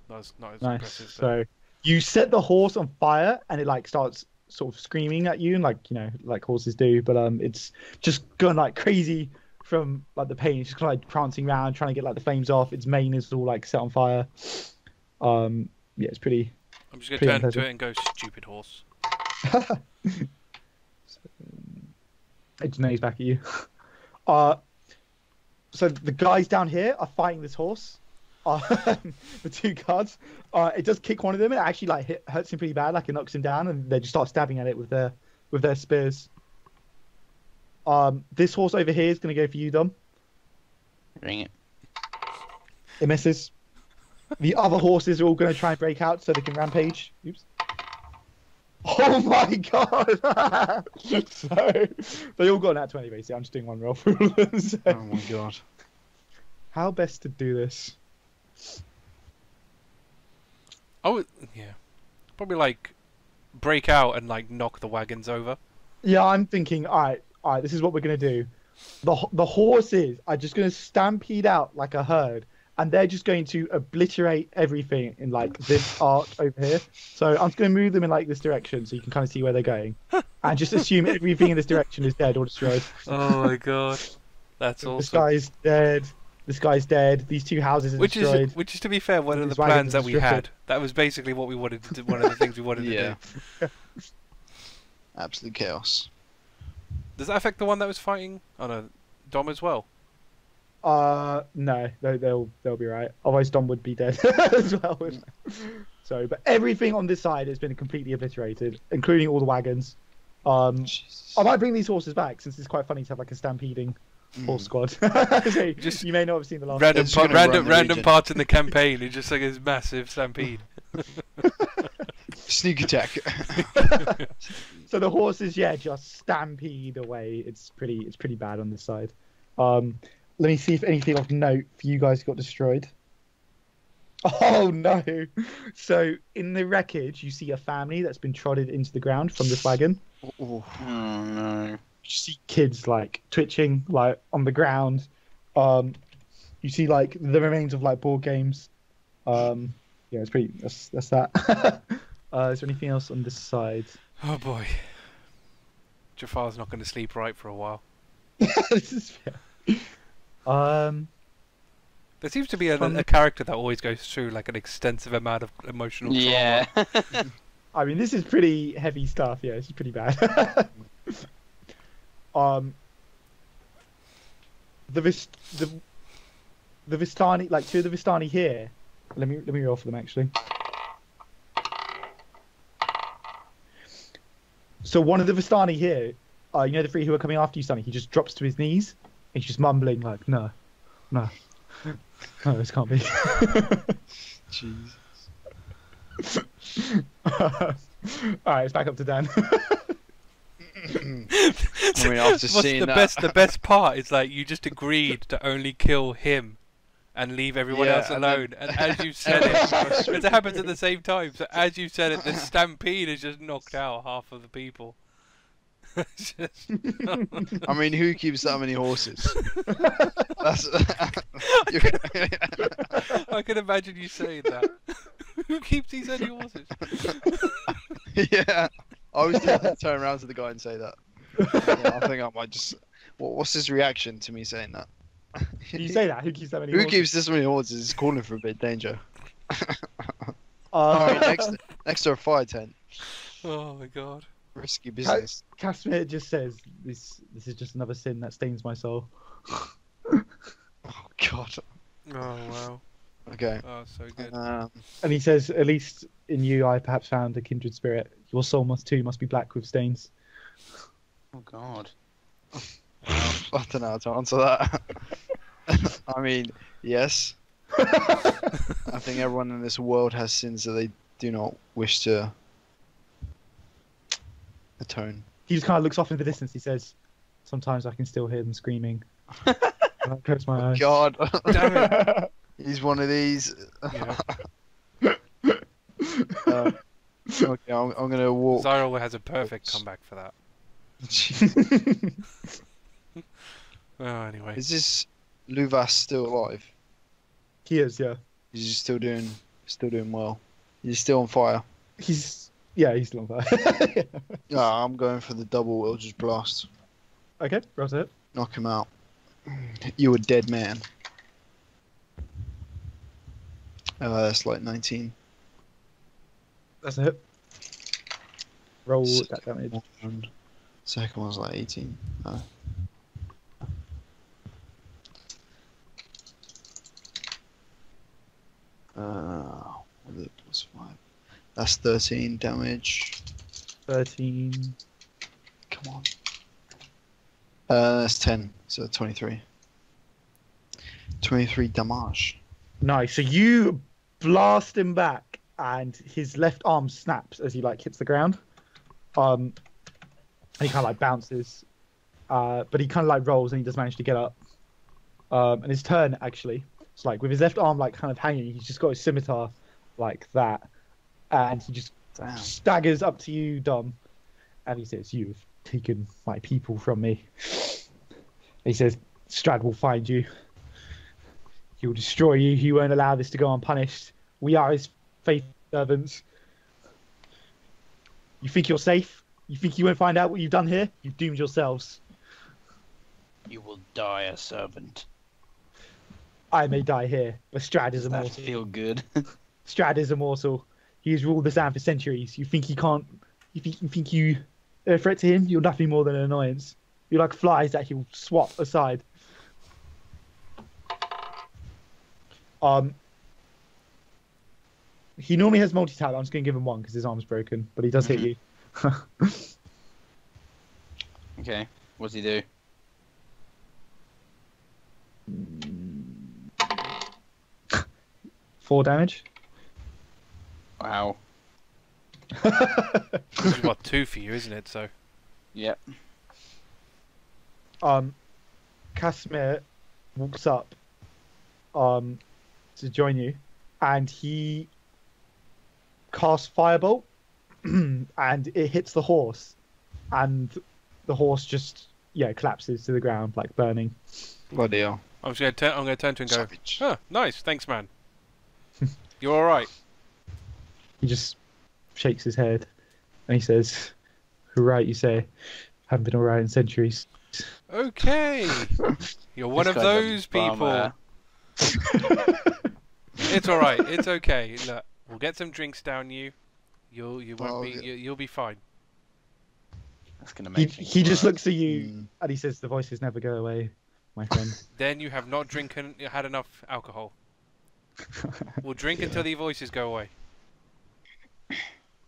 Not as Nice. impressive. But... So you set the horse on fire, and it like starts sort of screaming at you, and like like horses do. But it's just going like crazy from like the pain. It's just kind of like prancing around, trying to get like the flames off. Its mane is all like set on fire. Yeah, it's pretty. I'm just gonna turn to it and go, stupid horse. It neighs back at you. So the guys down here are fighting this horse. The two guards. It does kick one of them. And it actually like hurts him pretty bad. Like it knocks him down, and they just start stabbing at it with their spears. This horse over here is gonna go for you, Dom. Ring it. It misses. The other horses are all gonna try and break out so they can rampage. Oops. Oh my god! So they all got an at 20 basically. I'm just doing one roll for all of them. So. Oh my god. How best to do this? Oh, yeah. Probably like break out and like knock the wagons over. Yeah, I'm thinking, all right, this is what we're gonna do. The horses are just gonna stampede out like a herd, and they're just going to obliterate everything in like this arc over here. So I'm just gonna move them in like this direction, so you can kind of see where they're going, and just assume everything in this direction is dead or destroyed. Oh my god, that's awesome. This guy's dead. This guy's dead. These two houses are destroyed. Which is to be fair, one of the These wagons plans are that we destroyed. had. That was basically what we wanted to do. One of the things we wanted to do. Absolute chaos. Does that affect the one that was fighting? Oh no, Dom as well. No, they'll be right. Otherwise, Dom would be dead as well. So, but everything on this side has been completely obliterated, including all the wagons. I might bring these horses back since it's quite funny to have like a stampeding horse squad. So Just you may not have seen the last. Random parts in the campaign. It's just like this massive stampede. Sneak attack. So the horses, just stampede away. It's pretty bad on this side. Let me see if anything of note for you guys got destroyed. Oh no! So in the wreckage, you see a family that's been trodden into the ground from this wagon. Oh no! You see kids like twitching like on the ground. You see like the remains of like board games. It's pretty. That's that. Is there anything else on this side? Oh boy, Jafar's not going to sleep right for a while. This is fair. There seems to be a character that always goes through like an extensive amount of emotional trauma. Yeah. I mean, this is pretty heavy stuff. Yeah, this is pretty bad. The Vistani, like two of the Vistani here. Let me roll for them actually. So one of the Vistani here, the three who are coming after you, Sonny, he just drops to his knees and he's just mumbling like, no, this can't be. Jesus. Alright, it's back up to Dan. I mean, after seeing the best part is like you just agreed to only kill him and leave everyone else alone. And as you said it, it happens at the same time. So as you said it, the stampede has just knocked out half of the people. I mean, who keeps that many horses? I can imagine you saying that. Who keeps these many horses? Yeah, I was tempted to turn around to the guy and say that. Yeah, I think I might just. What's his reaction to me saying that? You say that? Who keeps that many Who horses? keeps this many horses is calling for a bit of danger. I mean, next to a fire tent. Oh my god. Risky business. Casimir just says, this is just another sin that stains my soul. Oh god. Oh wow. Okay. Oh, so good. And he says, at least in you I perhaps found a kindred spirit. Your soul must be black with stains. Oh god. I don't know how to answer that. I mean, yes. I think everyone in this world has sins that they do not wish to atone. He just kind of looks off into the distance. He says, sometimes I can still hear them screaming. And I close my eyes. God. Damn it. He's one of these. Yeah. Okay, I'm going to walk. Xyril has a perfect comeback for that. Oh, anyway. Is this Luvas still alive? He is, yeah. He's still doing well. He's still on fire. He's still on fire. Yeah, I'm going for the double Eldritch Blast. Okay, roll to hit. Knock him out. You a dead man. That's like 19. That's a hit. Roll that damage. Second one's like 18. No. With it +5. That's 13 damage. 13. Come on. That's 10, so 23. 23 damage. Nice. So you blast him back, and his left arm snaps as he like hits the ground. And he kind of like bounces, but he kind of like rolls, and he does manage to get up. And his turn actually, it's like with his left arm like kind of hanging, he's just got his scimitar like that, and he just staggers up to you, Dom, and he says, "You've taken my people from me." He says, "Strahd will find you. He will destroy you. He won't allow this to go unpunished. We are his faithful servants. You think you're safe? You think you won't find out what you've done here? You've doomed yourselves. You will die a servant. I may die here, but Strahd is Does that immortal. feel good? Strahd is immortal. He has ruled this land for centuries. You think he can't? You think you are a threat to him? You're nothing more than an annoyance. You're like flies that he'll swat aside." He normally has multi-tap. I'm just going to give him one because his arm's broken, but he does hit you. Okay. What does he do? Four damage. Wow. It's what, 2 for you, isn't it? So. Yep. Casimir walks up to join you, and he casts Firebolt, and it hits the horse, and the horse just collapses to the ground like burning. Bloody hell. I'm going to turn to him and go, Savage. "Oh, nice, thanks, man. You all right?" He just shakes his head, and he says, "Right, you say. Haven't been alright in centuries." Okay. You're one This of guy's a those people. bummer. It's all right. It's okay. Look, we'll get some drinks down you. You won't be. yeah. You'll be fine. That's gonna He make things just worse. looks at you, Mm. and he says, "The voices never go away, my friend." Then you have not had enough alcohol. We'll drink until the voices go away. He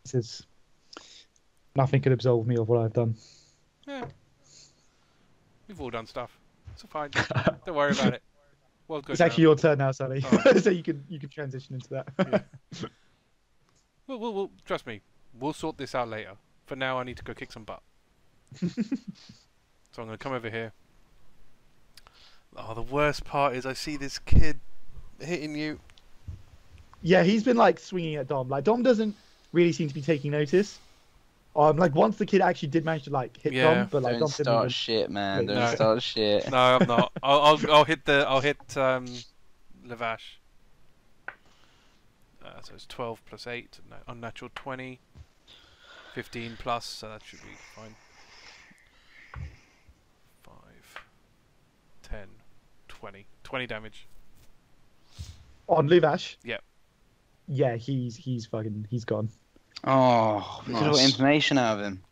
says, "Nothing could absolve me of what I've done." Yeah. We've all done stuff. It's fine. Don't worry about it. Well, good. It's actually your turn now, Sonny. Oh. So you can transition into that. Yeah. We'll trust me. We'll sort this out later. For now, I need to go kick some butt. So I'm going to come over here. Oh, the worst part is I see this kid hitting you. Yeah, he's been like swinging at Dom. Like Dom doesn't really seem to be taking notice. Like once the kid actually did manage to like hit Yeah. Dom, but like Don't Dom didn't start even... shit, man. No. Don't start shit. No, I'm not. I'll hit Lavash. So it's 12 plus 8, unnatural 20, 15 plus, so that should be fine. 5, 10, 20. 20 damage. on Luvash. Yep. Yeah, he's gone. Oh, we could have got Nice. information out of him.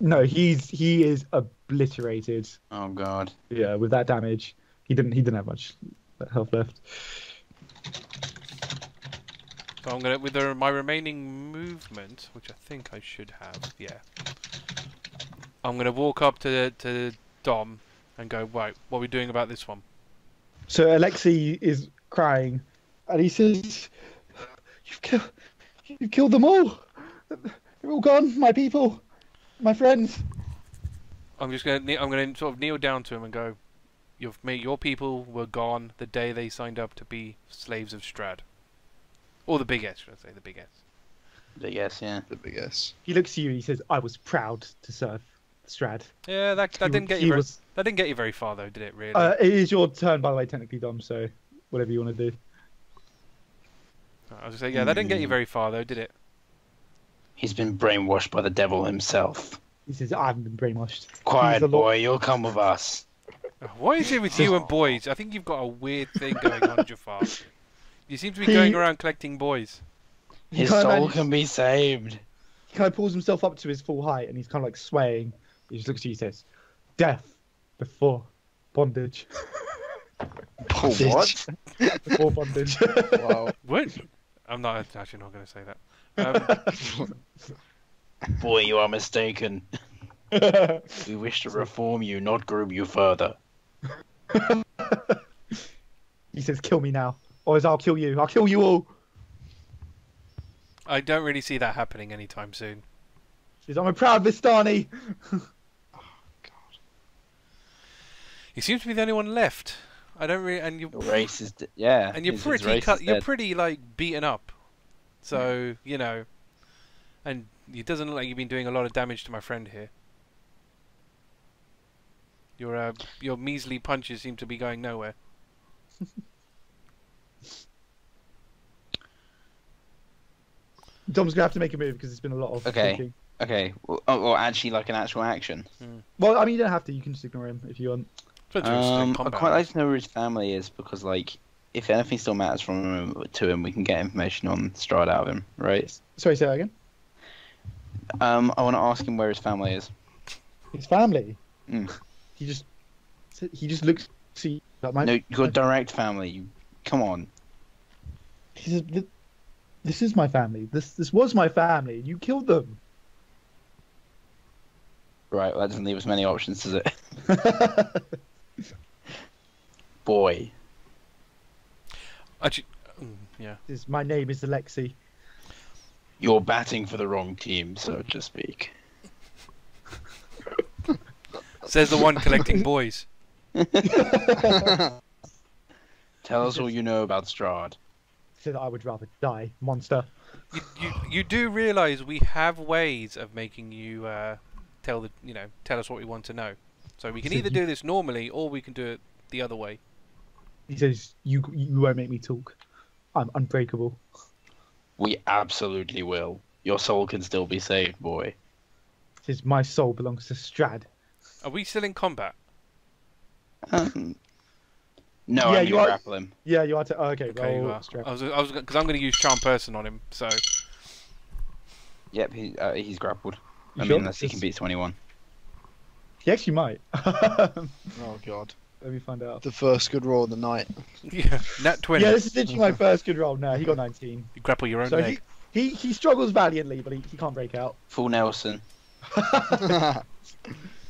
No, he is obliterated. Oh god. Yeah, with that damage, he didn't have much health left. So I'm gonna, with my remaining movement, which I think I should have, yeah. I'm gonna walk up to Dom and go, right, what are we doing about this one? So Alexei is crying, and he says, "You've killed them all. They're all gone. My people, my friends." I'm gonna sort of kneel down to him and go, your people were gone the day they signed up to be slaves of Strahd. Or the big S, should I say, the big S. But yes, yeah. The big S. He looks at you and he says, "I was proud to serve Strahd." Yeah, that He- didn't get he you very, was- that didn't get you very far though, did it really? It is your turn, by the way, technically, Dom. So whatever you want to do. I was gonna say, yeah, that didn't get you very far though, did it? He's been brainwashed by the devil himself. He says, I haven't been brainwashed. Quiet, boy, you'll come with us. What is it with you and boys? I think you've got a weird thing going on, Jafar. You seem to be going around collecting boys. His soul can be saved. He kind of pulls himself up to his full height and he's kind of like swaying. He just looks at you and says, death before bondage. What? Before bondage. Wow. What? I'm not actually not going to say that. Boy, you are mistaken. We wish to reform you, not groom you further. He says, kill me now. Or I'll kill you. I'll kill you all. I don't really see that happening anytime soon. He says, I'm a proud Vistani. He seems to be the only one left. I don't really, and you. Your race is yeah. And you're pretty you're pretty like beaten up, so you know. And it doesn't look like you've been doing a lot of damage to my friend here. Your measly punches seem to be going nowhere. Dom's gonna have to make a move because it's been a lot of thinking. Okay. Well, actually, like an actual action. Well, I mean, you don't have to. You can just ignore him if you want. I'd quite like to know where his family is because, like, if anything still matters to him, we can get information on Strahd out of him, right? Sorry, say that again. I want to ask him where his family is. His family. Mm. He just looks. See, like No, your direct family. Come on. He says, "This is my family. This was my family. You killed them." Right. Well, that doesn't leave us many options, does it? Boy. Actually, yeah. My name is Alexei. You're batting for the wrong team, so to speak. Says the one collecting boys. Tell us all you know about Strahd. Said I would rather die, monster. You do realise we have ways of making you tell us what we want to know. So we can either do this normally or we can do it the other way. He says, "You won't make me talk. I'm unbreakable." We absolutely will. Your soul can still be saved, boy. He says, "My soul belongs to Strahd." Are we still in combat? No, Yeah, I'm you gonna are- grapple him. Yeah, you are. Okay, Okay, roll well, strap. I was because I'm going to use charm person on him. So Yep, he's grappled. You I sure? mean, unless he can beat 21. He actually might. Let Oh god. me find out. The first good roll of the night. yeah, nat 20. Yeah, this is literally my first good roll. No, he got 19. You grapple your own So leg. he struggles valiantly, but he can't break out. Full Nelson.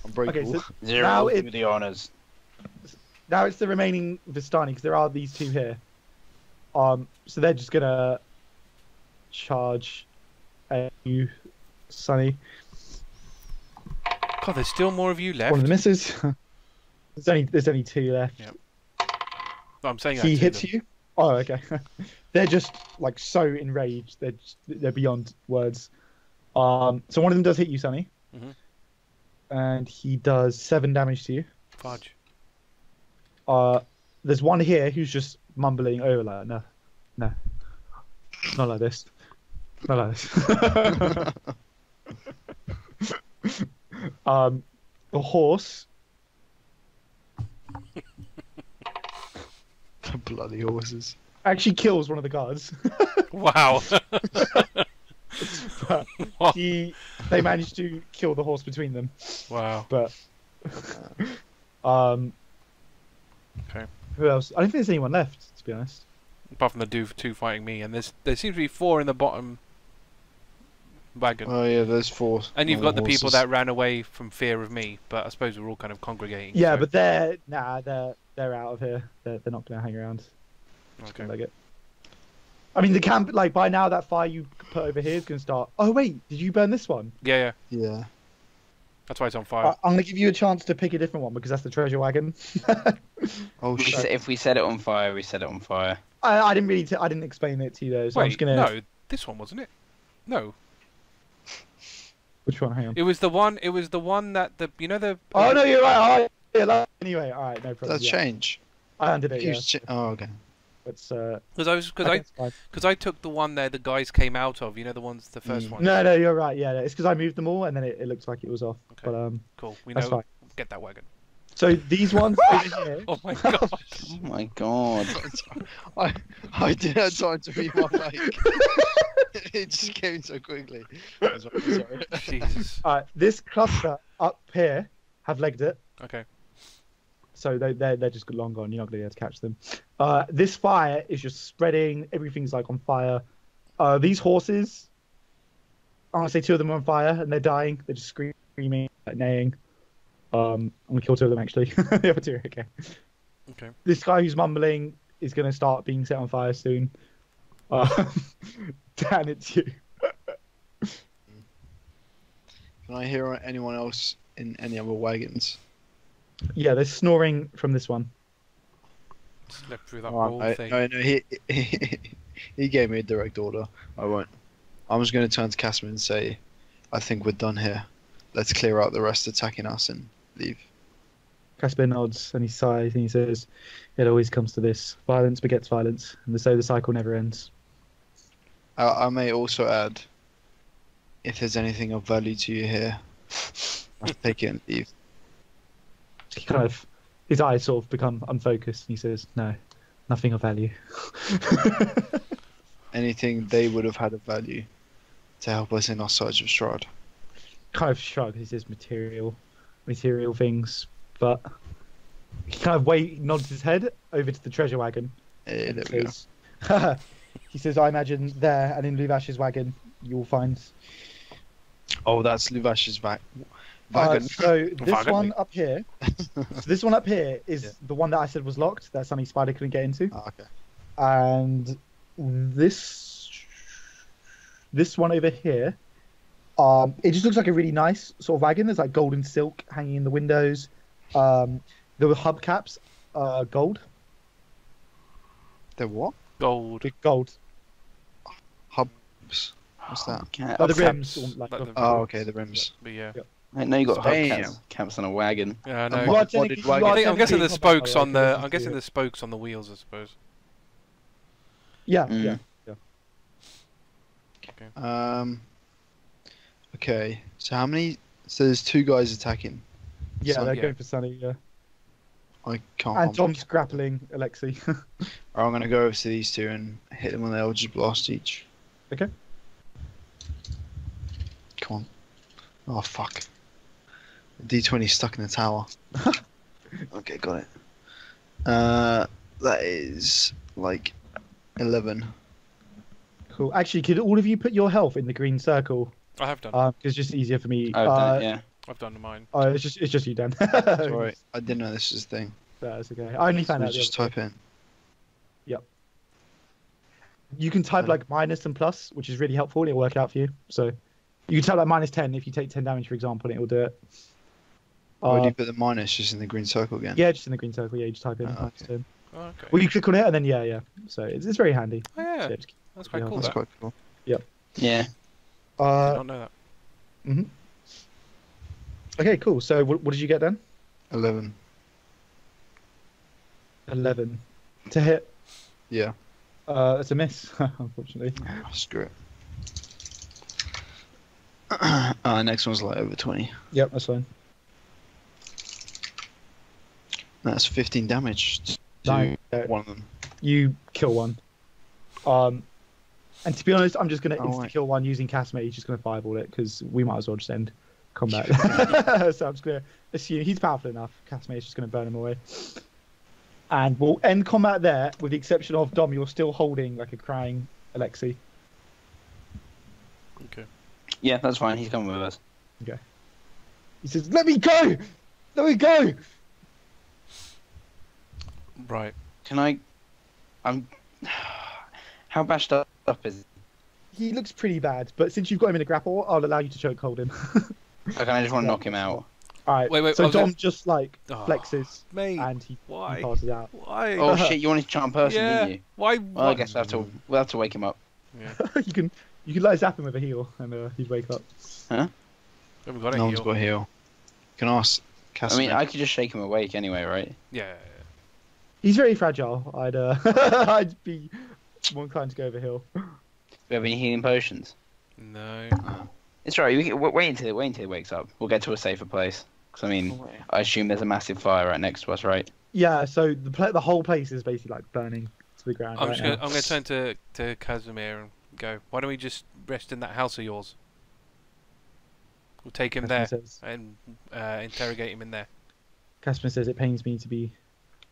Unbreakable. Okay, so Zero Now will it- do the honours. now it's the remaining Vistani because there are these two here. So they're just gonna charge at you, Sonny. God, there's still more of you left. One of the misses. there's only two left. I'm saying that He to hits them. you. Oh, okay. They're just like so enraged. They're beyond words. So one of them does hit you, Sonny. Mhm. And he does 7 damage to you. Fudge. There's one here who's just mumbling over like, no, not like this, not like this. The horse. The bloody horses. Actually kills one of the guards. Wow. But they managed to kill the horse between them. Wow. But Okay. who else? I don't think there's anyone left, to be honest. Apart from the two fighting me, and there seems to be 4 in the bottom wagon. Oh yeah, there's 4. And you've got the people horses. that ran away from fear of me, but I suppose we're all kind of congregating. Yeah, so- but they're out of here. They're not going to hang around. Just Okay. gonna leg it. I mean, the camp, like, by now that fire you put over here is going to start. Oh, wait, did you burn this one? Yeah. Yeah. That's why it's on fire. I'm going to give you a chance to pick a different one because that's the treasure wagon. Oh shit. If we set it on fire, we set it on fire. I didn't really, I didn't explain it to you though, so I'm Wait, just going to. no, this one wasn't it? No, Which one? Hang on. it was the one. It was the one that the Oh, no, you're right. Oh, yeah, anyway, alright, no problem. That's Yeah. change. I undid it, yeah. Oh okay. It's Because I took the one there the guys came out of. You know the ones, the first one. No, you're right. Yeah, it's because I moved them all, and then it looked like it was off. Okay. But Cool. We that's know. fine. Get that wagon. So these ones over here. Oh my god. Oh my god. I didn't have time to read my mic. It just came so quickly. I'm sorry. Jesus. This cluster up here have legged it, Okay. so they're just long gone. You're not gonna be able to catch them. This fire is just spreading. Everything's like on fire. These horses, I want to say 2 of them are on fire and they're dying. They're just screaming, like neighing. I'm gonna kill 2 of them actually. The other 2 are okay. Okay. This guy who's mumbling is gonna start being set on fire soon. Dan, it's you. Can I hear anyone else in any other wagons? Yeah, there's snoring from this one. Slept through that whole thing. No, he gave me a direct order. I won't. I'm just going to turn to Casper and say, I think we're done here. Let's clear out the rest attacking us and leave. Casper nods and he sighs and he says, "It always comes to this. Violence begets violence, and so the cycle never ends." I may also add, if there's anything of value to you here, I'll take it and leave. He his eyes sort of become unfocused and he says, "No, nothing of value." Anything they would have had of value to help us in our search of Strahd. Kind of shrug. He says material things, but he kind of nods his head over to the treasure wagon. There and we go. says, he says, "I imagine there and in Luvash's wagon you'll find." Oh, that's Luvash's wagon. So this Wagon. one up here, is the one that I said was locked. That Sunny Spider couldn't get into. Oh, okay. And this one over here, it just looks like a really nice sort of wagon. There's like golden silk hanging in the windows. The hubcaps are gold. The what? Gold. Big gold. Hubs. What's that? Like the Hubcaps. rims. Like Like the Oh, rims. okay, the rims. But yeah. Yep. I know you got Damn. hubcaps on a wagon. Yeah, I And know. You are what technically- did you are wagon- I think, I'm guessing technically the spokes hubcaps, on the. like, I'm guessing yeah. the spokes on the wheels, I suppose. Yeah, Mm. yeah. Okay. So how many? So there's 2 guys attacking. Yeah, Sun- they're yeah. going for Sunny, yeah. I can't. And Tom's grappling Alexei. I'm gonna go over to these 2 and hit them on the Eldritch Blast each. Okay. Come on. Oh fuck. D20 stuck in the tower. Okay, got it. That is like 11. Cool. Actually, could all of you put your health in the green circle? I have done. 'Cause it's just easier for me. I've done it, yeah. I've done mine. It's just you, Dan. Sorry, I didn't know this was a thing. That's okay. I only found So out. the just other type in. day. You can type like minus and plus, which is really helpful. It'll work out for you. So you can type like -10 if you take 10 damage, for example, and it will do it. Where do you put the minus? Just in the green circle again? Yeah, just in the green circle. Yeah, you just type in. Oh, minus okay. 10. Oh, okay. Well, you click on it and then yeah. So it's very handy. Oh, yeah. So, just keep- That's quite yeah, cool. That's That. quite cool. Yeah. I did Uh, not know that. okay, cool. So what did you get then? 11. 11 to hit. Yeah. That's a miss, unfortunately. Oh, screw it. Next one's like over 20. Yep, that's fine. That's 15 damage to Nine. one of them. You kill one. And to be honest, I'm just gonna insta wait. kill one using Casimir. He's just gonna fireball it because we might as well just end combat. So I'm just gonna assume he's powerful enough. Casimir's just gonna burn him away. And we'll end combat there, with the exception of Dom. You're still holding like a crying Alexei. Okay. Yeah, that's fine. He's coming with us. He says, "Let me go! Let me go!" Right. Can I? How bashed up is? He looks pretty bad, but since you've got him in a grapple, I'll allow you to choke hold him. Okay, I just want to knock him out. All right. Wait, So I was Dom gonna- just like Oh, flexes Mate. and he Why? passes out. Why? Oh shit! You wanted to charm person, yeah. didn't you? Why? Well, I guess we'll have to wake him up. Yeah. you can like zap him with a heal and he'd wake up. Haven't got No a one's heal. got a heal. Can ask I Casimir. mean, I could just shake him awake anyway, right? Yeah. He's very fragile. I'd be more inclined to go over hill. Do we have any healing potions? No. It's right. We can, wait until he wakes up. We'll get to a safer place. Because I mean, I assume there's a massive fire right next to us, right? Yeah. So the whole place is basically like burning to the ground. I'm right going now. to turn to Casimir and go, why don't we just rest in that house of yours? We'll take him there Casimir says, and interrogate him in there. Casimir says it pains me to be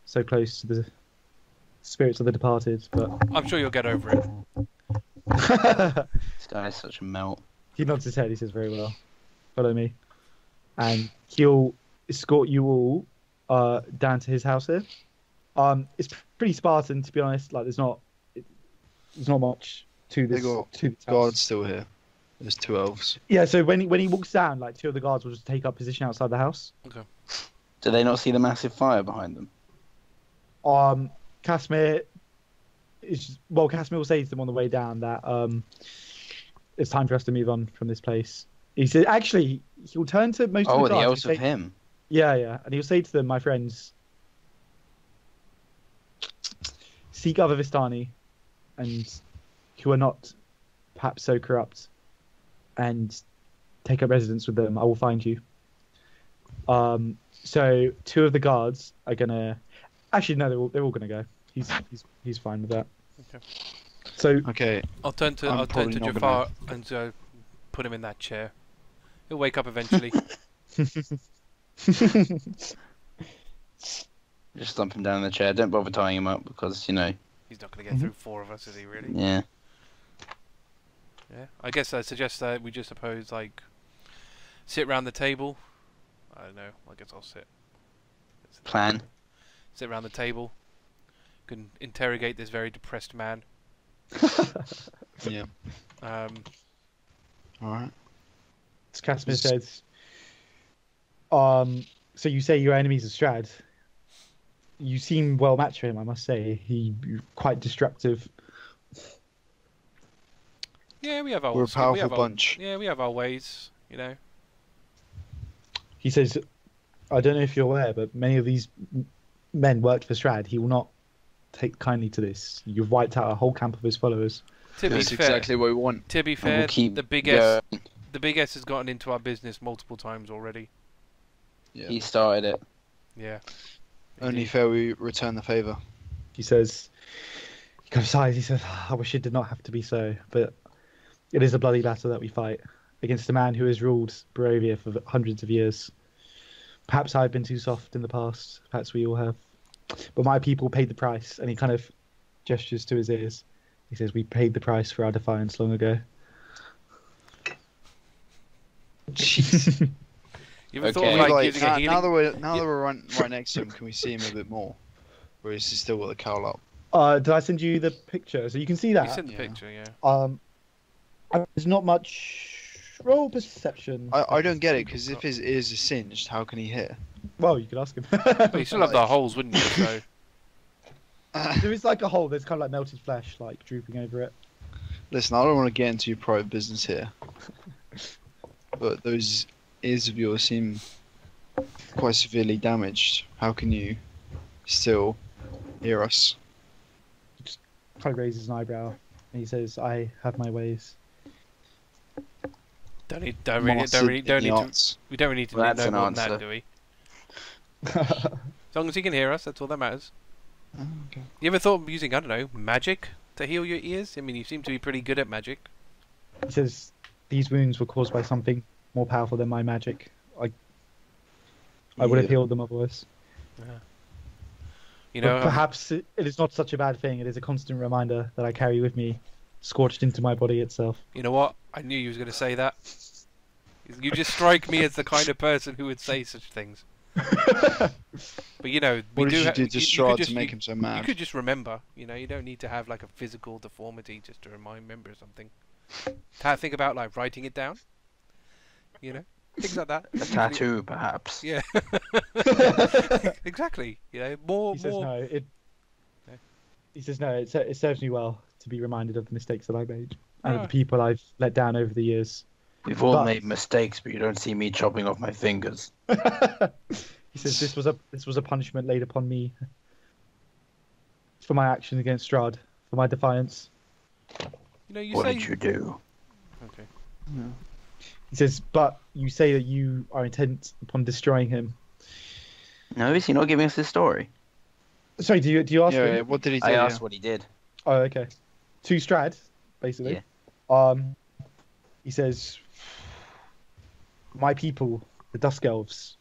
so close to the spirits of the departed, but I'm sure you'll get over it. This guy's such a melt. he nods his head. He says, "Very well. Follow me," and he'll escort you all down to his house here. It's pretty Spartan, to be honest. Like, there's not much to this. They got to this house. Guards still here. There's 2 elves. Yeah. So when he walks down, like 2 of the guards will just take up position outside the house. Do they not see the massive fire behind them? Casimir will say to them on the way down that it's time for us to move on from this place. He said, actually, he'll turn to most of Oh, the the guards. elves He'll of say- him. Yeah, and he'll say to them, my friends, seek other Vistani, and who are not perhaps so corrupt, and take up residence with them. I will find you. So 2 of the guards are gonna. Actually, no, they're all gonna go. He's fine with that. Okay. So Okay. I'll turn to I'm probably not Jafar and put him in that chair. He'll wake up eventually. Just dump him down in the chair. Don't bother tying him up because, He's not going to get through 4 of us, is he really? yeah. Yeah. I guess I suggest that we just suppose, like, sit round the table. I don't know. I guess I'll sit. Plan. Sit round the table. Can interrogate this very depressed man. Yeah. Alright. as Casimir says, so you say your enemies are Strahd. You seem well matched for him, I must say. He's quite destructive. Yeah, we have our. We're a we powerful have our- bunch. Yeah, we have our ways. You know. He says, I don't know if you're aware, but many of these men worked for Strahd. He will not take kindly to this. You've wiped out a whole camp of his followers. To be That's fair, exactly what we want. to be And fair, we'll keep the big S, going. the big S has gotten into our business multiple times already. Yeah. He started it. Yeah. Only fair we return the favour. He says, he kind of sighs, he says, I wish it did not have to be so, but it is a bloody battle that we fight against a man who has ruled Barovia for hundreds of years. Perhaps I've been too soft in the past, perhaps we all have. But my people paid the price, and he kind of gestures to his ears. He says, we paid the price for our defiance long ago. Jeez. You ever Okay. thought of like Like, using a now, healing? now that we're right next to him, can we see him a bit more? Or is he still got the cowl up? Did I send you the picture? So you can see You that. sent the Yeah. picture, yeah. There's not much roll perception. I don't get it, because if his ears are singed, how can he hear? Well, you could ask him. But you still have the holes, wouldn't you? So There is like a hole. There's kind of like melted flesh, like drooping over it. Listen, I don't want to get into your private business here. But those ears of yours seem quite severely damaged. How can you still hear us? Kind of raises an eyebrow, and he says, "I have my ways." Mastered in the arts. we don't really need to Well, know that's an more than that, answer. do we? As long as he can hear us, that's all that matters. Oh, okay. You ever thought of using, I don't know, magic to heal your ears? I mean, you seem to be pretty good at magic. He says, "These wounds were caused by something more powerful than my magic. I would have Yeah. healed them otherwise. You But know, perhaps it is not such a bad thing. It is a constant reminder that I carry with me, scorched into my body itself." you know what? I knew you was going to say that. You just strike me as the kind of person who would say such things. But you know, we What do did you ha- do to you Strahd could to make him so mad? You could just remember. You know, you don't need to have like a physical deformity just to remember something. Think about like writing it down. You know, things like that. A tattoo, perhaps. Yeah. Exactly. You know, more. He says, more. "No, No. He says, "No, it serves me well to be reminded of the mistakes that I made and of Ah. the people I've let down over the years." We've all But- made mistakes, but you don't see me chopping off my fingers. He says, this was a punishment laid upon me for my actions against Strahd, for my defiance. You know, you What say. did you do? Okay. He says, but you say that you are intent upon destroying him. No, is he not giving us this story? Sorry, do you ask Yeah, him? what did he do? I asked what he did. Oh, okay. To Strahd, basically. Yeah. He says, my people, the Dusk Elves,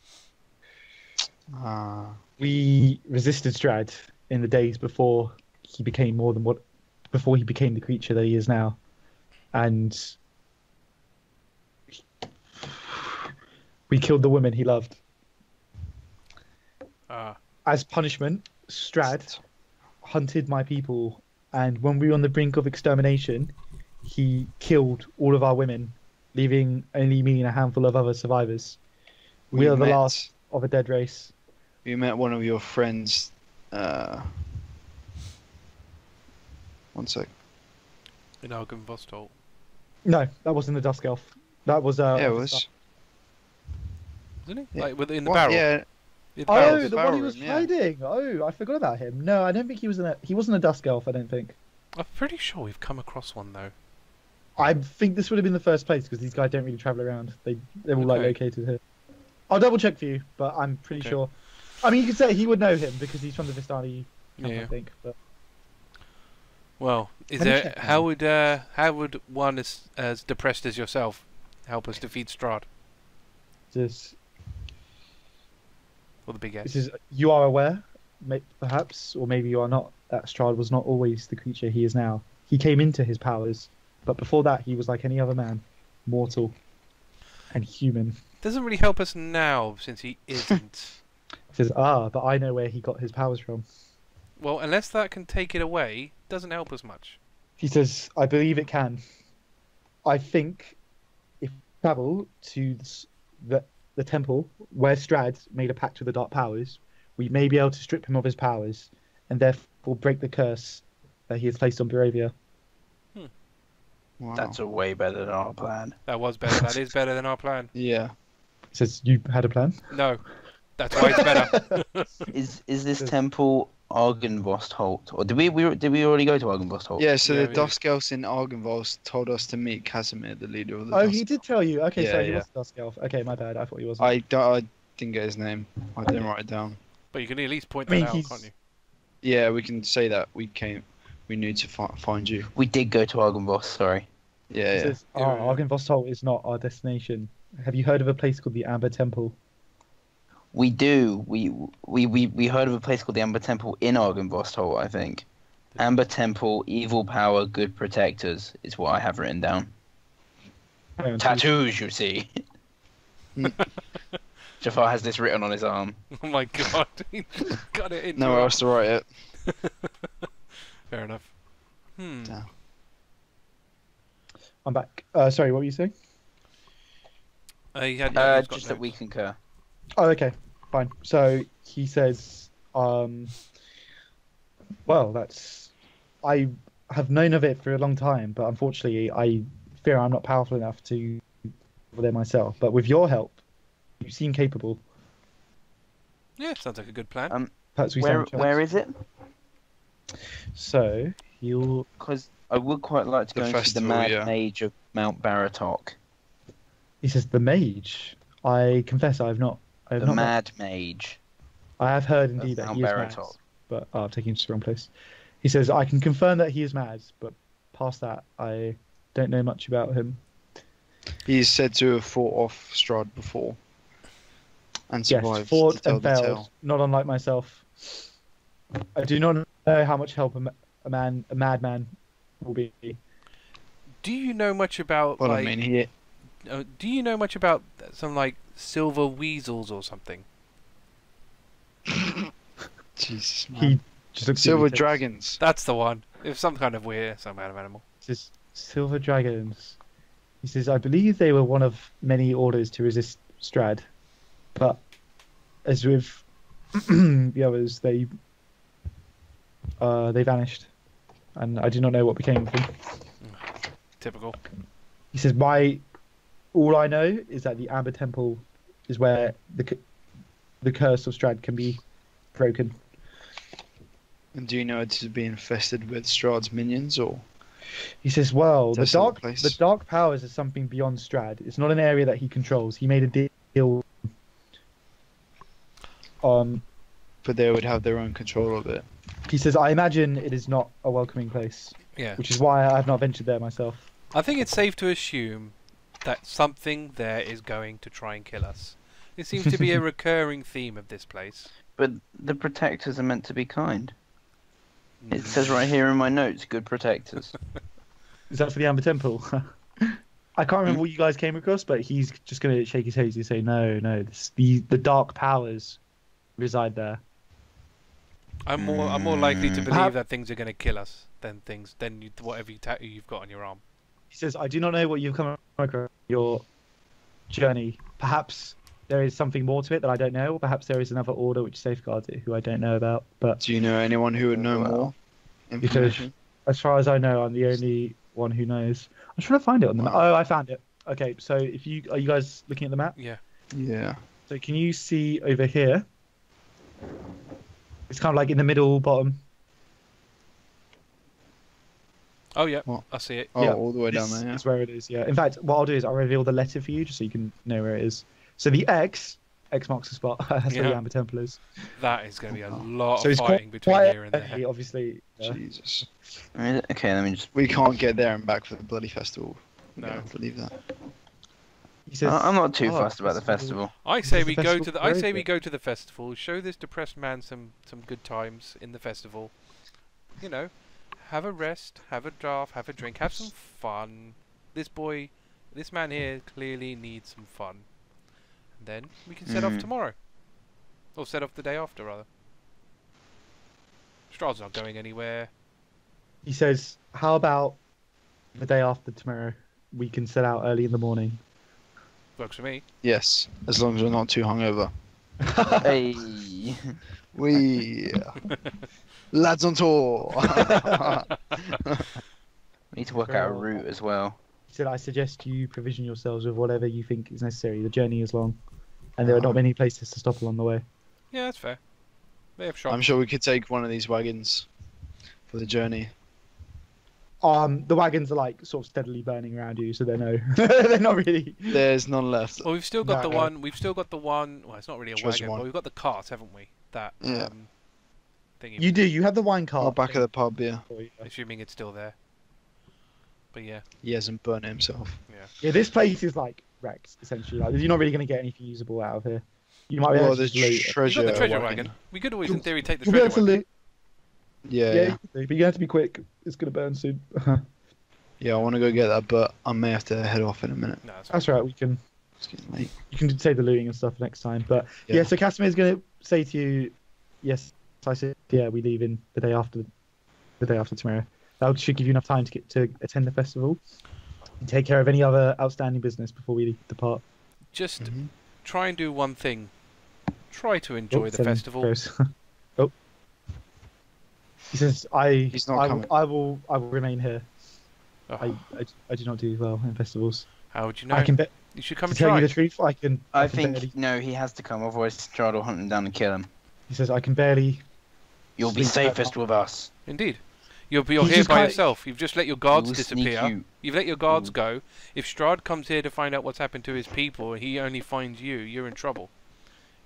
Ah, we resisted Strahd in the days before he became before he became the creature that he is now. And we killed the woman he loved. As punishment, Strahd hunted my people, and when we were on the brink of extermination, he killed all of our women, leaving only me and a handful of other survivors. We are the last of a dead race. You met one of your friends. One sec. In Argynvostholt. No, that wasn't the Dusk Elf. That was Yeah, it was. Wasn't he? Yeah. Like in the What? barrel. Yeah, In the barrel. Oh, the one he was Barbarian, yeah. hiding. Oh, I forgot about him. No, I don't think he was he wasn't a Dusk Elf, I don't think. I'm pretty sure we've come across one though. I think this would have been the first place because these guys don't really travel around. They're all like Okay. located here. I'll double check for you, but I'm pretty Okay. sure. I mean, you could say he would know him because he's from the Vistani camp, Yeah. I think. But Well, is Let me there? check How would one as depressed as yourself help us defeat Strahd just or the big S? this is you are aware, perhaps, or maybe you are not, that Strahd was not always the creature he is now. He came into his powers, but before that, he was like any other man, mortal and human. Doesn't really help us now since he isn't. He says, but I know where he got his powers from. Well, unless that can take it away, doesn't help us much. He says, I believe it can. I think if we travel to the temple where Strahd made a pact with the Dark Powers, we may be able to strip him of his powers and therefore break the curse that he has placed on Barovia. wow. That's a way better than our plan. That was better. That is better than our plan. Yeah. He says, you had a plan? No, that's why it's better. Is this temple Argynvostholt, or did we already go to Argynvostholt? Yeah, so Yeah, the we Dusk Elves in Argynvost told us to meet Casimir, the leader of the Oh, Dusk he did tell you. Okay, Yeah, so he yeah. was a Dusk Elf. Okay, my bad. I thought he wasn't. I didn't get his name. I didn't write it down. But you can at least point I mean, that out, he's- can't you? Yeah, we can say that we knew to find you. We did go to Argynvost, sorry. He Yeah, yeah. says, Argynvostholt is not our destination. Have you heard of a place called the Amber Temple? We do. We heard of a place called the Amber Temple in Argynvostholt, I think. Amber Temple, evil power, good protectors is what I have written down. Hang on, Tattoos, you see. Jafar has this written on his arm. Oh my god, he just got it into Nowhere our- else to write it. Fair enough. Damn. I'm back. Sorry, what were you saying? He had, yeah, he's got Just that notes. we concur. Oh, okay, fine. So he says, well, I have known of it for a long time, but unfortunately, I fear I'm not powerful enough to go there myself. But with your help, you seem capable. Yeah, sounds like a good plan. Perhaps we stand a chance. Where is it? So you'll. Because I would quite like to The go and see the festival, Mad yeah. Mage of Mount Baratok. He says the mage. I confess, I have not. I have The not. Mad Mage. I have heard indeed of that Mount he is mad, Baratok. but I'm taking him to the wrong place. He says I can confirm that he is mad, but past that, I don't know much about him. He's said to have fought off Strahd before. And Yes, survived to fought tell and the failed. tale. Not unlike myself. I do not know how much help a madman will be. Do you know much about Well, like? I mean, he Do you know much about some like silver weasels or something? Jesus, man. He just looks at you Silver and says, dragons. That's the one. If some kind of weird, some kind of animal. says, silver dragons. He says, I believe they were one of many orders to resist Strahd, but as with the others, they vanished, and I do not know what became of them. Typical. He says, all I know is that the Amber Temple is where the Curse of Strahd can be broken. And do you know it to be infested with Strahd's minions, or He says, well, desolate place? the dark powers is something beyond Strahd. It's not an area that he controls. He made a deal. But they would have their own control of it. He says, I imagine it is not a welcoming place, Yeah. which is why I have not ventured there myself. I think it's safe to assume that something there is going to try and kill us. It seems to be a recurring theme of this place. But the protectors are meant to be kind. It says right here in my notes, good protectors. Is that for the Amber Temple? I can't remember what you guys came across, but he's just going to shake his head and say, no, the dark powers reside there. I'm more likely to believe that things are going to kill us than whatever tattoo you've got on your arm. He says, I do not know what you've come across on your journey. Perhaps there is something more to it that I don't know, or perhaps there is another order which safeguards it, who I don't know about. But Do you know anyone who would know more information? as far as I know, I'm the only one who knows. I'm trying to find it on the map. Oh, I found it. Okay, so are you guys looking at the map? Yeah. Yeah. So can you see over here? It's kind of like in the middle bottom. Oh yeah, What? I see it. Oh, Yeah, all the way down This there. Yeah. is where it is, yeah. In fact, what I'll do is I'll reveal the letter for you just so you can know where it is. So the X marks the spot. That's where the Yeah. Amber Temple is. That is going to be a lot So of it's fighting between quite here and there. obviously. Jesus. Okay, let me just. We can't get there and back for the bloody festival. No. I don't believe that. He says, I'm not too "Oh, fussed about the festival. I say Is we the go festival to the. very I say we good? go to the festival. Show this depressed man some good times in the festival. You know, have a rest, have a draft, have a drink, have some fun. This man here clearly needs some fun. And then we can set off tomorrow, or set off the day after rather. Strahd's not going anywhere. He says, how about the day after tomorrow? We can set out early in the morning. Works for me. Yes, as long as we're not too hungover. Hey. We lads on tour. We need to work out a route as well. He said, I suggest you provision yourselves with whatever you think is necessary. The journey is long, and there are not many places to stop along the way. Yeah, that's fair. They have shops. I'm sure we could take one of these wagons for the journey. The wagons are like sort of steadily burning around you, so they're not really. There's none left. Well, we've still got the No. one. We've still got the one. Well, it's not really a Treasure wagon, one. but we've got the cart, haven't we? That Yeah. thingy. You do. You have the wine Oh, cart. back of the pub, yeah. Assuming it's still there. But yeah, He hasn't burnt it himself. Yeah, this place is like wrecked essentially. Like, you're not really going to get anything usable out of here. You might be able Well, to there's just loot. we've treasure, got the treasure wagon. We could always, in theory, take the You'll be able treasure to wagon. loot. Yeah, Yeah, yeah. you can do, but you have to be quick. It's going to burn soon. Yeah, I want to go get that, but I may have to head off in a minute. No, that's That's right. We can. It's getting late. You can save the looting and stuff next time. But yeah, so Casimir's going to say to you, yes, I said, yeah, we leave in the day after tomorrow. That should give you enough time to get to attend the festival and take care of any other outstanding business before we depart. Just Mhm. try and do one thing. Try to enjoy the Seven festival. gross. Oh. He says, He's not coming. I will remain here. Oh, I do not do well in festivals. how would you know? I can bet. You should come To and tell try. you the truth, I can. I can barely, think no, he has to come, otherwise Strahd will hunt him down and kill him. he says I can barely. You'll be Sleep at safest with us. Indeed. You're He's here just by kinda- yourself. You've just let your guards We'll sneak disappear. you. You've let your guards go. If Strahd comes here to find out what's happened to his people and he only finds you, you're in trouble.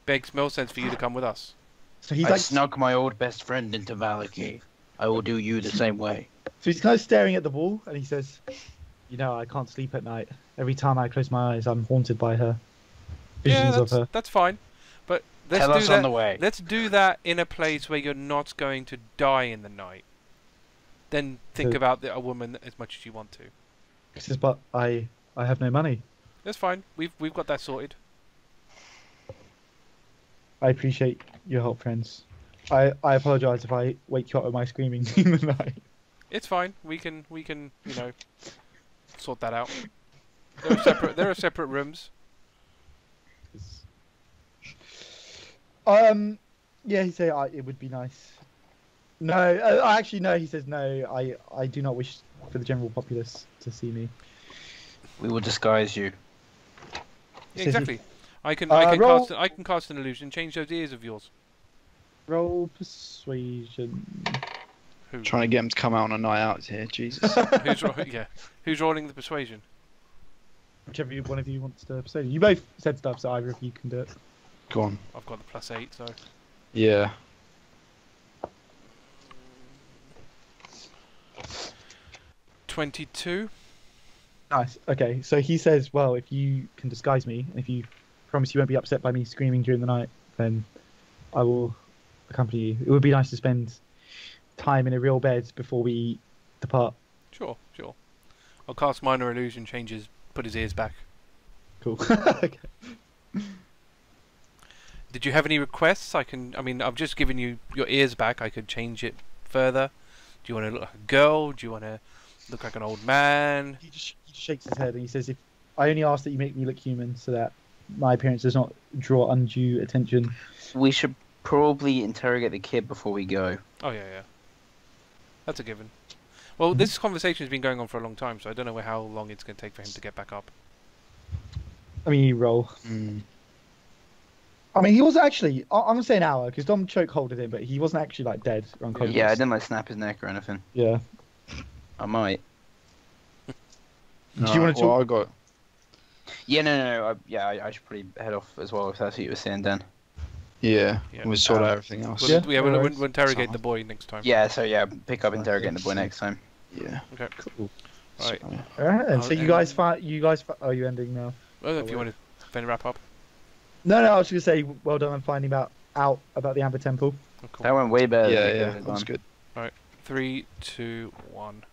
Begs more sense for you to come with us. So he's I like, snuck my old best friend into Valaki. I will do you the same way. so he's kind of staring at the wall, and he says, "You know, I can't sleep at night. Every time I close my eyes, I'm haunted by her. Visions Yeah, of her." that's fine. But let's Tell do us that. on the way. Let's do that in a place where you're not going to die in the night. Then think So- about a woman as much as you want to. He says, "But I have no money. That's fine. We've got that sorted. I appreciate your help, friends. I apologize if I wake you up with my screaming in the night." It's fine. We can sort that out. There are separate. There are separate rooms. Yeah, he say it would be nice. No, actually no. He says no. I do not wish for the general populace to see me. We will disguise you. Yeah, Says he- exactly. I can roll- cast an illusion. Change those ears of yours. Roll persuasion. Who? Trying to get him to come out on a night out here, Jesus. Who's rolling the persuasion? Whichever one of you wants to persuade. You both said stuff, so either of you can do it. Go on. I've got the +8, so. Yeah. 22. Nice. Okay, so he says, well, if you can disguise me, and if you promise you won't be upset by me screaming during the night, then I will accompany you. It would be nice to spend time in a real bed before we depart. Sure. I'll cast minor illusion, put his ears back. Cool. Okay. Did you have any requests? I mean, I've just given you your ears back. I could change it further. Do you want to look like a girl? Do you want to look like an old man? He just shakes his head and he says, "If I only ask that you make me look human, so that my appearance does not draw undue attention." We should probably interrogate the kid before we go. Oh yeah. That's a given. Well, this conversation has been going on for a long time, so I don't know how long it's going to take for him to get back up. I mean, you roll. I mean, he was actually. I'm gonna say an hour because Dom choke holded him, but he wasn't actually like dead or unconscious. Yeah, I didn't like snap his neck or anything. Yeah. I might. Do you want to talk? Well, I got. Yeah, no. I should probably head off as well if that's what you were saying, Dan. Yeah. Yeah. And we sort out everything else. We'll interrogate the boy next time. Yeah, so pick up interrogating the boy next time. Yeah. Okay. Cool. Right. All right. And so I'll you guys find. Are you ending now? Well, if you want to then wrap up. No. I was just gonna say, well done on finding out about the Amber Temple. Oh, cool. That went way better. Yeah, than yeah. it could've That's gone. good. 3, 2, 1.